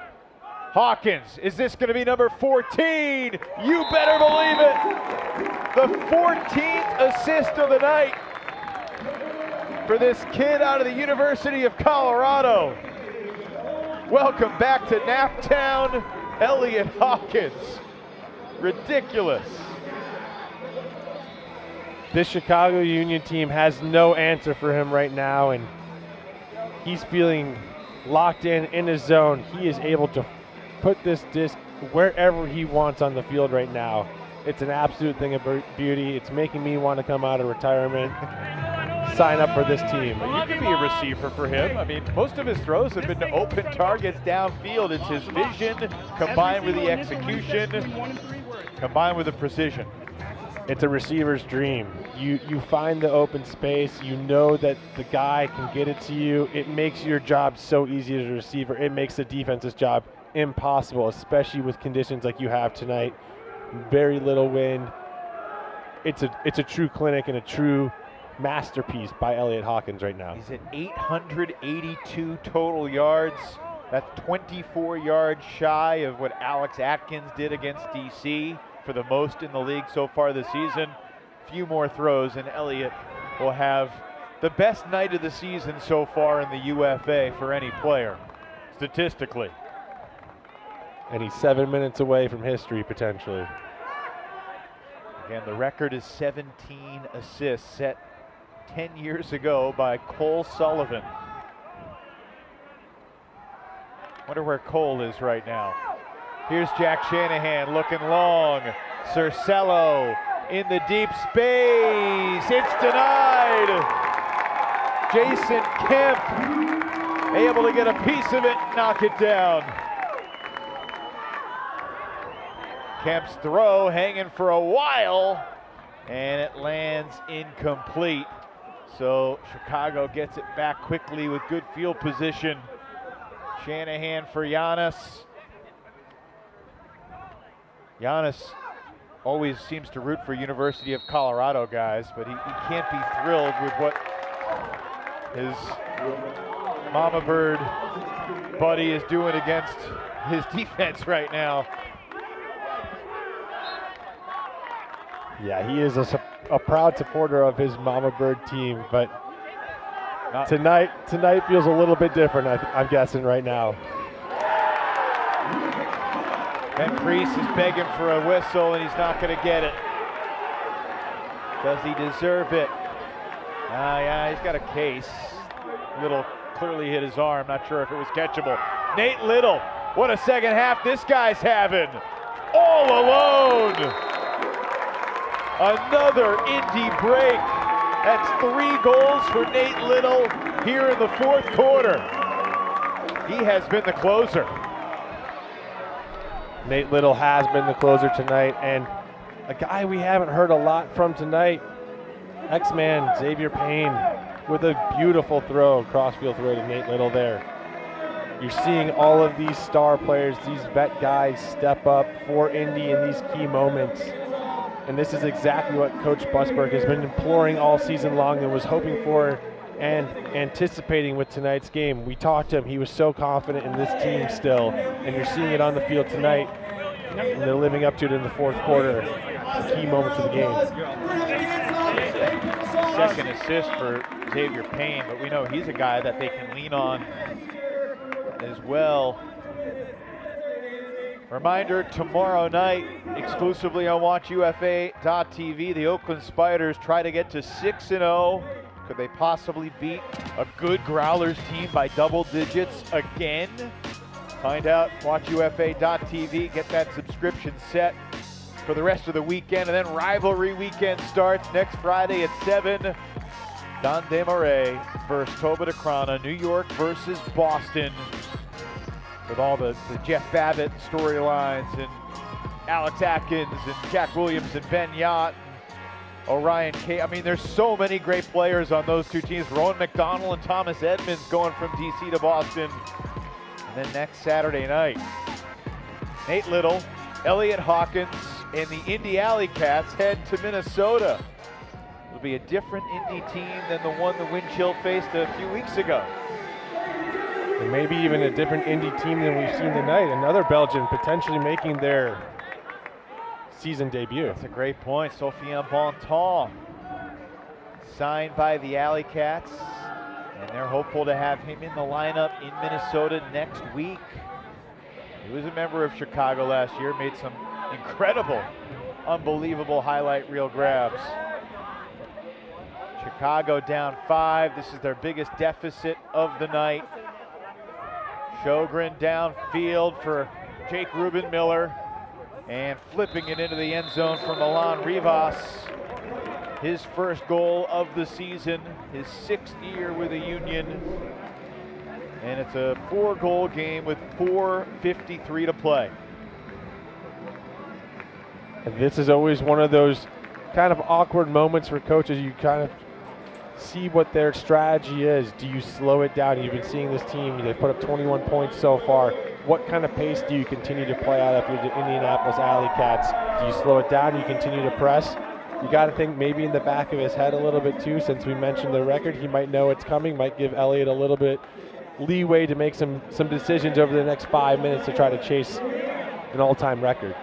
Hawkins, is this going to be number 14? You better believe it. The 14th assist of the night for this kid out of the University of Colorado. Welcome back to Naptown, Elliot Hawkins. Ridiculous. This Chicago Union team has no answer for him right now, and he's feeling locked in his zone. He is able to put this disc wherever he wants on the field right now. It's an absolute thing of beauty. It's making me want to come out of retirement, sign up for this team. You could be a receiver for him. I mean, most of his throws have been to open targets downfield. It's his vision combined with the execution, combined with the precision. It's a receiver's dream. You find the open space, you know that the guy can get it to you. It makes your job so easy as a receiver. It makes the defense's job impossible, especially with conditions like you have tonight. Very little wind. It's a true clinic and a true masterpiece by Elliot Hawkins right now. He's at 882 total yards. That's 24 yards shy of what Alex Atkins did against DC for the most in the league so far this season. Few more throws and Elliot will have the best night of the season so far in the UFA for any player, statistically. And he's 7 minutes away from history, potentially. Again, the record is 17 assists, set 10 years ago by Cole Sullivan. Wonder where Cole is right now. Here's Jack Shanahan looking long. Cercello in the deep space. It's denied. Jason Kemp able to get a piece of it, knock it down. Kemp's throw hanging for a while, and it lands incomplete. So Chicago gets it back quickly with good field position. Shanahan for Giannis. Giannis always seems to root for University of Colorado guys, but he can't be thrilled with what his Mama Bird buddy is doing against his defense right now. Yeah, he is a proud supporter of his Mama Bird team, but tonight feels a little bit different, I'm guessing right now. Ben Priest is begging for a whistle, and he's not going to get it. Does he deserve it? Yeah, he's got a case. Little clearly hit his arm. Not sure if it was catchable. Nate Little, what a second half this guy's having. All alone. Another Indy break. That's 3 goals for Nate Little here in the fourth quarter. He has been the closer. Nate Little has been the closer tonight, and a guy we haven't heard a lot from tonight, X-Man Xavier Payne with a beautiful throw, crossfield throw to Nate Little there. You're seeing all of these star players, these vet guys step up for Indy in these key moments. And this is exactly what Coach Busberg has been imploring all season long and was hoping for and anticipating with tonight's game. We talked to him. He was so confident in this team still, and you're seeing it on the field tonight. And they're living up to it in the fourth quarter, the key moments of the game. Second assist for Xavier Payne, but we know he's a guy that they can lean on as well. Reminder, tomorrow night, exclusively on WatchUFA.tv, the Oakland Spiders try to get to 6-0. Could they possibly beat a good Growlers team by double digits again? Find out, WatchUFA.tv, get that subscription set for the rest of the weekend, and then rivalry weekend starts next Friday at 7. Don Desmarais versus Toba DeCrana, New York versus Boston, with all the Jeff Babbitt storylines and Alex Atkins and Jack Williams and Ben Yott, and Orion K. I mean, there's so many great players on those two teams. Rowan McDonald and Thomas Edmonds going from DC to Boston. And then next Saturday night, Nate Little, Elliott Hawkins, and the Indy AlleyCats head to Minnesota. It'll be a different Indy team than the one the wind chill faced a few weeks ago. And maybe even a different Indy team than we've seen tonight. Another Belgian potentially making their season debut. That's a great point. Sofiane Bontemps signed by the AlleyCats, and they're hopeful to have him in the lineup in Minnesota next week. He was a member of Chicago last year, made some incredible, unbelievable highlight reel grabs. Chicago down 5. This is their biggest deficit of the night. Sjogren downfield for Jake Ruben Miller, and flipping it into the end zone for Milan Rivas. His first goal of the season, his 6th year with the Union. And it's a 4-goal game with 4:53 to play. And this is always one of those kind of awkward moments for coaches. You kind of see what their strategy is. Do you slow it down? You've been seeing this team, they've put up 21 points so far. What kind of pace do you continue to play out of the Indianapolis AlleyCats? Do you slow it down? Do you continue to press? You got to think maybe in the back of his head a little bit too, since we mentioned the record. He might know it's coming, might give Elliott a little bit leeway to make some decisions over the next 5 minutes to try to chase an all-time record.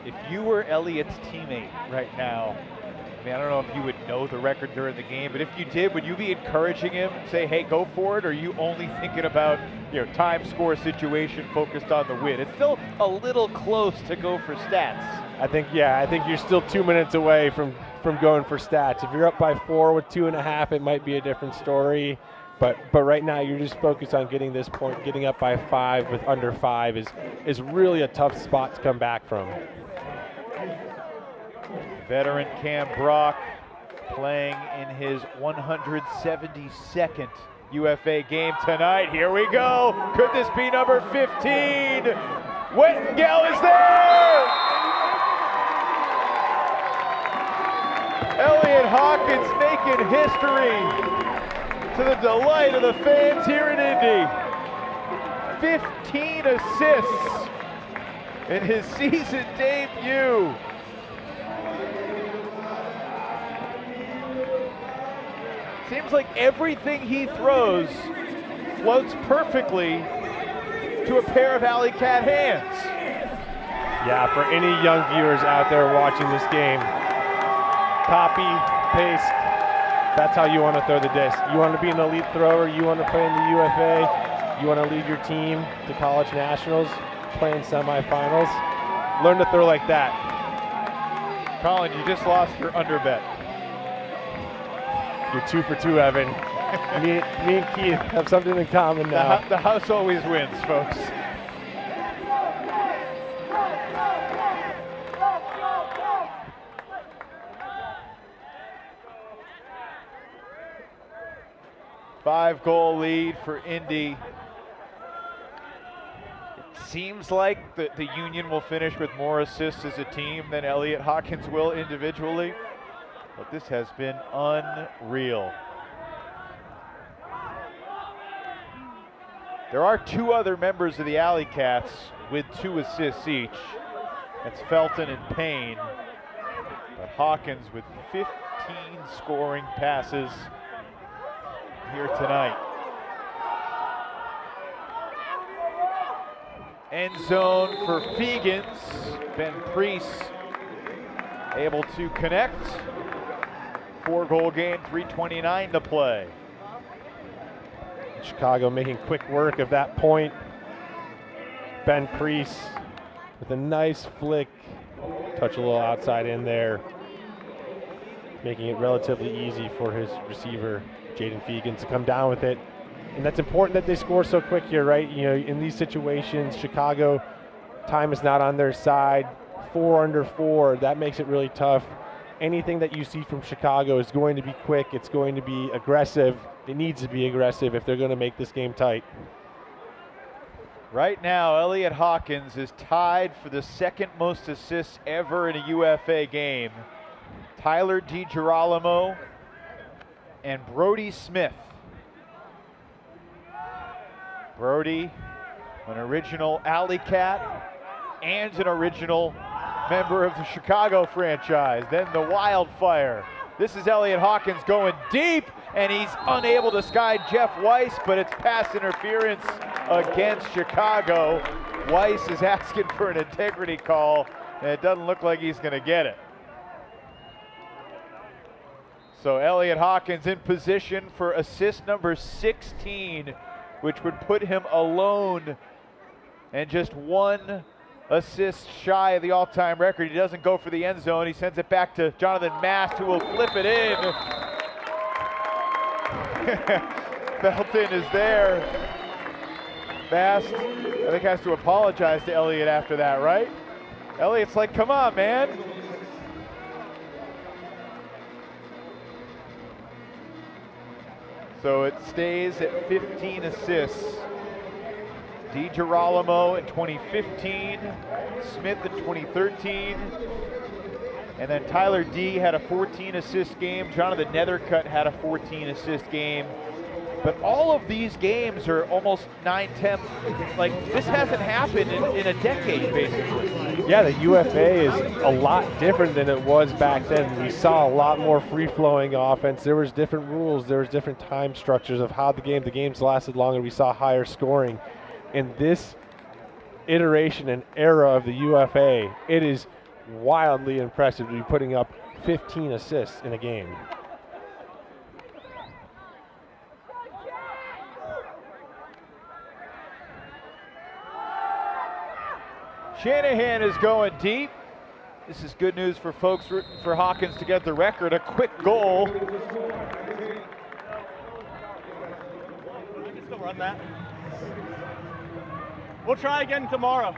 If you were Elliott's teammate right now, I mean, I don't know if you would know the record during the game, but if you did, would you be encouraging him, say, hey, go for it, or are you only thinking about, time, score, situation, focused on the win? It's still a little close to go for stats. I think you're still 2 minutes away from going for stats. If you're up by 4 with 2.5, it might be a different story. But right now, you're just focused on getting this point. Getting up by 5 with under 5 is really a tough spot to come back from. Veteran Cam Brock playing in his 172nd UFA game tonight. Here we go. Could this be number 15? Wettengel is there! Elliott Hawkins making history to the delight of the fans here in Indy. 15 assists in his season debut. Seems like everything he throws floats perfectly to a pair of AlleyCat hands. Yeah, for any young viewers out there watching this game, copy, paste, that's how you want to throw the disc. You want to be an elite thrower, you want to play in the UFA, you want to lead your team to college nationals, play in semifinals, learn to throw like that. Colin, you just lost your under bet. You're 2 for 2, Evan. me and Keith have something in common now. The house always wins, folks. Five-goal lead for Indy. It seems like the Union will finish with more assists as a team than Elliott Hawkins will individually. But this has been unreal. There are 2 other members of the AlleyCats with 2 assists each. That's Felton and Payne. But Hawkins with 15 scoring passes here tonight. End zone for Fegans. Ben Priest able to connect. 4-goal game, 3:29 to play. Chicago making quick work of that point. Ben Priest with a nice flick. Touch a little outside in there. Making it relatively easy for his receiver, Jaden Fegans, to come down with it. And that's important that they score so quick here, right? In these situations, Chicago, time is not on their side. 4 under 4, that makes it really tough. Anything that you see from Chicago is going to be quick. It's going to be aggressive. It needs to be aggressive if they're going to make this game tight. Right now, Elliott Hawkins is tied for the 2nd most assists ever in a UFA game. Tyler DiGirolamo and Brody Smith. Brody an original AlleyCat and an original member of the Chicago franchise. Then the Wildfire. This is Elliot Hawkins going deep, and he's unable to sky Jeff Weiss, but it's pass interference against Chicago. Weiss is asking for an integrity call, and it doesn't look like he's going to get it. So Elliot Hawkins in position for assist number 16, which would put him alone and just one assist shy of the all-time record. He doesn't go for the end zone. He sends it back to Jonathan Mast, who will flip it in. Felton is there. Mast, I think, has to apologize to Elliot after that, right? Elliot's like, come on, man. So it stays at 15 assists. DiGirolamo in 2015, Smith in 2013, and then Tyler D had a 14 assist game. Jonathan Nethercutt had a 14 assist game. But all of these games are almost 9-10. Like, this hasn't happened in a decade, basically. Yeah, the UFA is a lot different than it was back then. We saw a lot more free-flowing offense. There was different rules. There was different time structures of how the games lasted longer. We saw higher scoring. In this iteration and era of the UFA, it is wildly impressive to be putting up 15 assists in a game. Shanahan is going deep. This is good news for folks rooting for Hawkins to get the record. A quick goal. You can still run that. We'll try again tomorrow.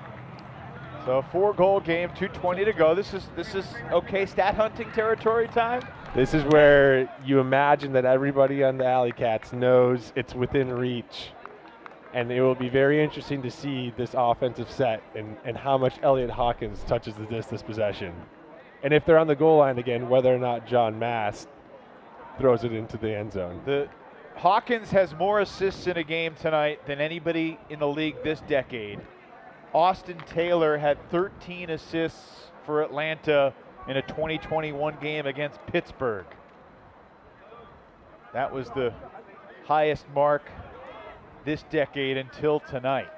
So a 4-goal game, 2:20 to go. This is okay stat hunting territory time. This is where you imagine that everybody on the AlleyCats knows it's within reach. And it will be very interesting to see this offensive set and how much Elliot Hawkins touches this possession. And if they're on the goal line again, whether or not John Mast throws it into the end zone. Hawkins has more assists in a game tonight than anybody in the league this decade. Austin Taylor had 13 assists for Atlanta in a 2021 game against Pittsburgh. That was the highest mark this decade until tonight.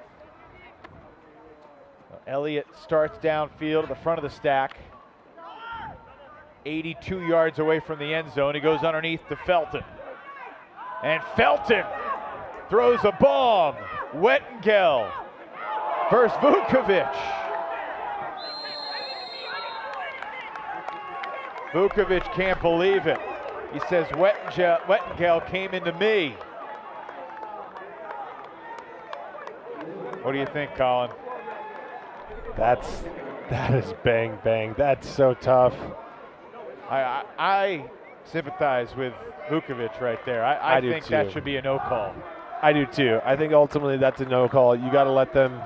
Elliott starts downfield at the front of the stack. 82 yards away from the end zone. He goes underneath to Felton. And Felton throws a bomb. Wettengel versus Vukovic. Vukovic can't believe it. He says Wettengel came into me. What do you think, Colin? That is bang bang. That's so tough. I sympathize with Vukovic right there. I think that should be a no call. I do too. I think ultimately that's a no call. You got to let them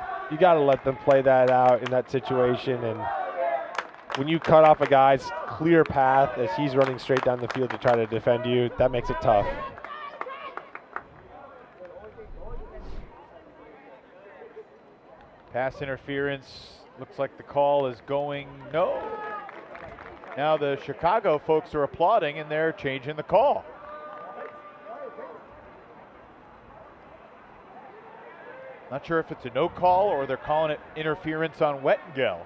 play that out in that situation. And when you cut off a guy's clear path as he's running straight down the field to try to defend you, that makes it tough. Pass interference. Looks like the call is going no. Now the Chicago folks are applauding and they're changing the call. Not sure if it's a no call or they're calling it interference on Wettengel.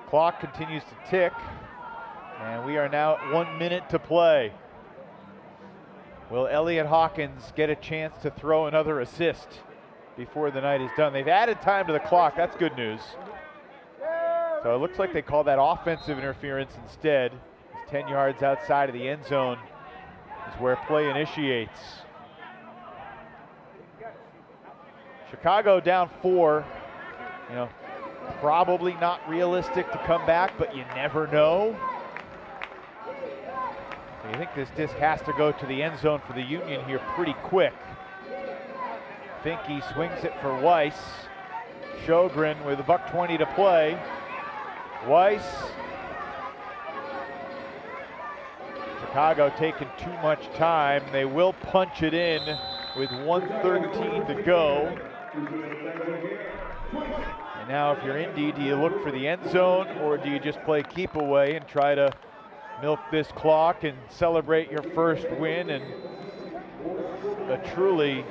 Clock continues to tick, and we are now at 1 minute to play. Will Elliot Hawkins get a chance to throw another assist before the night is done? They've added time to the clock. That's good news. So it looks like they call that offensive interference instead. It's 10 yards outside of the end zone is where play initiates. Chicago down 4. You know, probably not realistic to come back, but you never know. I think this disc has to go to the end zone for the Union here pretty quick. Finke swings it for Weiss. Sjogren with $1:20 to play. Weiss. Chicago taking too much time. They will punch it in with 1:13 to go. And now if you're Indy, do you look for the end zone or do you just play keep away and try to milk this clock and celebrate your first win and a truly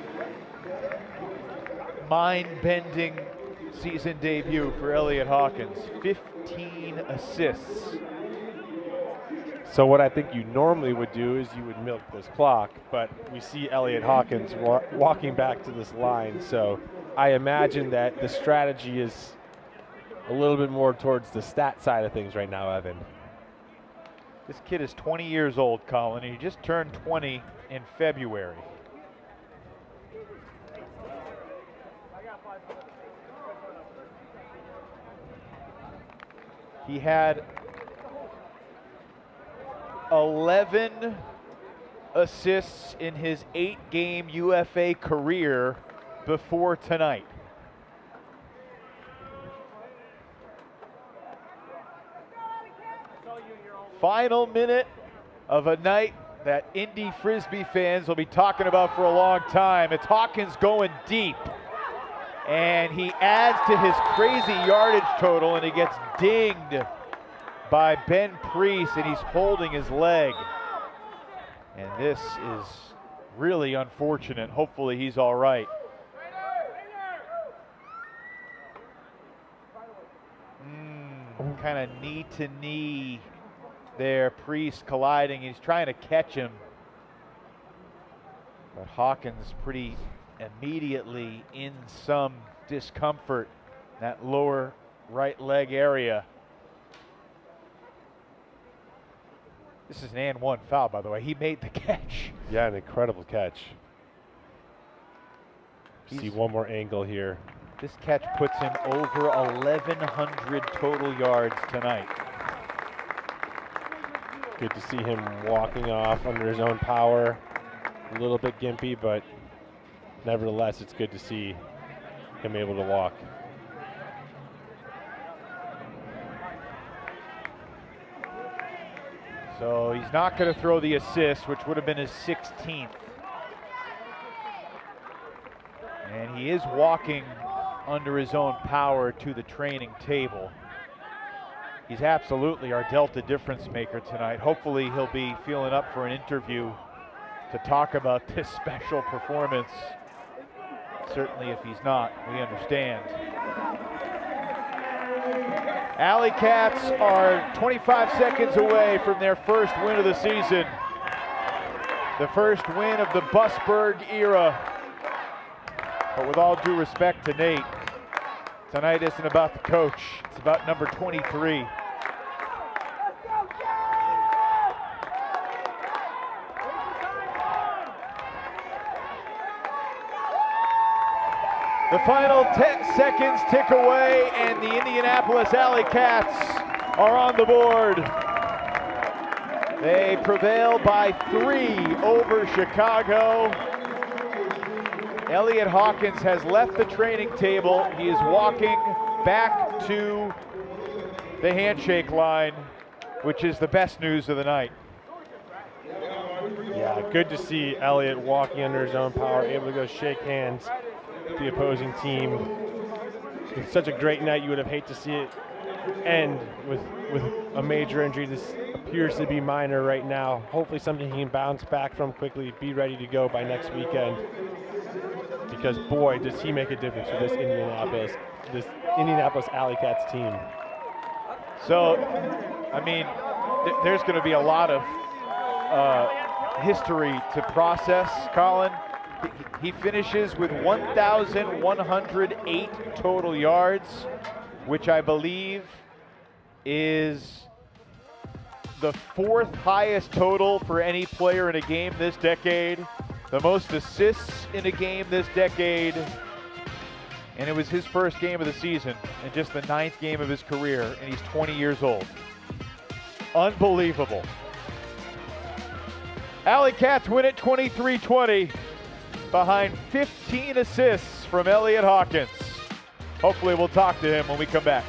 mind-bending season debut for Elliot Hawkins, 15 assists. So what I think you normally would do is you would milk this clock, but we see Elliot Hawkins walking back to this line, so I imagine that the strategy is a little bit more towards the stat side of things right now, Evan. This kid is 20 years old, Colin. He just turned 20 in February. He had 11 assists in his 8-game UFA career before tonight. Final minute of a night that Indy Frisbee fans will be talking about for a long time. It's Hawkins going deep. And he adds to his crazy yardage total, and he gets dinged by Ben Priest, and he's holding his leg. And this is really unfortunate. Hopefully he's all right. Kind of knee-to-knee there, Priest colliding. He's trying to catch him. But Hawkins pretty immediately in some discomfort, that lower right leg area. This is an and one foul, by the way. He made the catch. Yeah, an incredible catch. See one more angle here. This catch puts him over 1,100 total yards tonight. Good to see him walking off under his own power. A little bit gimpy, but nevertheless, it's good to see him able to walk. So he's not going to throw the assist, which would have been his 16th. And he is walking under his own power to the training table. He's absolutely our Delta difference maker tonight. Hopefully he'll be feeling up for an interview to talk about this special performance. Certainly if he's not, we understand. AlleyCats are 25 seconds away from their first win of the season. The first win of the Busberg era. But with all due respect to Nate, tonight isn't about the coach, it's about number 23. The final 10 seconds tick away, and the Indianapolis AlleyCats are on the board. They prevail by 3 over Chicago. Elliot Hawkins has left the training table. He is walking back to the handshake line, which is the best news of the night. Yeah, good to see Elliot walking under his own power, able to go shake hands with the opposing team. It's such a great night. You would have hated to see it end with a major injury. This appears to be minor right now. Hopefully something he can bounce back from quickly, be ready to go by next weekend. Because boy, does he make a difference for this Indianapolis AlleyCats team. So, I mean, there's going to be a lot of history to process, Colin. He finishes with 1,108 total yards, which I believe is the 4th highest total for any player in a game this decade. The most assists in a game this decade, and it was his first game of the season and just the 9th game of his career, and he's 20 years old. Unbelievable. AlleyCats win it 23-20 behind 15 assists from Elliot Hawkins. Hopefully we'll talk to him when we come back.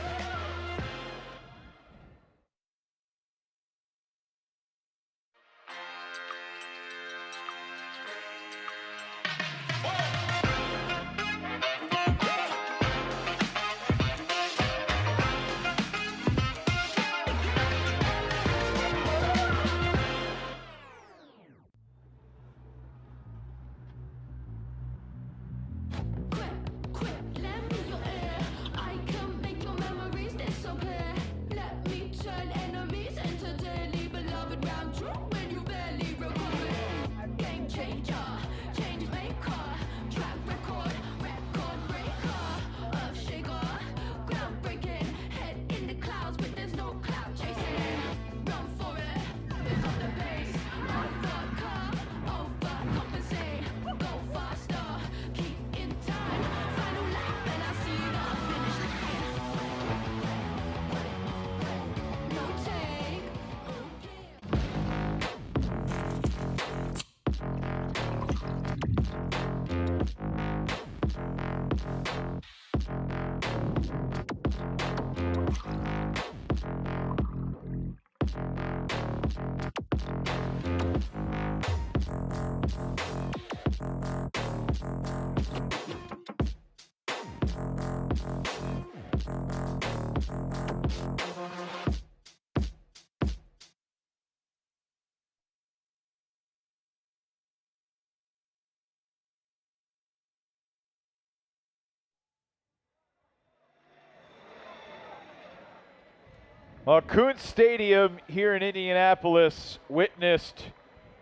Well, Kuntz Stadium here in Indianapolis witnessed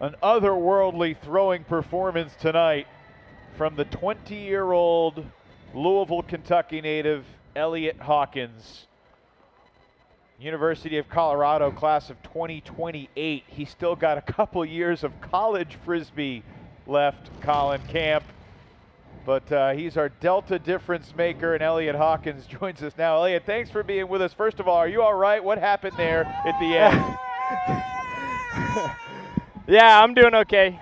an otherworldly throwing performance tonight from the 20-year-old Louisville, Kentucky native Elliot Hawkins. University of Colorado class of 2028. He's still got a couple years of college Frisbee left, Colin Camp. But he's our Delta difference maker, and Elliot Hawkins joins us now. Elliot, thanks for being with us. First of all, are you all right? What happened there at the end? Yeah, I'm doing okay.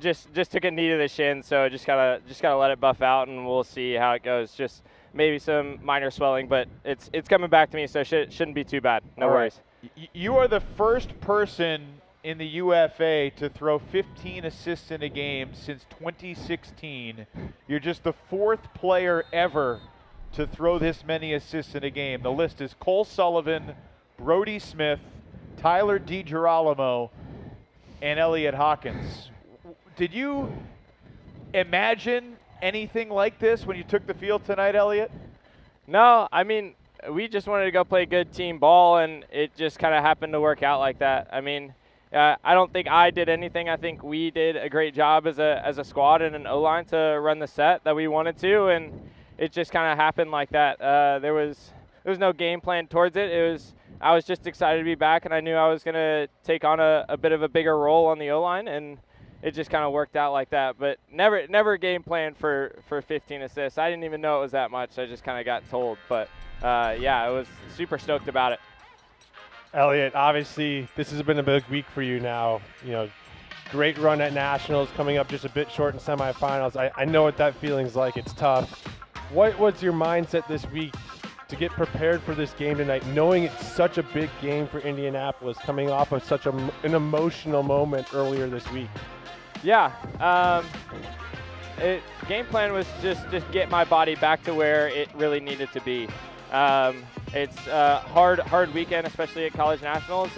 Just took a knee to the shin, so just gotta let it buff out, and we'll see how it goes. Just maybe some minor swelling, but it's coming back to me, so shouldn't be too bad. No worries. You are the first person in the UFA to throw 15 assists in a game since 2016. You're just the fourth player ever to throw this many assists in a game. The list is Cole Sullivan, Brody Smith, Tyler DiGirolamo, and Elliot Hawkins. Did you imagine anything like this when you took the field tonight, Elliot? No, I mean, we just wanted to go play good team ball, and it just kind of happened to work out like that. I mean, I don't think I did anything. I think we did a great job as a squad and an O-line to run the set that we wanted to, and it just kind of happened like that. There was no game plan towards it. I was just excited to be back, and I knew I was going to take on a bit of a bigger role on the O-line, and it just kind of worked out like that. But never game plan for 15 assists. I didn't even know it was that much. I just kind of got told. But, yeah, I was super stoked about it. Elliot, obviously this has been a big week for you now. You know, great run at Nationals, coming up just a bit short in semifinals. I know what that feeling's like. It's tough. What was your mindset this week to get prepared for this game tonight, knowing it's such a big game for Indianapolis, coming off of such an emotional moment earlier this week? Yeah, game plan was just get my body back to where it really needed to be. It's a hard weekend, especially at College Nationals,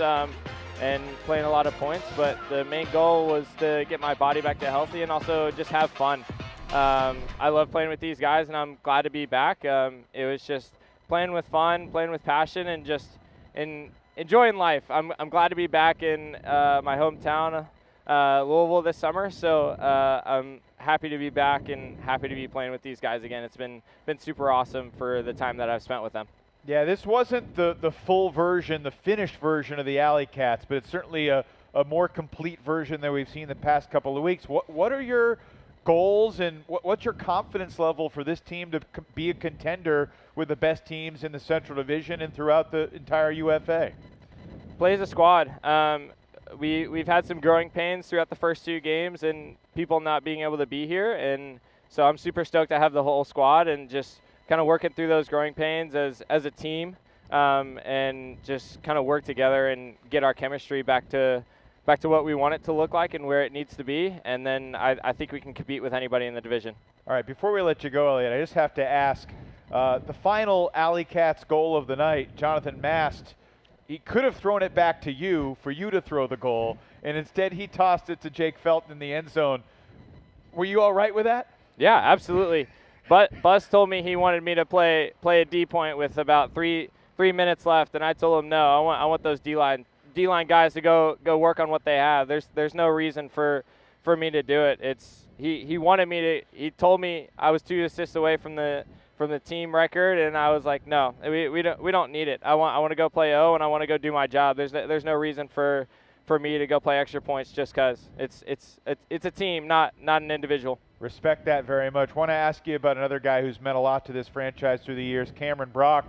and playing a lot of points, but the main goal was to get my body back to healthy and also just have fun. I love playing with these guys, and I'm glad to be back. It was just playing with fun, playing with passion, and just enjoying life. I'm glad to be back in my hometown, Louisville, this summer, so I'm happy to be back and happy to be playing with these guys again. It's been super awesome for the time that I've spent with them. Yeah, this wasn't the full version, the finished version of the AlleyCats, but it's certainly a more complete version than we've seen the past couple of weeks. What are your goals, and what's your confidence level for this team to be a contender with the best teams in the Central Division and throughout the entire UFA? Play as a squad. We've had some growing pains throughout the first two games and people not being able to be here, and so I'm super stoked to have the whole squad and just kind of working through those growing pains as a team, and just kind of work together and get our chemistry back to what we want it to look like and where it needs to be, and then I think we can compete with anybody in the division. All right, before we let you go, Elliot, I just have to ask, the final AlleyCats goal of the night, Jonathan Mast, he could have thrown it back to you for you to throw the goal, and instead he tossed it to Jake Felton in the end zone. Were you all right with that? Yeah, absolutely. But Bus told me he wanted me to play a D point with about three minutes left, and I told him no. I want those D-line guys to go work on what they have. There's no reason for me to do it. He wanted me to. He told me I was 2 assists away from the team record, and I was like, no, we don't need it. I want to go play O, and I want to go do my job. There's no reason for me to go play extra points just because it's a team, not an individual. Respect that very much. Want to ask you about another guy who's meant a lot to this franchise through the years, Cameron Brock.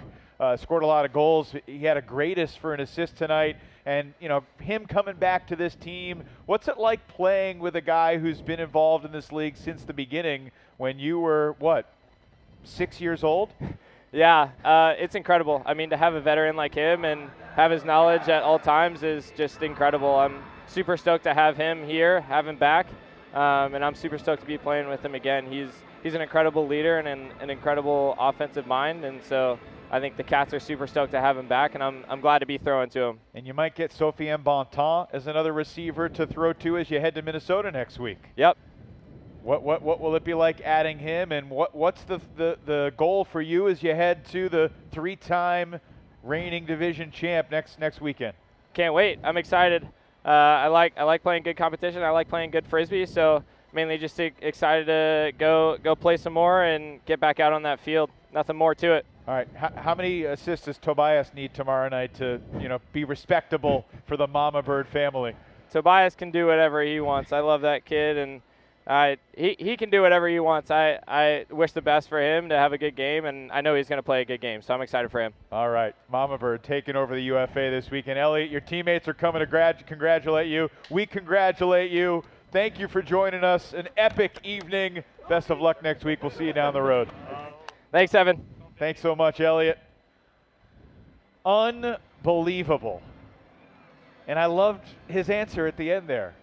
Scored a lot of goals. He had a greatest for an assist tonight, and him coming back to this team. What's it like playing with a guy who's been involved in this league since the beginning when you were 6 years old? Yeah, it's incredible. I mean, to have a veteran like him and have his knowledge at all times is just incredible. I'm super stoked to have him here, have him back, and I'm super stoked to be playing with him again. He's an incredible leader and an incredible offensive mind, and so I think the Cats are super stoked to have him back, and I'm glad to be throwing to him. And you might get Sophie Bontemps as another receiver to throw to as you head to Minnesota next week. Yep. What will it be like adding him, and what's the goal for you as you head to the 3-time reigning division champ next weekend? Can't wait. I'm excited. I like playing good competition. I like playing good Frisbee, so mainly just excited to go play some more and get back out on that field. Nothing more to it. All right. How many assists does Tobias need tomorrow night to be respectable for the Mama Bird family? Tobias can do whatever he wants. I love that kid, and he can do whatever he wants. I wish the best for him to have a good game, and I know he's going to play a good game, so I'm excited for him. All right. Mama Bird taking over the UFA this weekend. Elliot, your teammates are coming to congratulate you. We congratulate you. Thank you for joining us. An epic evening. Best of luck next week. We'll see you down the road. Thanks, Evan. Thanks so much, Elliot. Unbelievable. And I loved his answer at the end there.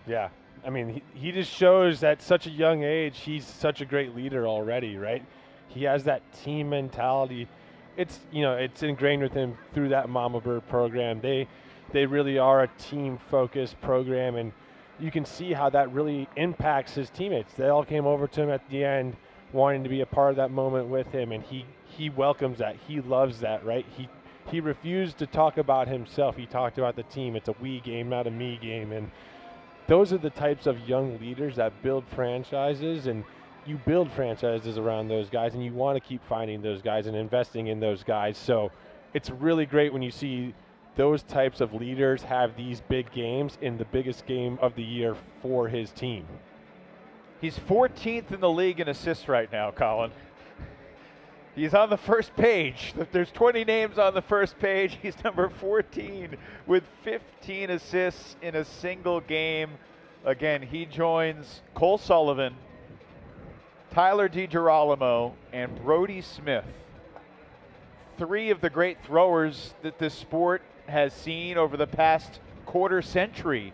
Yeah. I mean, he just shows at such a young age he's such a great leader already, right? He has that team mentality. It's ingrained with him through that Mama Bird program. They really are a team-focused program, and you can see how that really impacts his teammates. They all came over to him at the end wanting to be a part of that moment with him, and he welcomes that. He loves that, right? He refused to talk about himself. He talked about the team. It's a we game, not a me game, and those are the types of young leaders that build franchises, and you build franchises around those guys, and you want to keep finding those guys and investing in those guys. So it's really great when you see those types of leaders have these big games in the biggest game of the year for his team. He's 14th in the league in assists right now, Colin. He's on the first page. There's 20 names on the first page. He's number 14 with 15 assists in a single game. Again, he joins Cole Sullivan, Tyler DiGirolamo, and Brody Smith. 3 of the great throwers that this sport has seen over the past quarter century.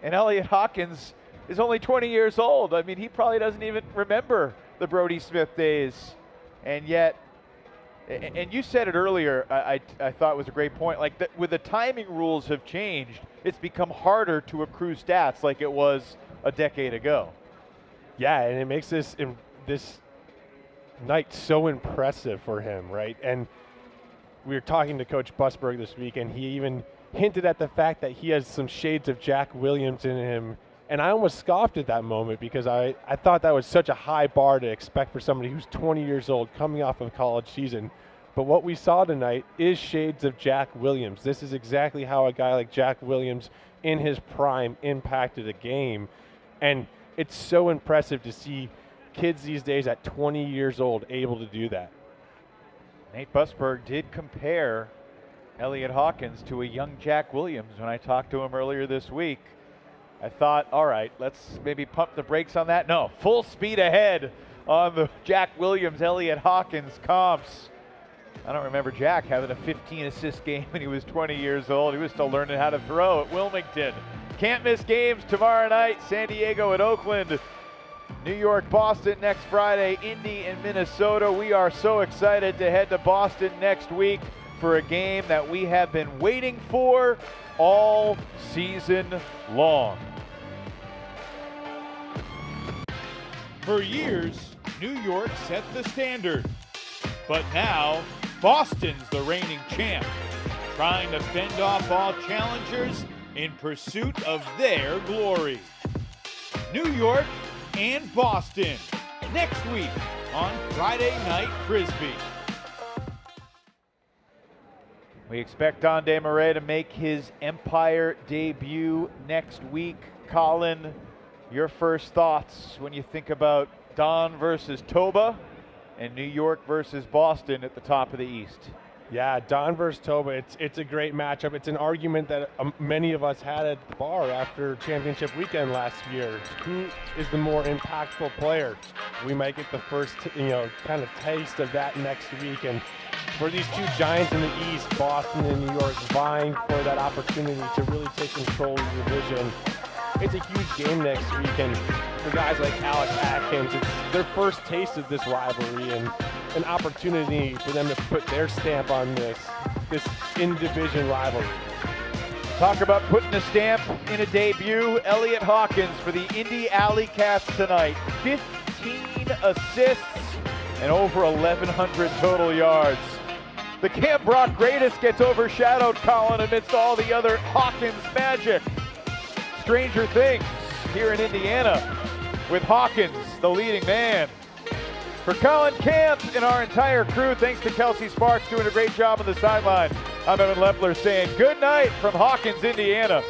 And Elliot Hawkins is only 20 years old. I mean, he probably doesn't even remember the Brody Smith days. And yet, and you said it earlier, I thought was a great point, like with the timing rules have changed, it's become harder to accrue stats like it was a decade ago. Yeah, and it makes this night so impressive for him, right? And we were talking to Coach Busberg this week, and he even hinted at the fact that he has some shades of Jack Williams in him. And I almost scoffed at that moment because I thought that was such a high bar to expect for somebody who's 20 years old coming off of college season. But what we saw tonight is shades of Jack Williams. This is exactly how a guy like Jack Williams in his prime impacted a game. And it's so impressive to see kids these days at 20 years old able to do that. Nate Busberg did compare Elliot Hawkins to a young Jack Williams when I talked to him earlier this week. I thought, all right, let's maybe pump the brakes on that. No, full speed ahead on the Jack Williams, Elliot Hawkins comps. I don't remember Jack having a 15-assist game when he was 20 years old. He was still learning how to throw at Wilmington. Can't miss games tomorrow night. San Diego at Oakland. New York, Boston next Friday. Indy and Minnesota. We are so excited to head to Boston next week for a game that we have been waiting for all season long. For years, New York set the standard. But now, Boston's the reigning champ, trying to fend off all challengers in pursuit of their glory. New York and Boston, next week on Friday Night Frisbee. We expect Don Desmarais to make his Empire debut next week. Colin, your first thoughts when you think about Don versus Toba and New York versus Boston at the top of the East? Yeah, Don versus Toba, it's a great matchup. It's an argument that many of us had at the bar after championship weekend last year. Who is the more impactful player? We might get the first, kind of taste of that next week. And for these two giants in the East, Boston and New York, vying for that opportunity to really take control of the division. It's a huge game next week, and for guys like Alex Atkins, it's their first taste of this rivalry and an opportunity for them to put their stamp on this in-division rivalry. Talk about putting a stamp in a debut. Elliot Hawkins for the Indy AlleyCats tonight. 15 assists and over 1,100 total yards. The Camp Rock greatest gets overshadowed, Colin, amidst all the other Hawkins magic. Stranger things here in Indiana with Hawkins, the leading man. For Colin Camp and our entire crew, thanks to Kelsey Sparks doing a great job on the sideline. I'm Evan Lepler saying good night from Hawkins, Indiana.